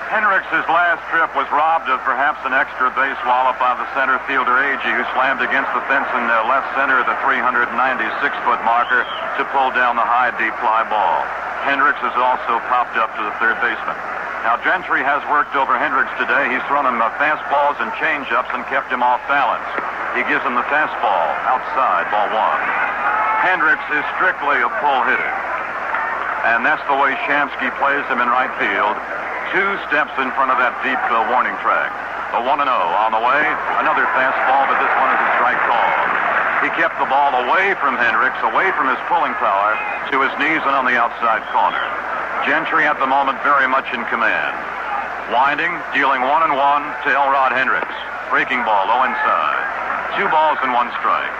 Hendricks' last trip was robbed of perhaps an extra base wallop by the center fielder Agee, who slammed against the fence in left center at the 396-foot marker to pull down the high, deep fly ball. Hendricks has also popped up to the third baseman. Now, Gentry has worked over Hendricks today. He's thrown him fastballs and changeups and kept him off balance. He gives him the fastball outside, ball 1. Hendricks is strictly a pull hitter. And that's the way Shamsky plays him in right field. 2 steps in front of that deep warning track. The 1-0 on the way. Another fastball, but this one is a strike call. He kept the ball away from Hendricks, away from his pulling power, to his knees and on the outside corner. Gentry at the moment very much in command. Winding, dealing 1-1 to Elrod Hendricks. Breaking ball low inside. 2 balls and 1 strike.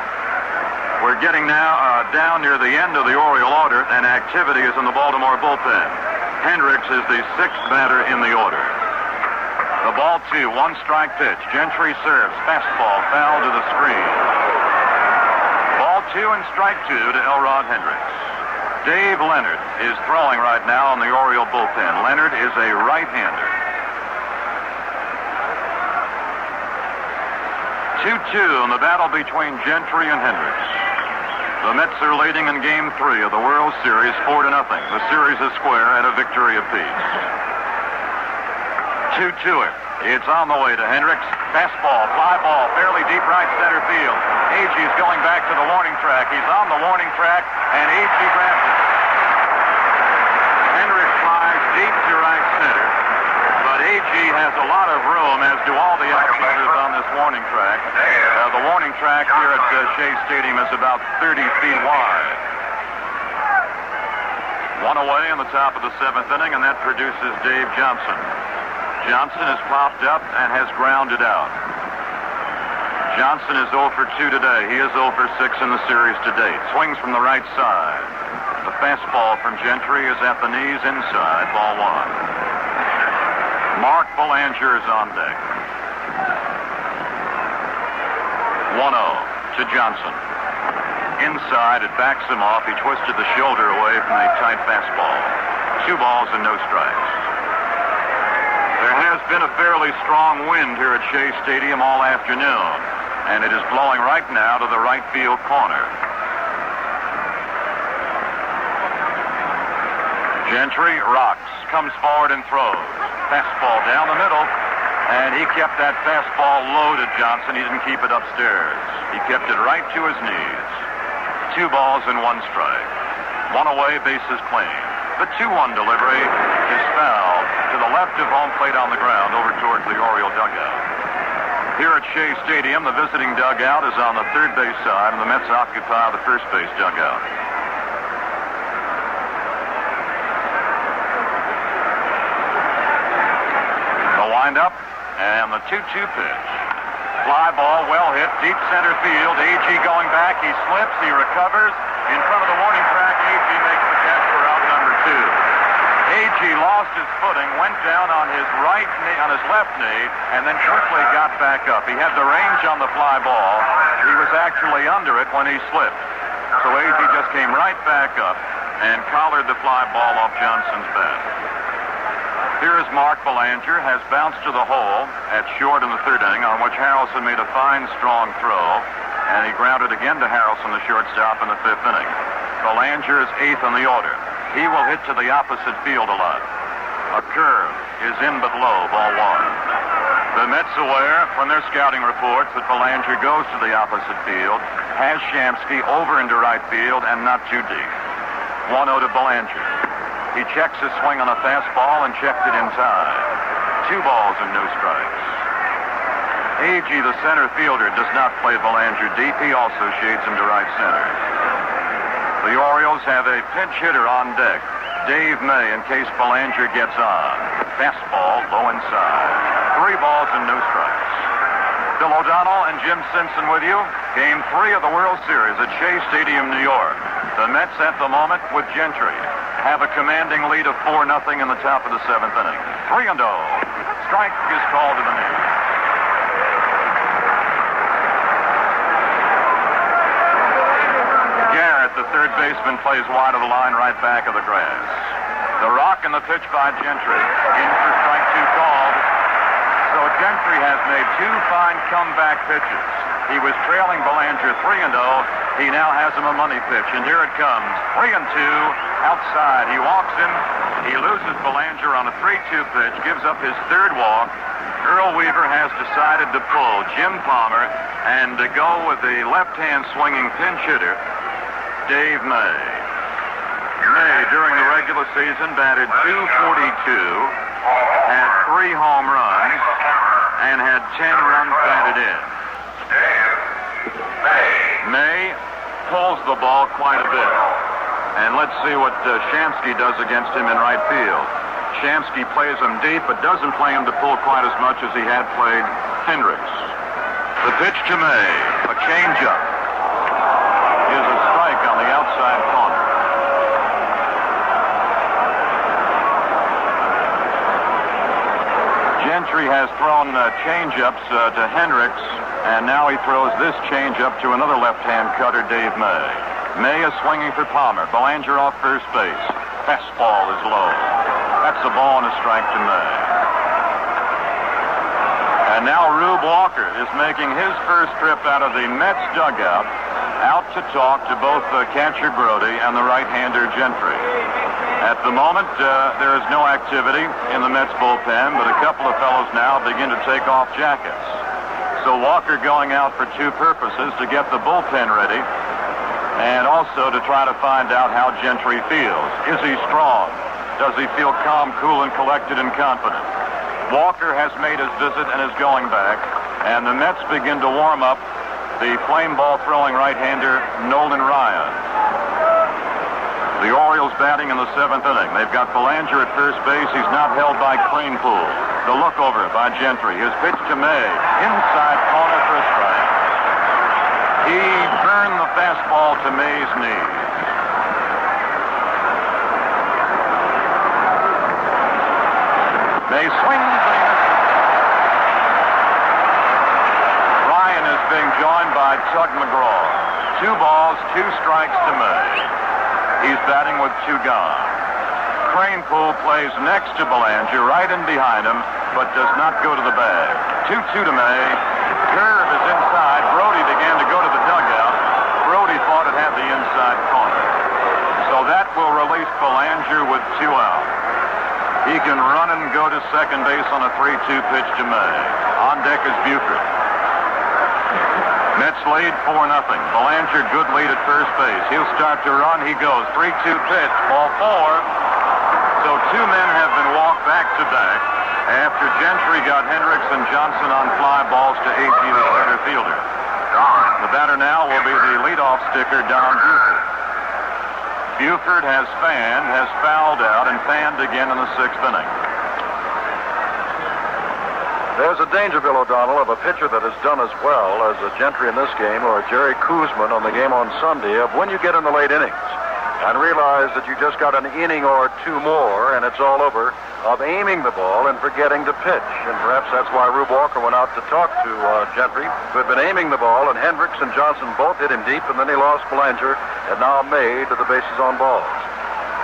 We're getting now down near the end of the Oriole order, and activity is in the Baltimore bullpen. Hendricks is the 6th batter in the order. The ball 2, 1 strike pitch. Gentry serves. Fastball foul to the screen. Ball 2 and strike 2 to Elrod Hendricks. Dave Leonard is throwing right now in the Oriole bullpen. Leonard is a right-hander. 2-2 in the battle between Gentry and Hendricks. The Mets are leading in Game 3 of the World Series 4-0. The series is square at a victory apiece. 2-2 it. It's on the way to Hendricks. Fastball, fly ball, fairly deep right center field. Agee's going back to the warning track. He's on the warning track, and Agee grabs it. Hendricks flies deep to right center, but Agee has a lot of room, as do all the outfielders on this warning track. The warning track here at Shea Stadium is about 30 feet wide. 1 away in the top of the 7th inning, and that produces Dave Johnson. Johnson has popped up and has grounded out. Johnson is 0 for 2 today. He is 0 for 6 in the series to date. Swings from the right side. The fastball from Gentry is at the knees inside, ball 1. Mark Belanger is on deck. 1-0 to Johnson. Inside, it backs him off. He twisted the shoulder away from the tight fastball. 2 balls and no strikes. There has been a fairly strong wind here at Shea Stadium all afternoon, and it is blowing right now to the right field corner. Gentry rocks, comes forward and throws. Fastball down the middle, and he kept that fastball low to Johnson. He didn't keep it upstairs. He kept it right to his knees. 2 balls and 1 strike. 1 away, bases clean. The 2-1 delivery is fouled to the left of home plate on the ground over towards the Oriole dugout. Here at Shea Stadium, the visiting dugout is on the 3rd base side, and the Mets occupy the 1st base dugout. The windup and the 2-2 pitch. Fly ball, well hit, deep center field. Agee going back, he slips, he recovers. In front of the warning track, Agee makes the catch for out number 2. Agee lost his footing, went down on his right knee, on his left knee, and then quickly got back up. He had the range on the fly ball. He was actually under it when he slipped. So Agee just came right back up and collared the fly ball off Johnson's bat. Here's Mark Belanger, has bounced to the hole at short in the 3rd inning, on which Harrelson made a fine, strong throw, and he grounded again to Harrelson, the shortstop, in the 5th inning. Belanger is 8th in the order. He will hit to the opposite field a lot. A curve is in but low, ball 1. The Mets aware from their scouting reports that Belanger goes to the opposite field, has Shamsky over into right field, and not too deep. 1-0 to Belanger. He checks his swing on a fastball and checked it inside. 2 balls and no strikes. Agee, the center fielder, does not play Belanger deep. He also shades him to right center. The Orioles have a pinch hitter on deck, Dave May, in case Belanger gets on. Fastball low inside. 3 balls and no strikes. Bill O'Donnell and Jim Simpson with you. Game 3 of the World Series at Shea Stadium, New York. The Mets at the moment with Gentry have a commanding lead of 4-0 in the top of the 7th inning. 3-0. Strike is called to the knee. Garrett, the 3rd baseman, plays wide of the line right back of the grass. The rock and the pitch by Gentry. In for strike 2 called. So Gentry has made 2 fine comeback pitches. He was trailing Belanger 3-0. He now has him a money pitch, and here it comes. 3-2 outside. He walks him. He loses Belanger on a 3-2 pitch, gives up his 3rd walk. Earl Weaver has decided to pull Jim Palmer and to go with the left-hand swinging pinch hitter, Dave May. May, during the regular season, batted .242, had 3 home runs and had 10 runs batted in. May pulls the ball quite a bit. And let's see what Shamsky does against him in right field. Shamsky plays him deep, but doesn't play him to pull quite as much as he had played Hendricks. The pitch to May, a changeup, is a strike on the outside corner. Gentry has thrown changeups to Hendricks, and now he throws this changeup to another left-hand cutter, Dave May. May is swinging for Palmer. Belanger off first base. Fastball is low. That's a ball and a strike to May. And now Rube Walker is making his first trip out of the Mets dugout out to talk to both catcher Brody and the right-hander Gentry. At the moment, there is no activity in the Mets bullpen, but a couple of fellows now begin to take off jackets. So Walker going out for 2 purposes: to get the bullpen ready and also to try to find out how Gentry feels. Is he strong? Does he feel calm, cool, and collected and confident? Walker has made his visit and is going back, and the Mets begin to warm up the flame ball throwing right-hander Nolan Ryan. The Orioles batting in the 7th inning. They've got Belanger at first base. He's not held by Cranepool. The look over by Gentry. His pitch to May. Inside corner for a strike. He burned the fastball to May's knees. May swings and he misses. Ryan is being joined by Tug McGraw. 2 balls, 2 strikes to May. He's batting with 2 gone. Cranepool plays next to Belanger, right in behind him, but does not go to the bag. 2-2 to May. Curve is inside. Brody began to go to the dugout. Brody thought it had the inside corner. So that will release Belanger with 2 out. He can run and go to second base on a 3-2 pitch to May. On deck is Buford. Mets lead 4-0. Belanger, good lead at first base. He'll start to run. He goes. 3-2 pitch. Ball 4. So 2 men have been walked back to back after Gentry got Hendricks and Johnson on fly balls to A.G. the center fielder. The batter now will be the leadoff sticker, Don Buford. Buford has fouled out and fanned again in the 6th inning. There's a danger, Bill O'Donnell, of a pitcher that has done as well as a Gentry in this game or a Jerry Koosman on the game on Sunday, of when you get in the late innings and realize that you just got an inning or 2 more and it's all over, of aiming the ball and forgetting to pitch. And perhaps that's why Rube Walker went out to talk to Gentry, who had been aiming the ball, and Hendricks and Johnson both hit him deep, and then he lost Belanger, and now May to the bases on balls.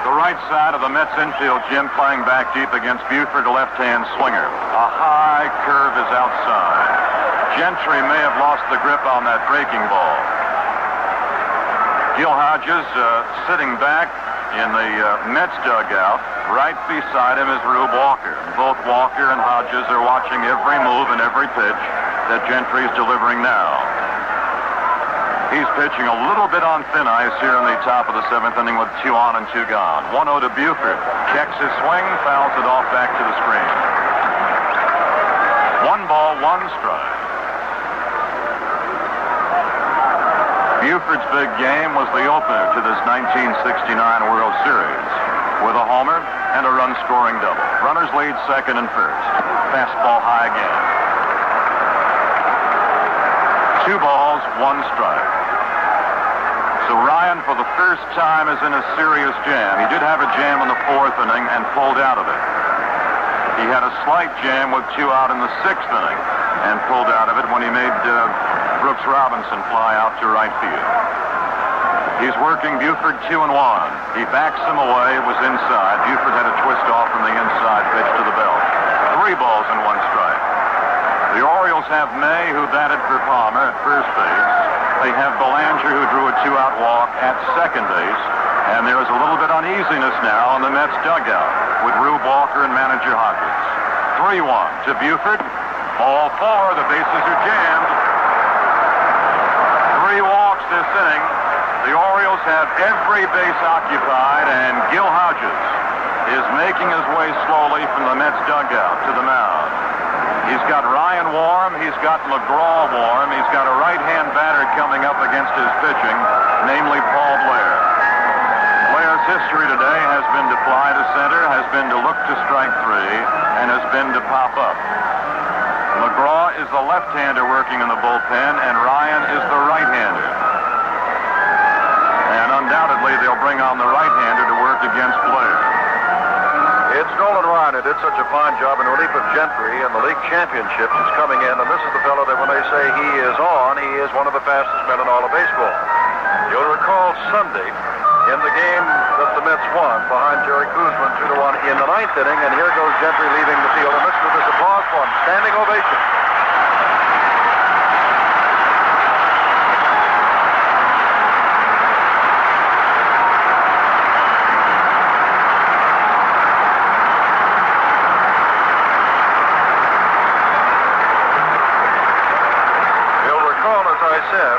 The right side of the Mets infield, Jim, playing back deep against Buford, a left-hand swinger. A high curve is outside. Gentry may have lost the grip on that breaking ball. Gil Hodges sitting back in the Mets dugout. Right beside him is Rube Walker. Both Walker and Hodges are watching every move and every pitch that Gentry is delivering now. He's pitching a little bit on thin ice here in the top of the 7th inning with 2 on and 2 gone. 1-0 to Buford. Checks his swing, fouls it off back to the screen. 1 ball, 1 strike. Buford's big game was the opener to this 1969 World Series with a homer and a run-scoring double. Runners lead 2nd and 1st. Fastball high again. 2 balls, 1 strike. So Ryan, for the first time, is in a serious jam. He did have a jam in the 4th inning and pulled out of it. He had a slight jam with 2 out in the 6th inning and pulled out of it when he made Brooks Robinson fly out to right field. He's working Buford 2-1. He backs him away. It was inside. Buford had a twist off from the inside pitch to the belt. 3 balls and 1 strike. The Orioles have May, who batted for Palmer at first base. They have Belanger, who drew a 2-out walk at second base. And there is a little bit uneasiness now in the Mets dugout with Rube Walker and manager Hodges. 3-1 to Buford. Ball 4. The bases are jammed. 3 walks this inning. The Orioles have every base occupied, and Gil Hodges is making his way slowly from the Mets dugout to the mound. He's got Ryan warm. He's got McGraw warm. He's got a right-hand batter coming up against his pitching, namely Paul Blair. Blair's history today has been to fly to center, has been to look to strike three, and has been to pop up. McGraw is the left-hander working in the bullpen, and Ryan is the right-hander. And undoubtedly, they'll bring on the right-hander to work against Blair. It's Nolan Ryan who did such a fine job in relief of Gentry in the league championships. Is coming in, and this is the fellow that when they say he is on, he is one of the fastest men in all of baseball. You'll recall Sunday in the game that the Mets won behind Jerry Koosman 2-1 in the ninth inning, and here goes Gentry leaving the field, and listen to this applause for him. Standing ovation.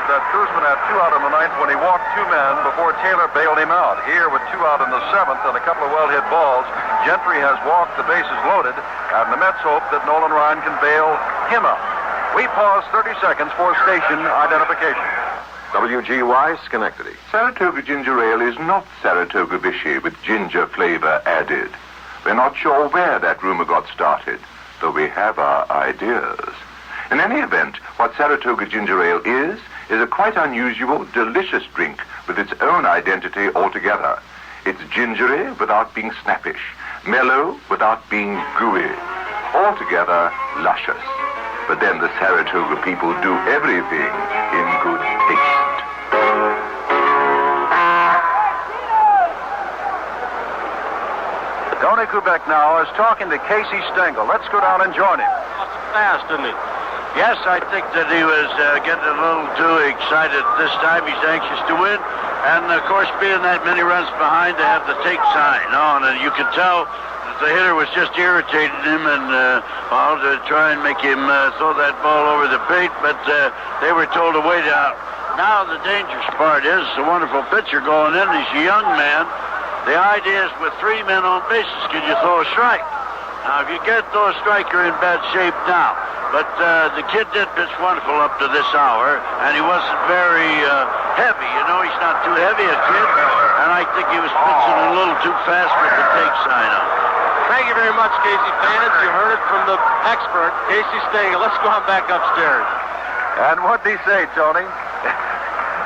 That Koosman had 2 out in the ninth when he walked 2 men before Taylor bailed him out. Here, with 2 out in the seventh and a couple of well-hit balls, Gentry has walked, the bases loaded, and the Mets hope that Nolan Ryan can bail him out. We pause 30 seconds for station identification. WGY, Schenectady. Saratoga ginger ale is not Saratoga Vichy with ginger flavor added. We're not sure where that rumor got started, though we have our ideas. In any event, what Saratoga ginger ale is a quite unusual, delicious drink with its own identity altogether. It's gingery without being snappish, mellow without being gooey, altogether luscious. But then the Saratoga people do everything in good taste. Tony Kubek now is talking to Casey Stengel. Let's go down and join him. Fast, isn't he? Yes, I think that he was getting a little too excited this time. He's anxious to win. And, of course, being that many runs behind to have the take sign on. And you could tell that the hitter was just irritating him and, to try and make him throw that ball over the plate. But they were told to wait out. Now the dangerous part is the wonderful pitcher going in. He's a young man. The idea is with 3 men on bases, can you throw a strike? Now, if you can't throw a strike, you're in bad shape now. But the kid did pitch wonderful up to this hour, and he wasn't very heavy. You know, he's not too heavy a kid, and I think he was pitching a little too fast with the take sign on. Thank you very much, Casey fans. You heard it from the expert, Casey Stengel. Let's go on back upstairs. And what'd he say, Tony?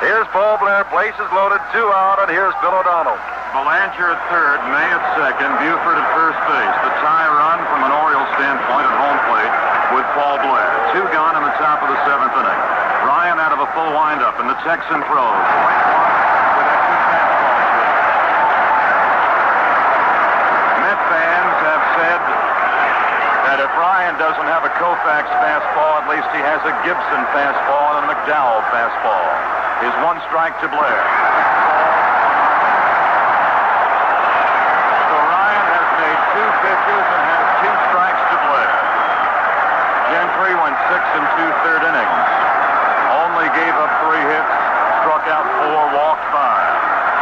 Here's Paul Blair, bases loaded, 2 out, and here's Bill O'Donnell. Belanger at third, May at second, Buford at first base. The tie run from an Orioles standpoint at home plate with Paul Blair. 2 gone in the top of the 7th inning. Ryan out of a full windup, and the Texan throws. Met fans have said that if Ryan doesn't have a Koufax fastball, at least he has a Gibson fastball and a McDowell fastball. His 1 strike to Blair. Pitches and has 2 strikes to Blair. Gentry went 6 2/3 innings. Only gave up 3 hits, struck out 4, walked 5.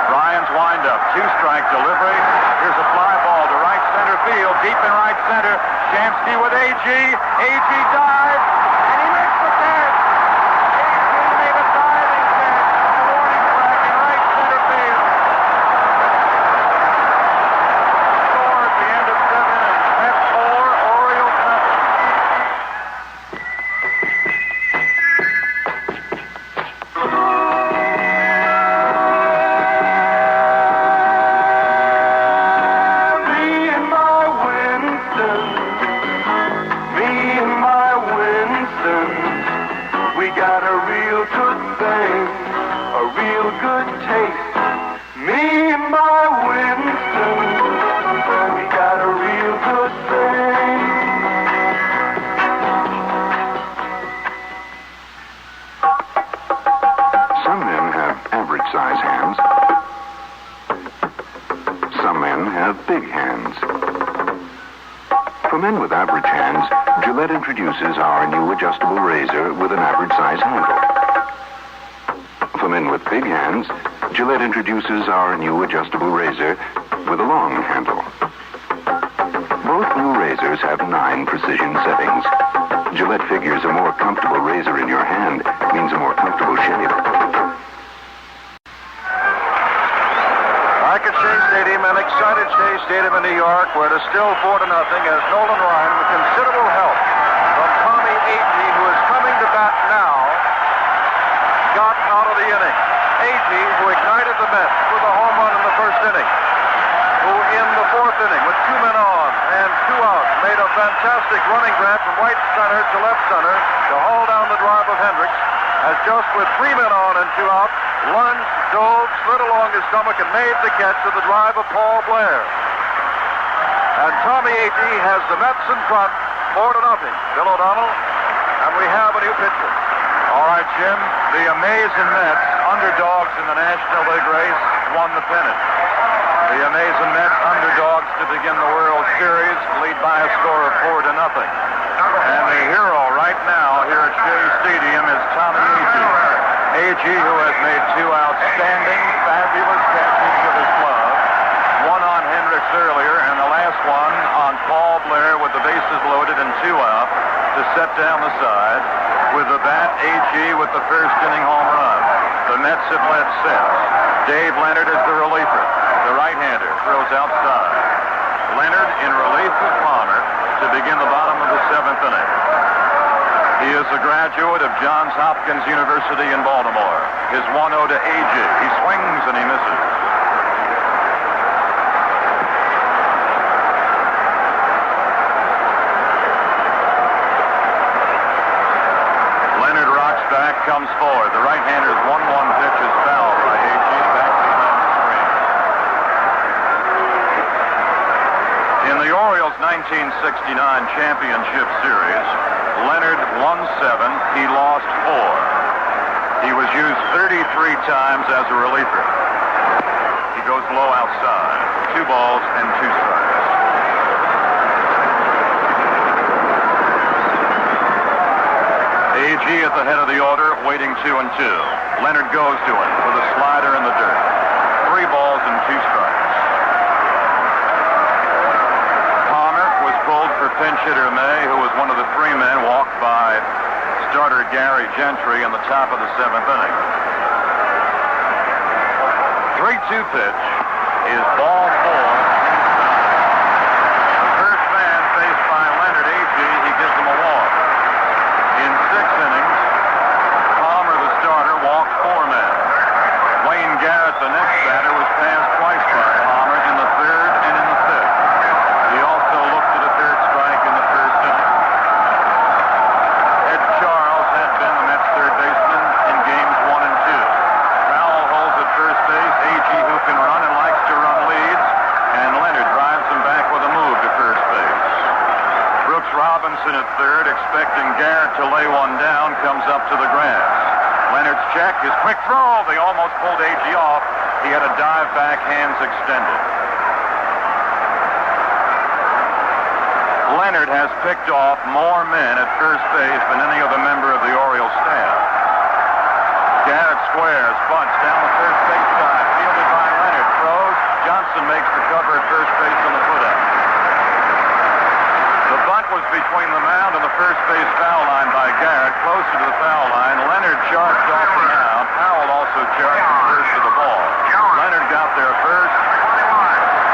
Ryan's windup, 2-strike delivery. Here's a fly ball to right center field, deep in right center. Shamsky with AG. AG dives, and he makes the catch. AG made a diving catch. A warning flag in right center field. For men with average hands, Gillette introduces our new adjustable razor with an average size handle. For men with big hands, Gillette introduces our new adjustable razor with a long handle. True razors have 9 precision settings. Gillette figures a more comfortable razor in your hand means a more comfortable shave. Back at Shea Stadium, an excited Shea Stadium in New York, where it is still 4-0 as Nolan Ryan, with considerable help from Tommy Agee, who is coming to bat now, got out of the inning. Agee, who ignited the Mets with a home run in the first inning, who in the 4th inning, with 2 men on and 2 outs, made a fantastic running grab from right center to left center to haul down the drive of Hendricks, has just with 3 men on and 2 out, lunged, dove, slid along his stomach, and made the catch to the drive of Paul Blair. And Tommy Agee has the Mets in front, 4-0. Bill O'Donnell, and we have a new pitcher. All right, Jim, the amazing Mets, underdogs in the National League race, won the pennant. The amazing Mets, underdogs to begin the World Series, lead by a score of 4-0. And the hero right now here at Shea Stadium is Tommy Agee. Agee, who has made 2 outstanding, fabulous catches with his glove. One on Hendricks earlier, and the last one on Paul Blair with the bases loaded and 2 out to set down the side. With the bat, Agee with the first inning home run. The Mets have led 6. Dave Leonard is the reliever. The right-hander throws outside. Leonard in relief of Palmer to begin the bottom of the 7th inning. He is a graduate of Johns Hopkins University in Baltimore. His 1-0 to Agee. He swings and he misses. Leonard rocks back, comes forward. The right-hander's 1-1 pitch is fouled by Agee back behind the screen. In the Orioles 1969 championship series, Leonard won 7, he lost 4. He was used 33 times as a reliever. He goes low outside. 2 balls and 2 strikes. Agee at the head of the order, waiting 2-2. Leonard goes to him with a slider in the dirt. 3 balls and 2 strikes. Pulled for pinch hitter May, who was one of the 3 men walked by starter Gary Gentry in the top of the 7th inning. 3-2 pitch is ball 4 inside. The first man faced by Leonard Agee, he gives him a walk. In 6 innings, Palmer, the starter, walked 4 men. Wayne Garrett, the next batter, was passed twice by Palmer in the 3rd and in the 5th. He also looked at a 3rd strike in the 1st inning. Ed Charles had been the Mets' 3rd baseman in games 1 and 2. Powell holds at first base. Agee, who can run and likes to run, leads, and Leonard drives him back with a move to first base. Brooks Robinson at 3rd, expecting Garrett to lay one down, comes up to the grass. Leonard's check, his quick throw. They almost pulled Agee off. He had a dive back, hands extended. Leonard has picked off more men at first base than any other member of the Orioles staff. Garrett squares, bunts down the first base side, fielded by Leonard, throws. Johnson makes the cover at first base on the putout. The bunt was between the mound and the first base foul line by Garrett, closer to the foul line. Leonard charged off the mound. Powell also charged from first to the ball. Leonard got there first.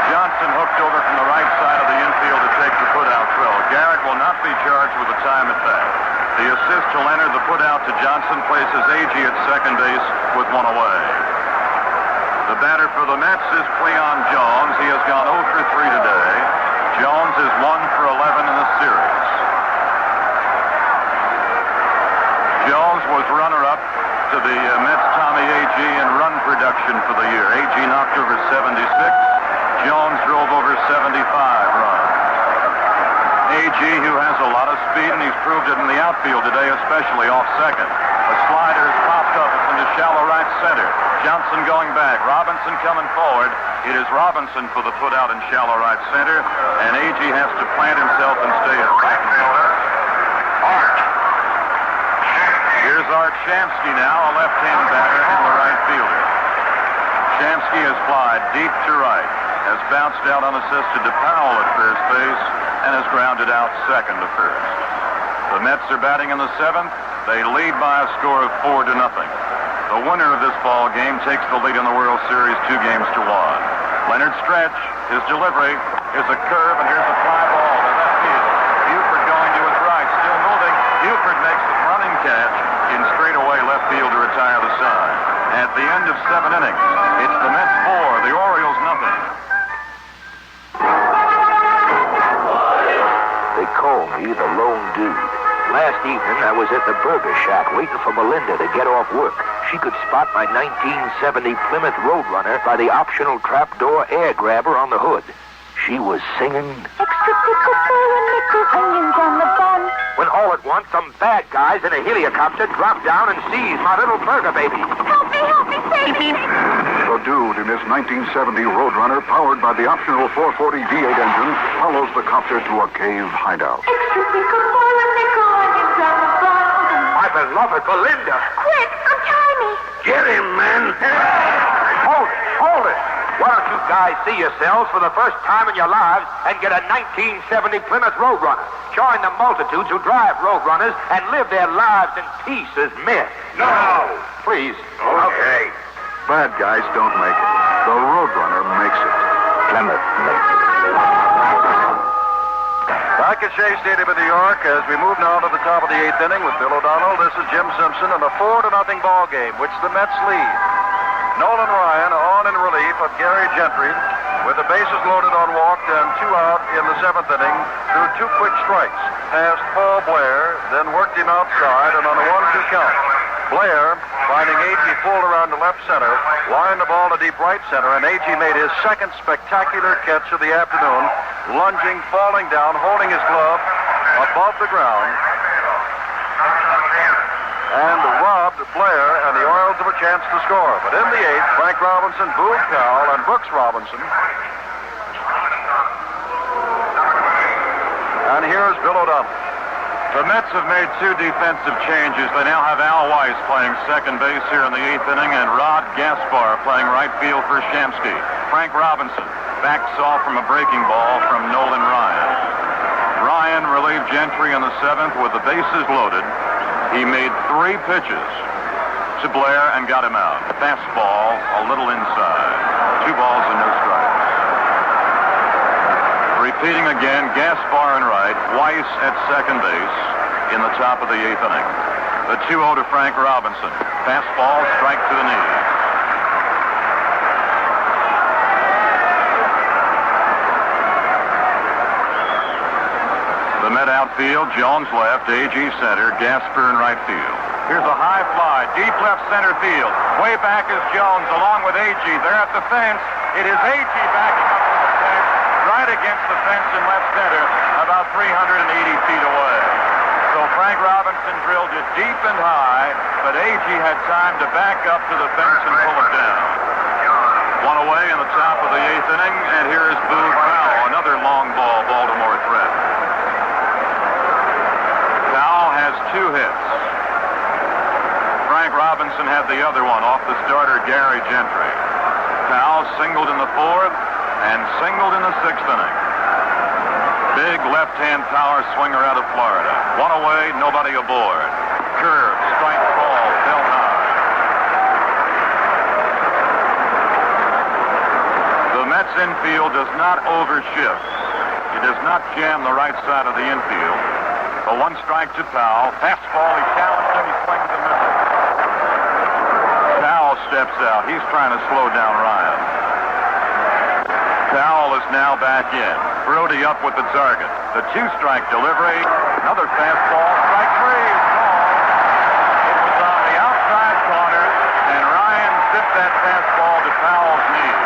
Johnson hooked over from the right side of the infield to take the putout throw. Garrett will not be charged with a time at bat. The assist to Leonard, the putout to Johnson, places Agee at second base with 1 away. The batter for the Mets is Cleon Jones. He has gone 0 for 3 today. Jones is 1 for 11 in the series. Jones was runner-up to the Mets' Tommy Agee in run production for the year. Agee knocked over 76. Jones drove over 75 runs. Agee, who has a lot of speed, and he's proved it in the outfield today, especially off second. A slider has popped up into shallow right center. Johnson going back. Robinson coming forward. It is Robinson for the putout in shallow right center, and Agee has to plant himself and stay at second. Here's Art Shamsky now, a left-hand batter and the right fielder. Shamsky has flied deep to right, has bounced out unassisted to Powell at first base, and is grounded out second to first. The Mets are batting in the seventh. They lead by a score of 4-0. The winner of this ball game takes the lead in the World Series 2 games to 1. Leonard stretch. His delivery is a curve, and here's a fly ball to left field. Buford going to his right, still moving. Buford makes the running catch in straightaway left field to retire the side. At the end of 7 innings, it's the Mets 4, the Orioles nothing. They call me the lone dude. Last evening, I was at the burger shack waiting for Melinda to get off work. She could spot my 1970 Plymouth Roadrunner by the optional trapdoor air grabber on the hood. She was singing... Extra pickle for a nickel, onions on the bun. When all at once, some bad guys in a helicopter dropped down and seized my little burger baby. Help me, save me. The dude in his 1970 Roadrunner, powered by the optional 440 V8 engine, follows the copter to a cave hideout. Extra pickle for a nickel, onions on the bun. My beloved Belinda. Quick, untie me. Get him, man. Hold it. Why don't you guys see yourselves for the first time in your lives and get a 1970 Plymouth Roadrunner? Join the multitudes who drive Roadrunners and live their lives in peace as men. No. Please. Okay. Bad guys don't make it. The Roadrunner makes it. Plymouth makes it. Back at Shea Stadium in New York, as we move now to the top of the 8th inning with Bill O'Donnell. This is Jim Simpson in a 4-0 ball game, which the Mets lead. Nolan Ryan on in relief of Gary Gentry with the bases loaded on walked and 2 out in the 7th inning through 2 quick strikes. Passed Paul Blair, then worked him outside and on a 1-2 count. Blair, finding Agee pulled around to left center, lined the ball to deep right center, and Agee made his second spectacular catch of the afternoon, lunging, falling down, holding his glove above the ground, and robbed Blair and the Orioles of a chance to score. But in the 8th, Frank Robinson, Boog Powell, and Brooks Robinson. And here's Bill O'Donnell. The Mets have made 2 defensive changes. They now have Al Weiss playing second base here in the 8th inning and Rod Gaspar playing right field for Shamsky. Frank Robinson backs off from a breaking ball from Nolan Ryan. Ryan relieved Gentry in the 7th with the bases loaded. He made 3 pitches to Blair and got him out. Fastball a little inside. 2 balls and no strikes. Repeating again, Gaspar in right, Weiss at second base in the top of the 8th inning. The 2-0 to Frank Robinson. Fastball, strike to the knee. The Met outfield, Jones left, Agee center, Gaspar in right field. Here's a high fly, deep left center field. Way back is Jones along with Agee. They're at the fence. It is Agee backing up to the fence, right against the fence in left center, about 380 feet away. So Frank Robinson drilled it deep and high, but Agee had time to back up to the fence and pull it down. 1 away in the top of the 8th inning, and here is Boog Powell, another long ball Baltimore threat. Powell has 2 hits. Frank Robinson had the other one off the starter Gary Gentry. Powell singled in the 4th and singled in the 6th inning. Big left-hand power swinger out of Florida. 1 away, nobody aboard. Curve, strike ball, fell high. The Mets infield does not overshift. It does not jam the right side of the infield. A 1 strike to Powell. Fastball, he challenged him, he swings and misses. Powell steps out. He's trying to slow down Ryan. Powell is now back in. Brody up with the target. The 2-strike delivery. Another fastball. Strike 3 is called. It was on the outside corner, and Ryan tipped that fastball to Powell's knee.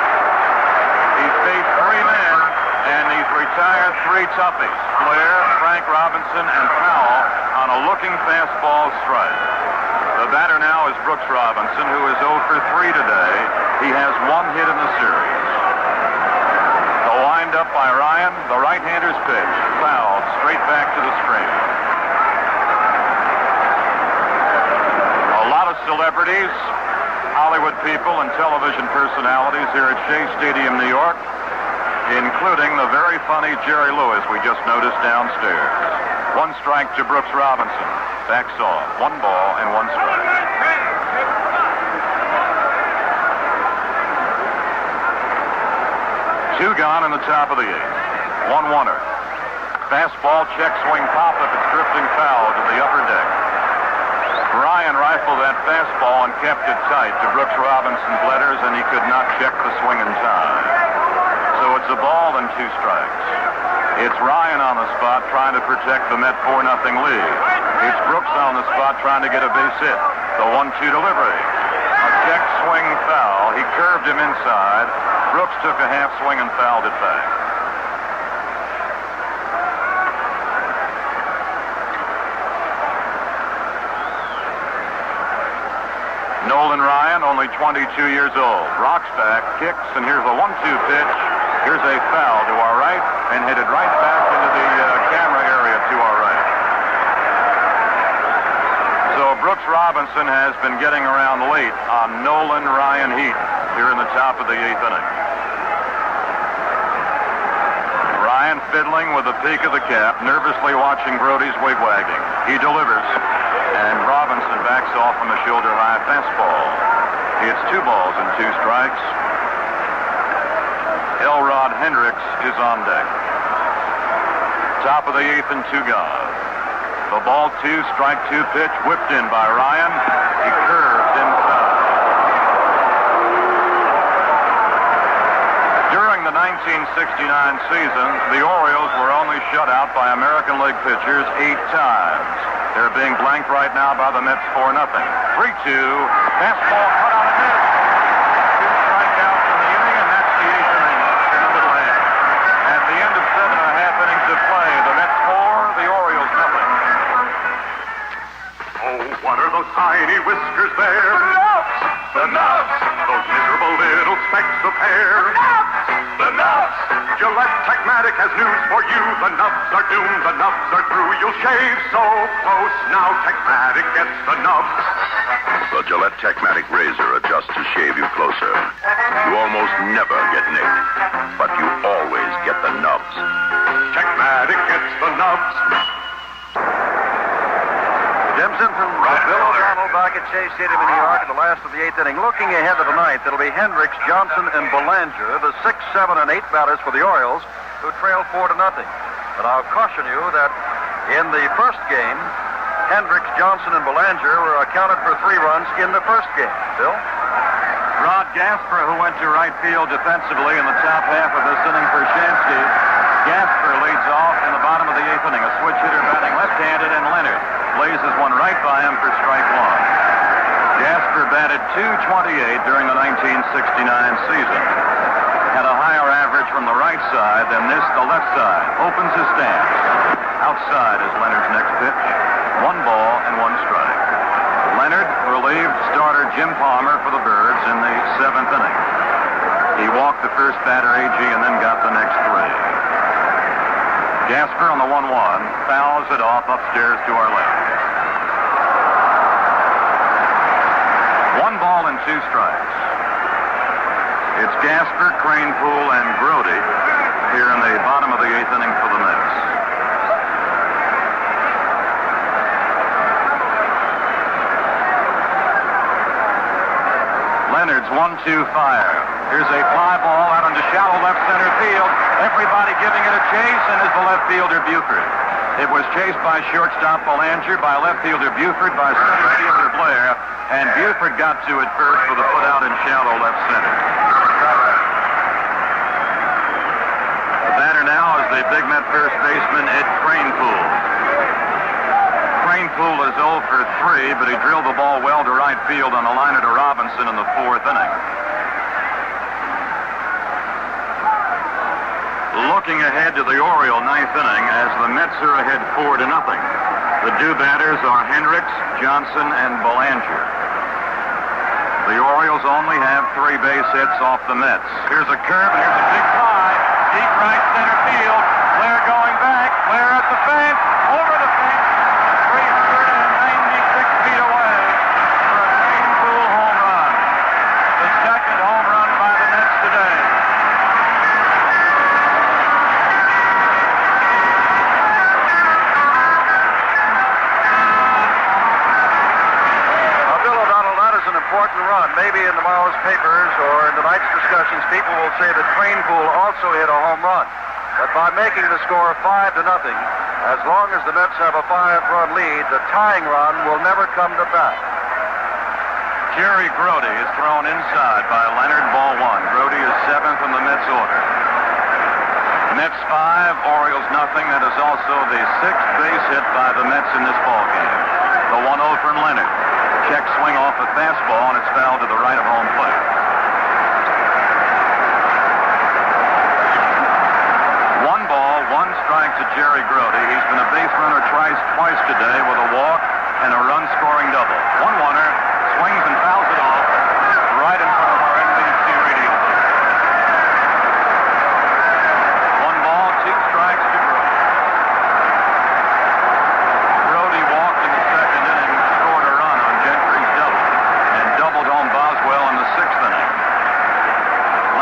He's faced 3 men, and he's retired 3 toughies. Blair, Frank Robinson, and Powell on a looking fastball strike. The batter now is Brooks Robinson, who is 0 for 3 today. He has 1 hit in the series. The wind up by Ryan, the right-hander's pitch. Fouled straight back to the screen. A lot of celebrities, Hollywood people, and television personalities here at Shea Stadium, New York. including the very funny Jerry Lewis we just noticed downstairs. 1 strike to Brooks Robinson. Backs off. 1 ball and 1 strike. 2 gone in the top of the 8th. 1-1er. Fastball, check swing, pop up. It's drifting foul to the upper deck. Ryan rifled that fastball and kept it tight to Brooks Robinson's letters, and he could not check the swing in time. So it's a ball and 2 strikes. It's Ryan on the spot trying to protect the Met 4-0 lead. It's Brooks on the spot trying to get a base hit. The 1-2 delivery. A check swing foul. He curved him inside. Brooks took a half swing and fouled it back. Nolan Ryan, only 22 years old. Rocks back, kicks, and here's a 1-2 pitch. Here's a foul to our right and headed right back into the camera area to our right. So Brooks Robinson has been getting around late on Nolan Ryan heat here in the top of the 8th inning. Ryan fiddling with the peak of the cap, nervously watching Brody's wig-wagging. He delivers, and Robinson backs off from a shoulder-high fastball. It's 2 balls and 2 strikes. Elrod Hendricks is on deck. Top of the 8th and 2 gone. The ball 2, strike 2 pitch, whipped in by Ryan. He curved inside. During the 1969 season, the Orioles were only shut out by American League pitchers 8 times. They're being blanked right now by the Mets 4-0. 3-2. Fastball cut on a miss. 2 strikeouts in the inning, and that's the 8th inning in the middle half. At the end of 7.5 innings of play, the Mets 4, the Orioles 0. Oh, what are those tiny whiskers there? The nubs! The nubs! Those miserable little specks of hair. The nubs! The nubs! Gillette Techmatic has news for you. The nubs are doomed. The nubs are through. You'll shave so close. Now Techmatic gets the nubs. The Gillette Techmatic razor adjusts to shave you closer. You almost never get nicked, but you always get the nubs. Techmatic gets the nubs. Jim Simpson, Bill O'Donnell back at Shea Stadium in New York in the last of the 8th inning. Looking ahead to the 9th, it'll be Hendricks, Johnson, and Belanger, the 6, 7, and 8 batters for the Orioles, who trail 4-0. But I'll caution you that in the first game, Hendricks, Johnson, and Belanger were accounted for 3 runs in the first game. Bill? Rod Gasper, who went to right field defensively in the top half of this inning for Shansky. Gasper leads off in the bottom of the 8th inning. A switch hitter batting left-handed, and Leonard blazes one right by him for strike 1. Gasper batted .228 during the 1969 season. Had a higher average from the right side than this, the left side. Opens his stance. Outside is Leonard's next pitch. 1 ball and 1 strike. Leonard relieved starter Jim Palmer for the Birds in the 7th inning. He walked the first batter, A.G., and then got the next 3. Gasper on the 1-1 fouls it off upstairs to our left. 1 ball and 2 strikes. It's Gasper, Cranepool, and Brody here in the bottom of the 8th inning for the Mets. Leonard's 1-2 fire. Here's a fly ball out into shallow left center field. Everybody giving it a chase, and is the left fielder Buford. It was chased by shortstop Belanger, by left fielder Buford, by center fielder Blair, and Buford got to it first with a put out in shallow left center. The batter now is the big Met first baseman Ed Cranepool. Cranepool is 0 for 3, but he drilled the ball well to right field on the liner to Robinson in the 4th inning. Looking ahead to the Oriole 9th inning as the Mets are ahead 4-0. The 2 batters are Hendricks, Johnson, and Belanger. The Orioles only have 3 base hits off the Mets. Here's a curve, and here's a big fly. Deep right center field. Blair going back. Blair at the fence. Over the fence. 396 feet away for a Cranepool home run. The 2nd home run by the Mets today. batters or in tonight's discussions, people will say that Cranepool also hit a home run. But by making the score 5-0, as long as the Mets have a 5-run lead, the tying run will never come to pass. Jerry Grody is thrown inside by Leonard, ball one. Grody is seventh in the Mets order. Mets 5, Orioles nothing. That is also the 6th base hit by the Mets in this ball game. The 1-0 from Leonard. Check swing off a fastball, and it's fouled to the right of home plate. 1 ball, 1 strike to Jerry Grody. He's been a base runner twice today with a walk and a run-scoring double. 1-1er, swings and fouls it off right in front of our NBC radio booth. 1 ball, 2 strikes to Grody. Grody walked in the 2nd inning, scored a run on Gentry's double, and doubled home Boswell in the 6th inning.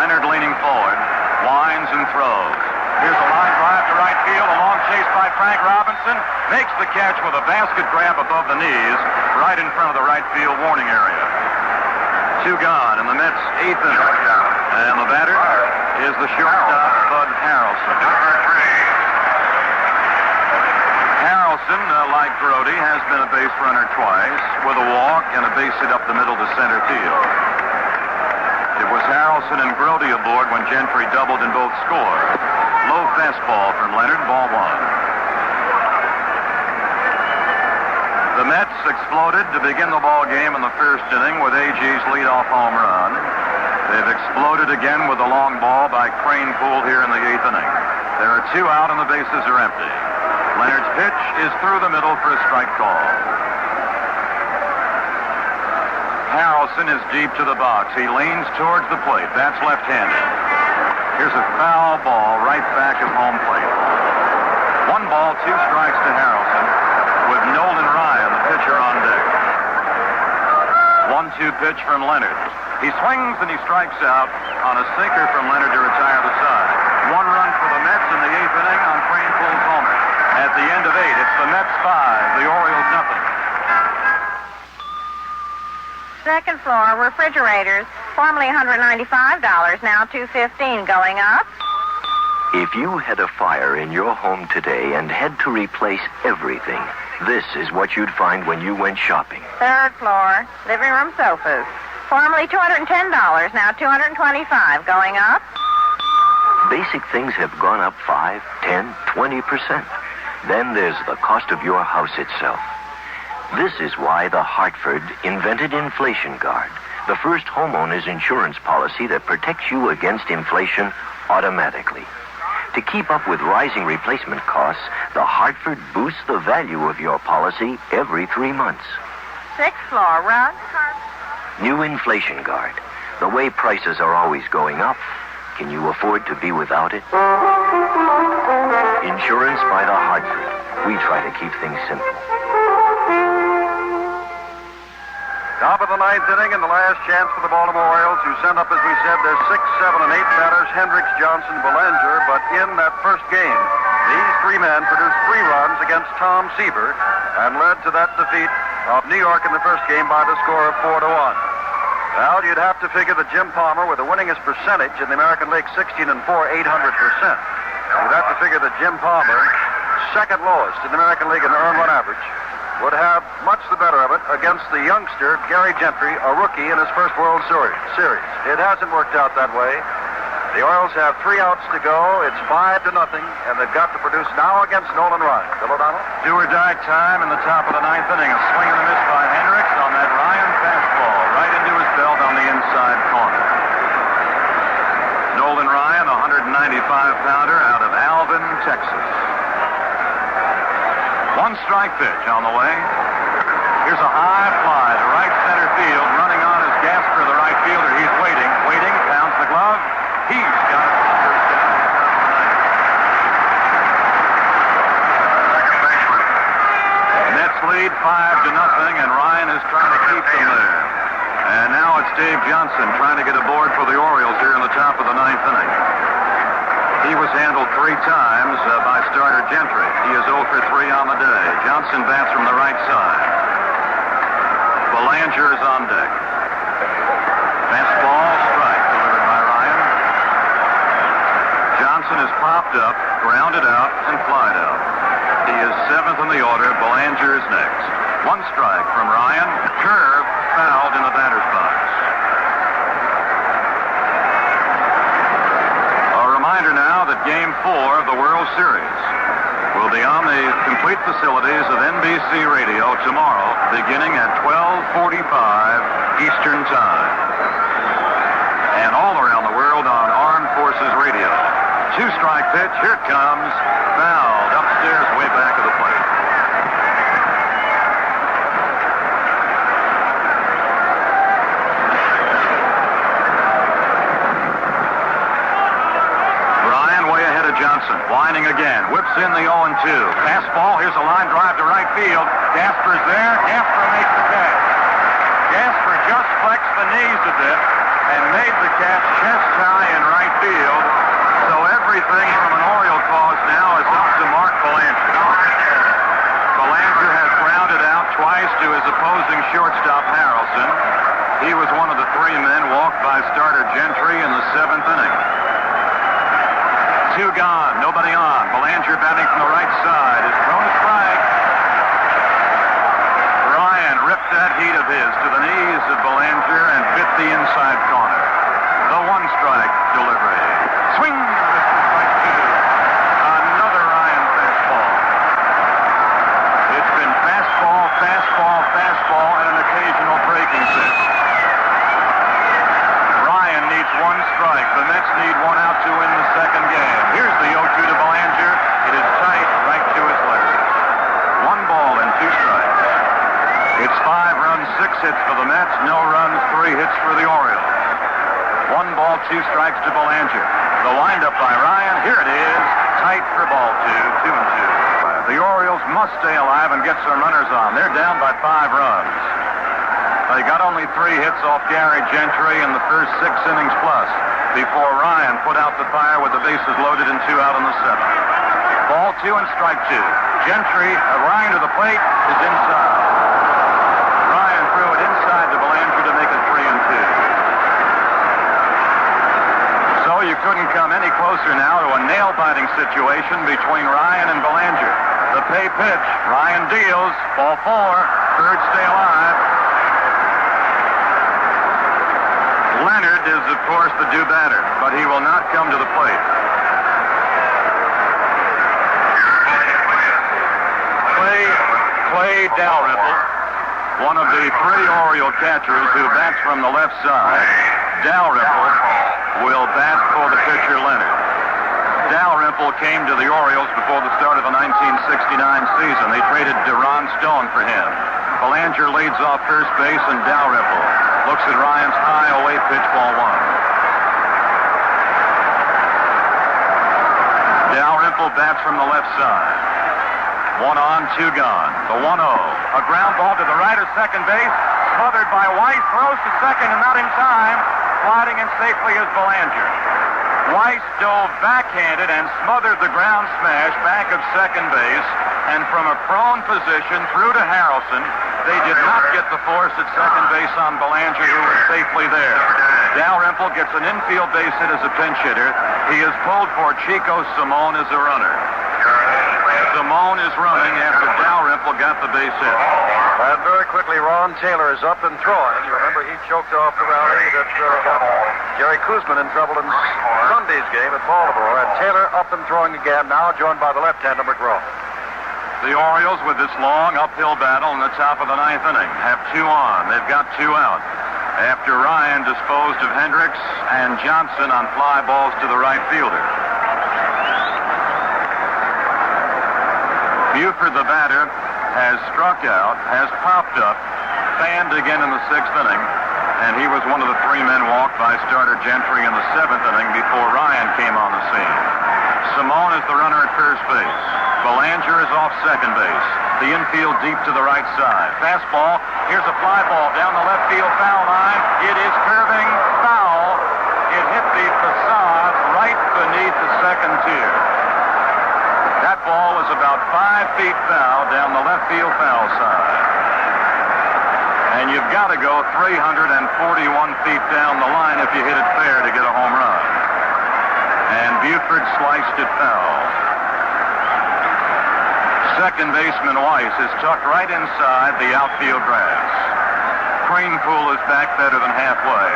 Leonard leaning forward, winds and throws. Here's a line drive to right field, a long chase by Frank Robinson, makes the catch with a basket grab above the knees, right in front of the right field warning area. 2 gone in the Mets' 8th inning. And the batter is the shortstop, Bud Harrelson. Harrelson, like Grody, has been a base runner twice, with a walk and a base hit up the middle to center field. It was Harrelson and Grody aboard when Gentry doubled and both scored. Low fastball from Leonard, ball 1. The Mets exploded to begin the ball game in the 1st inning with A.G.'s leadoff home run. They've exploded again with a long ball by Cranepool here in the 8th inning. There are 2 out and the bases are empty. Leonard's pitch is through the middle for a strike call. Harrelson is deep to the box. He leans towards the plate. That's left-handed. Here's a foul ball right back of home plate. 1 ball, 2 strikes to Harrelson, with Nolan Ryan, the pitcher, on deck. 1-2 pitch from Leonard. He swings and he strikes out on a sinker from Leonard to retire the side. 1 run for the Mets in the 8th inning on Cranepool's homer. At the end of 8, it's the Mets 5, the Orioles nothing. 2nd floor refrigerators, formerly $195, now $215, going up. If you had a fire in your home today and had to replace everything, this is what you'd find when you went shopping. 3rd floor, living room sofas, formerly $210, now $225, going up. Basic things have gone up 5, 10, 20%. Then there's the cost of your house itself. This is why the Hartford invented Inflation Guard, the first homeowner's insurance policy that protects you against inflation automatically. To keep up with rising replacement costs, the Hartford boosts the value of your policy every 3 months. 6th floor, rugs. New Inflation Guard. The way prices are always going up, can you afford to be without it? Insurance by the Hartford. We try to keep things simple. Top of the 9th inning and the last chance for the Baltimore Orioles, who sent up, as we said, their 6, 7, and 8 batters, Hendricks, Johnson, Belanger. But in that first game, these 3 men produced 3 runs against Tom Seaver and led to that defeat of New York in the first game by the score of 4-1. Well, you'd have to figure that Jim Palmer, with the winningest percentage in the American League, 16-4, 800%. You'd have to figure that Jim Palmer, second lowest in the American League in earned run average, would have much the better of it against the youngster, Gary Gentry, a rookie in his first World Series. It hasn't worked out that way. The Orioles have 3 outs to go. It's 5-0, and they've got to produce now against Nolan Ryan. Bill O'Donnell? Do or die time in the top of the 9th inning. A swing and a miss by Hendricks on that Ryan fastball, right into his belt on the inside corner. Nolan Ryan, a 195-pounder out of Alvin, Texas. 1 strike pitch on the way. Here's a high fly to right center field. Running on is Gasper, the right fielder. He's waiting, pounds the glove. He's got it for the first down in the top of the 9th. Mets lead 5-0, and Ryan is trying to keep them there. And now it's Dave Johnson trying to get aboard for the Orioles here in the top of the 9th inning. He was handled 3 times by starter Gentry. He is 0 for 3 on the day. Johnson bats from the right side. Belanger is on deck. Fastball popped up, grounded out, and flied out. He is 7th in the order. Belanger is next. 1 strike from Ryan. Curve fouled in the batter's box. A reminder now that Game 4 of the World Series will be on the complete facilities of NBC Radio tomorrow, beginning at 12:45 Eastern Time. And all around the world on Armed Forces Radio. 2-strike pitch. Here it comes. Fouled upstairs way back of the plate. Ryan way ahead of Johnson. Winding again. Whips in the 0-2. Fastball. Here's a line drive to right field. Gasper's there. Gasper makes the catch. Gasper just flexed the knees a bit and made the catch chest high in right field. So everything from an Oriole cause now is up to Mark Belanger. Belanger has grounded out twice to his opposing shortstop Harrelson. He was one of the 3 men walked by starter Gentry in the 7th inning. 2 gone, nobody on. Belanger batting from the right side is thrown a strike. Ryan ripped that heat of his to the knees of Belanger and bit the inside corner. The 1-strike delivery. Swing! Strike 2. Another Ryan fastball. It's been fastball, fastball, fastball, and an occasional breaking pitch. Ryan needs 1 strike. The Mets need 1 out to win the 2nd game. Here's the 0-2 to Belanger. It is tight right to his left. 1 ball and 2 strikes. It's 5 runs, 6 hits for the Mets. No runs, 3 hits for the Orioles. 1 ball, 2 strikes to Belanger. The windup by Ryan. Here it is. Tight for ball 2. 2-2. The Orioles must stay alive and get some runners on. They're down by 5 runs. They got only 3 hits off Gary Gentry in the first 6 innings plus before Ryan put out the fire with the bases loaded and 2 out in the 7th. Ball 2 and strike 2. Gentry, Ryan to the plate, is inside. Ryan threw it inside to Belanger to make it 3-2. So you couldn't come any closer now to a nail-biting situation between Ryan and Belanger. The pay pitch. Ryan deals. Ball 4. Third stay alive. Leonard is, of course, the due batter, but he will not come to the plate. Clay Dalrymple, one of the 3 Oriole catchers who bats from the left side. Dalrymple will bat for the pitcher Leonard. Dalrymple came to the Orioles before the start of the 1969 season. They traded Deron Stone for him. Belanger leads off first base, and Dalrymple looks at Ryan's high away pitch, ball 1. Dalrymple bats from the left side. 1 on, 2 gone. The 1-0. A ground ball to the right of second base. Smothered by Weiss. Throws to second and not in time. Sliding in safely is Belanger. Weiss dove backhanded and smothered the ground smash back of second base. And from a prone position through to Harrelson, they did not get the force at second base on Belanger, who was safely there. Dalrymple gets an infield base hit as a pinch hitter. He is pulled for Chico Simone as a runner. Simone is running after Dalrymple got the base hit. And very quickly, Ron Taylor is up and throwing. You remember he choked off the rally that got Jerry Kuzman in trouble in Sunday's game at Baltimore. And Taylor up and throwing again, now joined by the left-hander McGraw. The Orioles, with this long uphill battle in the top of the 9th inning, have 2 on. They've got 2 out after Ryan disposed of Hendricks and Johnson on fly balls to the right fielder. Buford, the batter, has struck out, has popped up, fanned again in the 6th inning, and he was one of the 3 men walked by starter Gentry in the 7th inning before Ryan came on the scene. Simone is the runner at first base. Belanger is off second base. The infield deep to the right side. Fastball. Here's a fly ball down the left field foul line. It is curving foul. It hit the facade right beneath the second tier. That ball was about 5 feet foul down the left field foul side. And you've got to go 341 feet down the line if you hit it fair to get a home run. And Buford sliced it foul. Second baseman Weiss is tucked right inside the outfield grass. Kranepool is back better than halfway.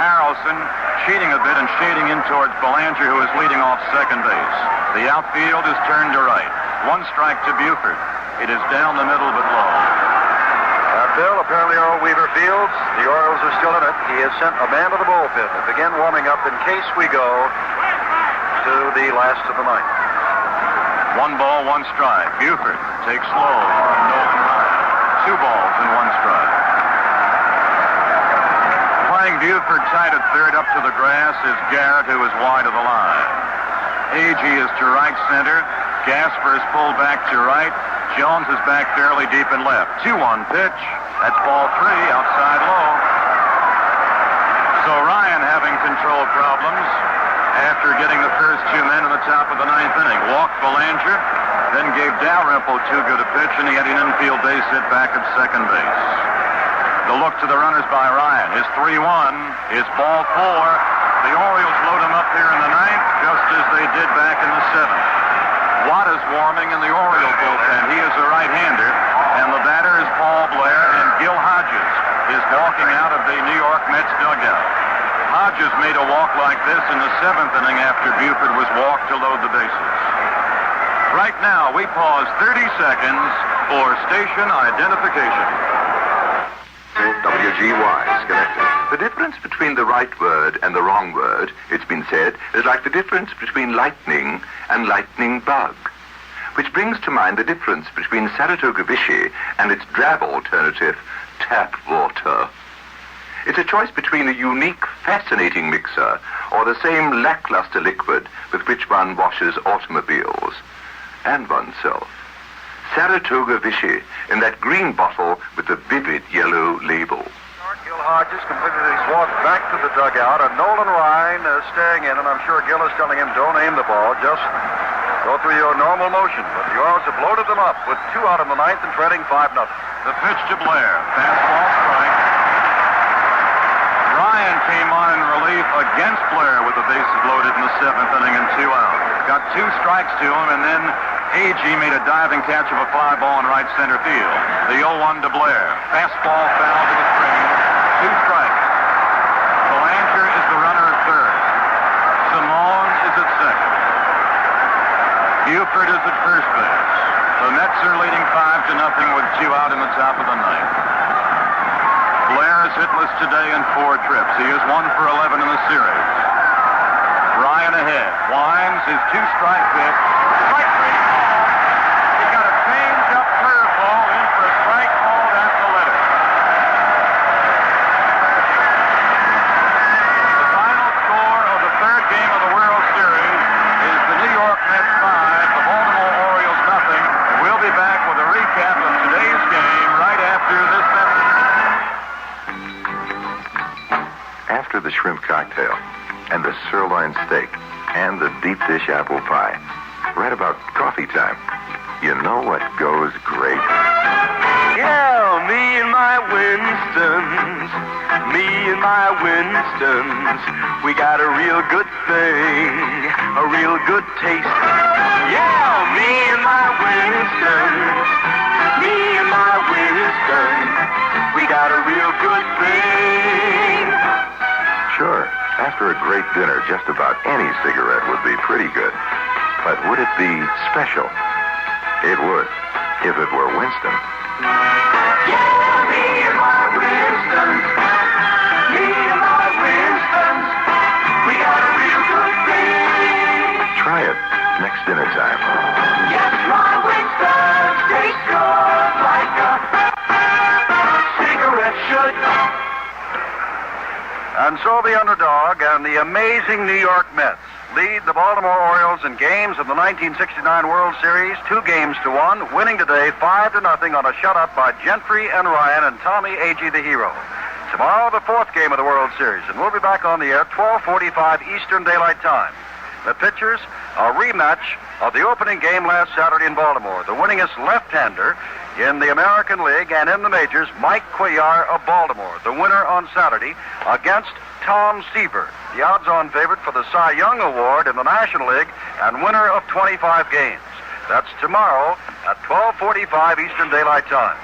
Harrelson cheating a bit and shading in towards Belanger, who is leading off second base. The outfield is turned to right. One strike to Buford. It is down the middle but low. Bill, apparently Earl Weaver fields. The Orioles are still in it. He has sent a man to the bullpen to begin warming up in case we go to the last of the ninth. 1 ball, 1 strike. Buford takes slow on Nolan Ryan. 2 balls and 1 strike. Playing Buford tight at third up to the grass is Garrett, who is wide of the line. Agee is to right center. Gasper is pulled back to right. Jones is back fairly deep and left. 2-1 pitch. That's ball 3, outside low. So Ryan having control problems after getting the first 2 men in the top of the 9th inning. Walked Belanger, then gave Dalrymple too good a pitch, and he had an infield base hit back at second base. The look to the runners by Ryan is 3-1, is ball 4. The Orioles load him up here in the 9th, just as they did back in the 7th. Watt is warming in the Oriole bullpen. He is a right-hander, and the batter is Paul Blair, and Gil Hodges is walking out of the New York Mets dugout. Hodges made a walk like this in the 7th inning after Buford was walked to load the bases. Right now, we pause 30 seconds for station identification. WGY, Schenectady. The difference between the right word and the wrong word, it's been said, is like the difference between lightning and lightning bug, which brings to mind the difference between Saratoga Vichy and its drab alternative, tap water. It's a choice between a unique, fascinating mixer or the same lackluster liquid with which one washes automobiles and oneself. Saratoga Vichy in that green bottle with the vivid yellow label. Gil Hodges completed his walk back to the dugout, and Nolan Ryan is staying in, and I'm sure Gil is telling him, don't aim the ball, just go through your normal motion. But the Orioles have loaded them up with 2 out in the 9th and trailing 5-0. The pitch to Blair. Fastball strike. Ryan came on in relief against Blair with the bases loaded in the 7th inning and 2 outs. Got 2 strikes to him, and then Agee made a diving catch of a fly ball in right center field. The 0-1 to Blair. Fastball foul to the screen. 2 strikes. Belanger is the runner at third. Simone is at second. Buford is at first base. The Mets are leading 5-0 with 2 out in the top of the 9th. Blair is hitless today in 4 trips. He is 1 for 11 in the series. Ryan ahead. Winds his 2-strike pitch. Strike rate call. He got a change-up curveball in for a strike called at the letter. The final score of the 3rd game of the World Series is the New York Mets 5, the Baltimore Orioles nothing. We'll be back with a recap of today's game right after this message. After the shrimp cocktail and the sirloin steak and the deep dish apple pie, right about coffee time, you know what goes great? Yeah, me and my Winstons, we got a real good thing, a real good taste. Yeah, me and my Winstons, we got a real good thing. Sure, after a great dinner, just about any cigarette would be pretty good. But would it be special? It would, if it were Winston. Yeah, me and my Winstons, we got a real good thing. Try it next dinner time. Yes, my Winstons taste good like a cigarette should. And so the underdog and the amazing New York Mets lead the Baltimore Orioles in games of the 1969 World Series, 2-1, winning today 5-0 on a shutout by Gentry and Ryan and Tommy Agee, the hero. Tomorrow, the 4th game of the World Series, and we'll be back on the air 12:45 Eastern Daylight Time. The pitchers, a rematch of the opening game last Saturday in Baltimore. The winningest left-hander In the American League and in the majors, Mike Cuellar of Baltimore, the winner on Saturday, against Tom Seaver, the odds-on favorite for the Cy Young Award in the National League and winner of 25 games. That's tomorrow at 12:45 Eastern Daylight Time.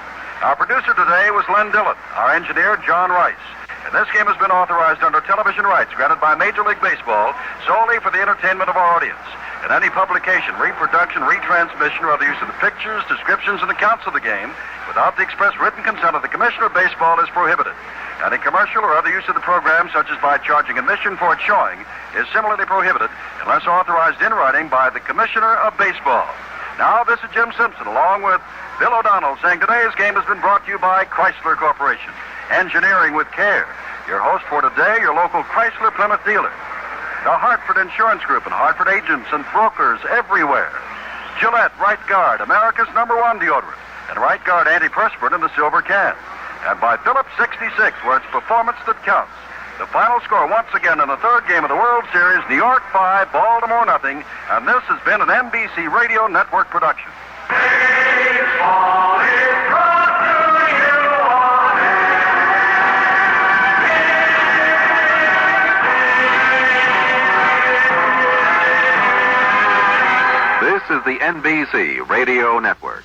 Our producer today was Len Dillon. Our engineer, John Rice. And this game has been authorized under television rights granted by Major League Baseball solely for the entertainment of our audience. And any publication, reproduction, retransmission, or other use of the pictures, descriptions, and accounts of the game without the express written consent of the Commissioner of Baseball is prohibited. Any commercial or other use of the program, such as by charging admission for its showing, is similarly prohibited unless authorized in writing by the Commissioner of Baseball. Now, this is Jim Simpson, along with Bill O'Donnell, saying today's game has been brought to you by Chrysler Corporation. Engineering with care. Your host for today, your local Chrysler Plymouth dealer. The Hartford Insurance Group and Hartford agents and brokers everywhere. Gillette Right Guard, America's #1 deodorant, and Right Guard antiperspirant in the silver can. And by Phillips 66, where it's performance that counts. The final score once again in the third game of the World Series, New York 5, Baltimore nothing, and this has been an NBC Radio Network production. Baseball is brought to you on This is the NBC Radio Network.